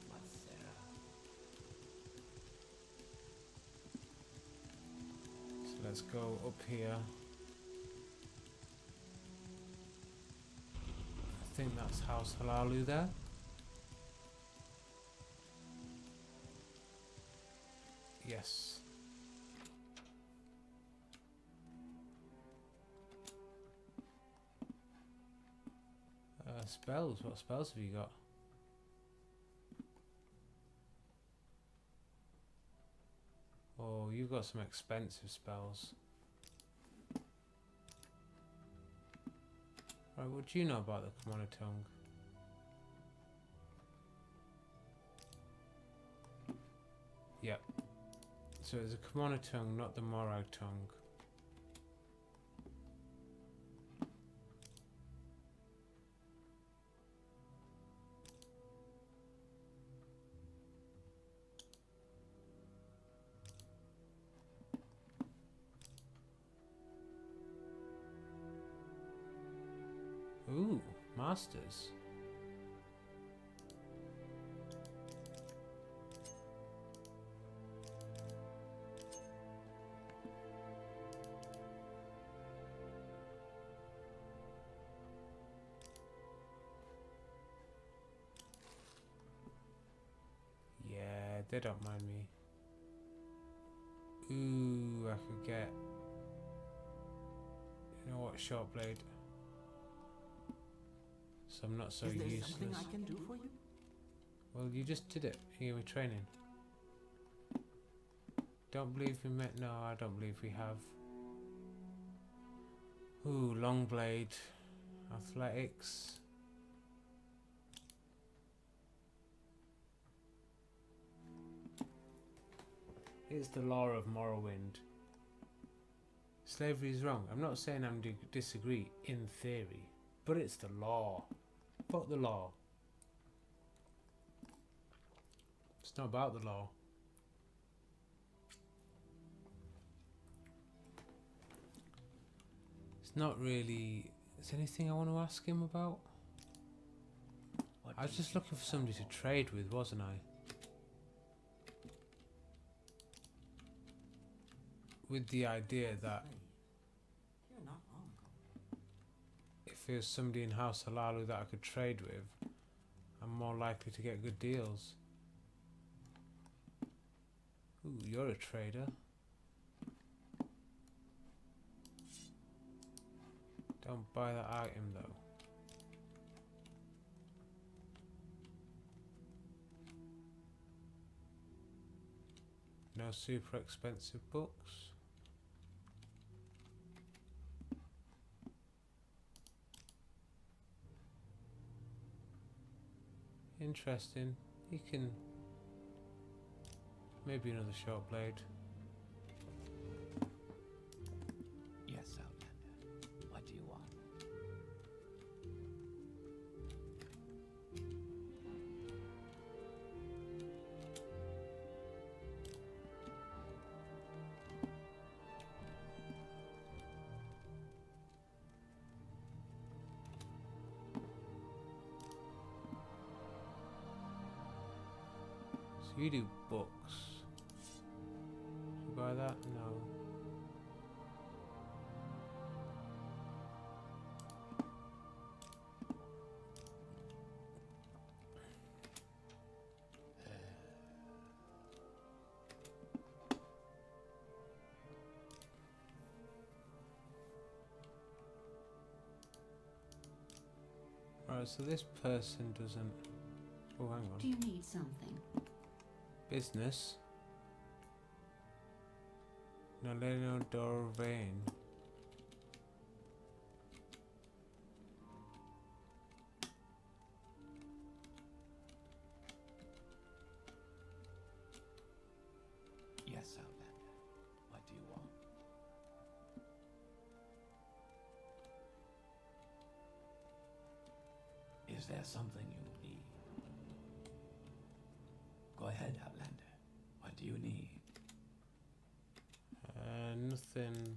What's there? So let's go up here. I think that's House Halalu there. Yes. Spells. What spells have you got? Oh, you've got some expensive spells. Right, what do you know about the Kimono Tongue? Yep. So it's a Kimono Tongue, not the Morrowind Tongue. Ooh, masters. Yeah, they don't mind me. Ooh, I could get... You know what, short blade. So I'm not so Is there useless. something I can do for you? Well, you just did it. You gave me training. Don't believe we met. No, I don't believe we have. Ooh, long blade. Athletics. It's the law of Morrowind. Slavery is wrong. I'm not saying I'm disagree in theory, but it's the law. Fuck the law. It's not about the law. It's not really... Is there anything I want to ask him about? I was just looking for somebody to trade with, wasn't I? With the idea that You're not wrong. if there's somebody in House Halalu that I could trade with, I'm more likely to get good deals. Ooh, you're a trader. Don't buy that item though. No super expensive books. Interesting. You can... Maybe another short blade. Yes, Outlander. What do you want? So you do books. Should we buy that? No. Alright, so this person doesn't... Oh, hang on. Do you need something? Business. Noleno Dorvain. Yes, Outlander. What do you want? Is there something you need? Go ahead, Outlander. What do you need? Nothing.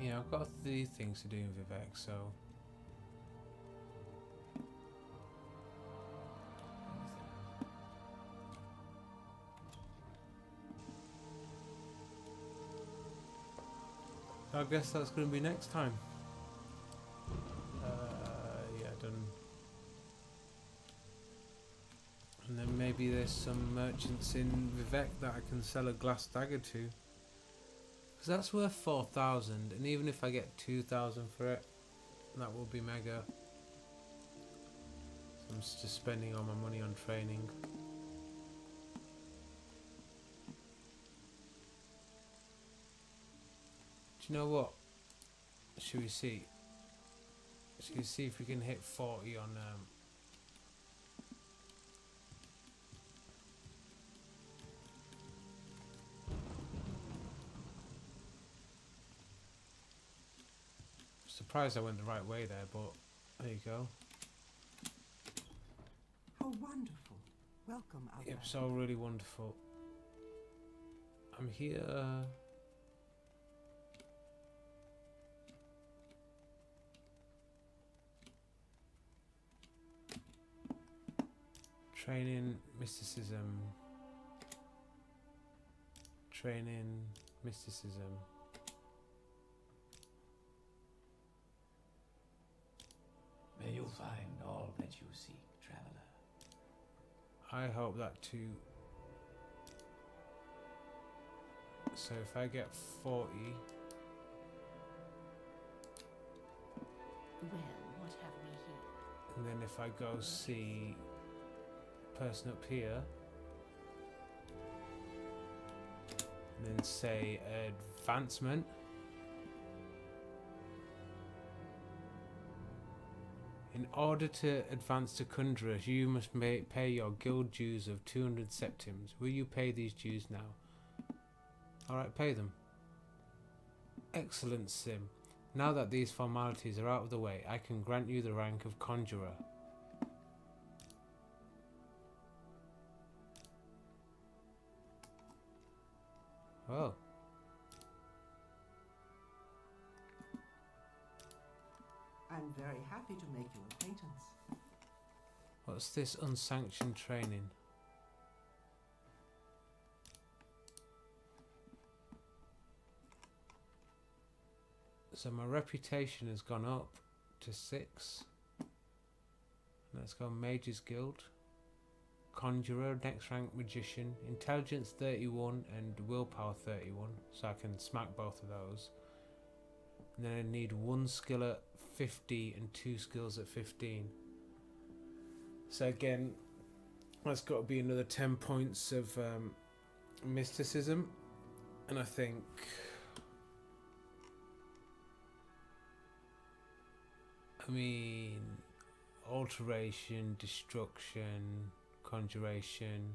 Yeah, I've got 3 things to do in Vivek, so... I guess that's going to be next time. Yeah, done. And then maybe there's some merchants in Vivek that I can sell a glass dagger to. Because that's worth 4,000, and even if I get 2,000 for it, that will be mega. So I'm just spending all my money on training. Do you know what? Should we see? Should we see if we can hit 40 on surprised I went the right way there, but there you go. How wonderful. Welcome, Outlander. It's all really wonderful. I'm here. Training mysticism. Training mysticism. May you find all that you seek, traveler. I hope that too. So if I get 40, Well, what have we here? and then if I go see person up here, and then say advancement, in order to advance to Conjurer, you must pay your guild dues of 200 septims. Will you pay these dues now? Alright, pay them. Excellent, Sim. Now that these formalities are out of the way, I can grant you the rank of Conjurer. Well. I'm very happy to make your acquaintance. What's this unsanctioned training? So my reputation has gone up to 6. Let's go Mage's Guild. Conjurer, next rank Magician. Intelligence 31 and Willpower 31. So I can smack both of those. And then I need 1 skill at 50 and 2 skills at 15. So again, that's got to be another 10 points of mysticism. And I think... I mean... Alteration, Destruction, Conjuration...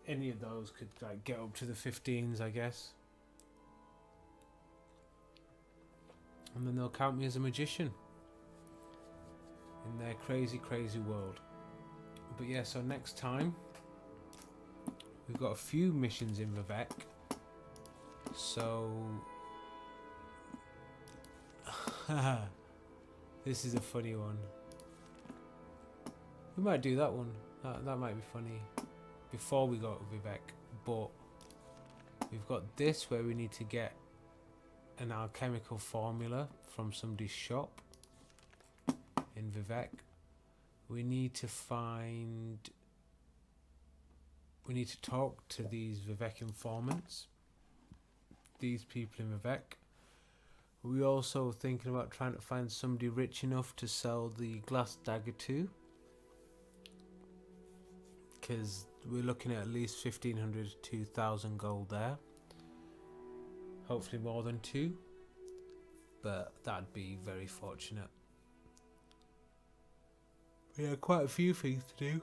any of those could like get up to the 15s, I guess. And then they'll count me as a magician in their crazy, crazy world. But yeah, so next time we've got a few missions in Vivek. So this is a funny one. We might do that one. That might be funny before we go to Vivek. But we've got this where we need to get an alchemical formula from somebody's shop in Vivek. We need to talk to these Vivek informants, these people in Vivek. We're also thinking about trying to find somebody rich enough to sell the glass dagger to, because we're looking at least 1,500 to 2,000 gold there. Hopefully more than 2, but that'd be very fortunate. We have quite a few things to do.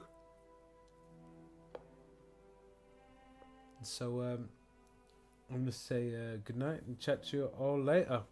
So I'm going to say good night and chat to you all later.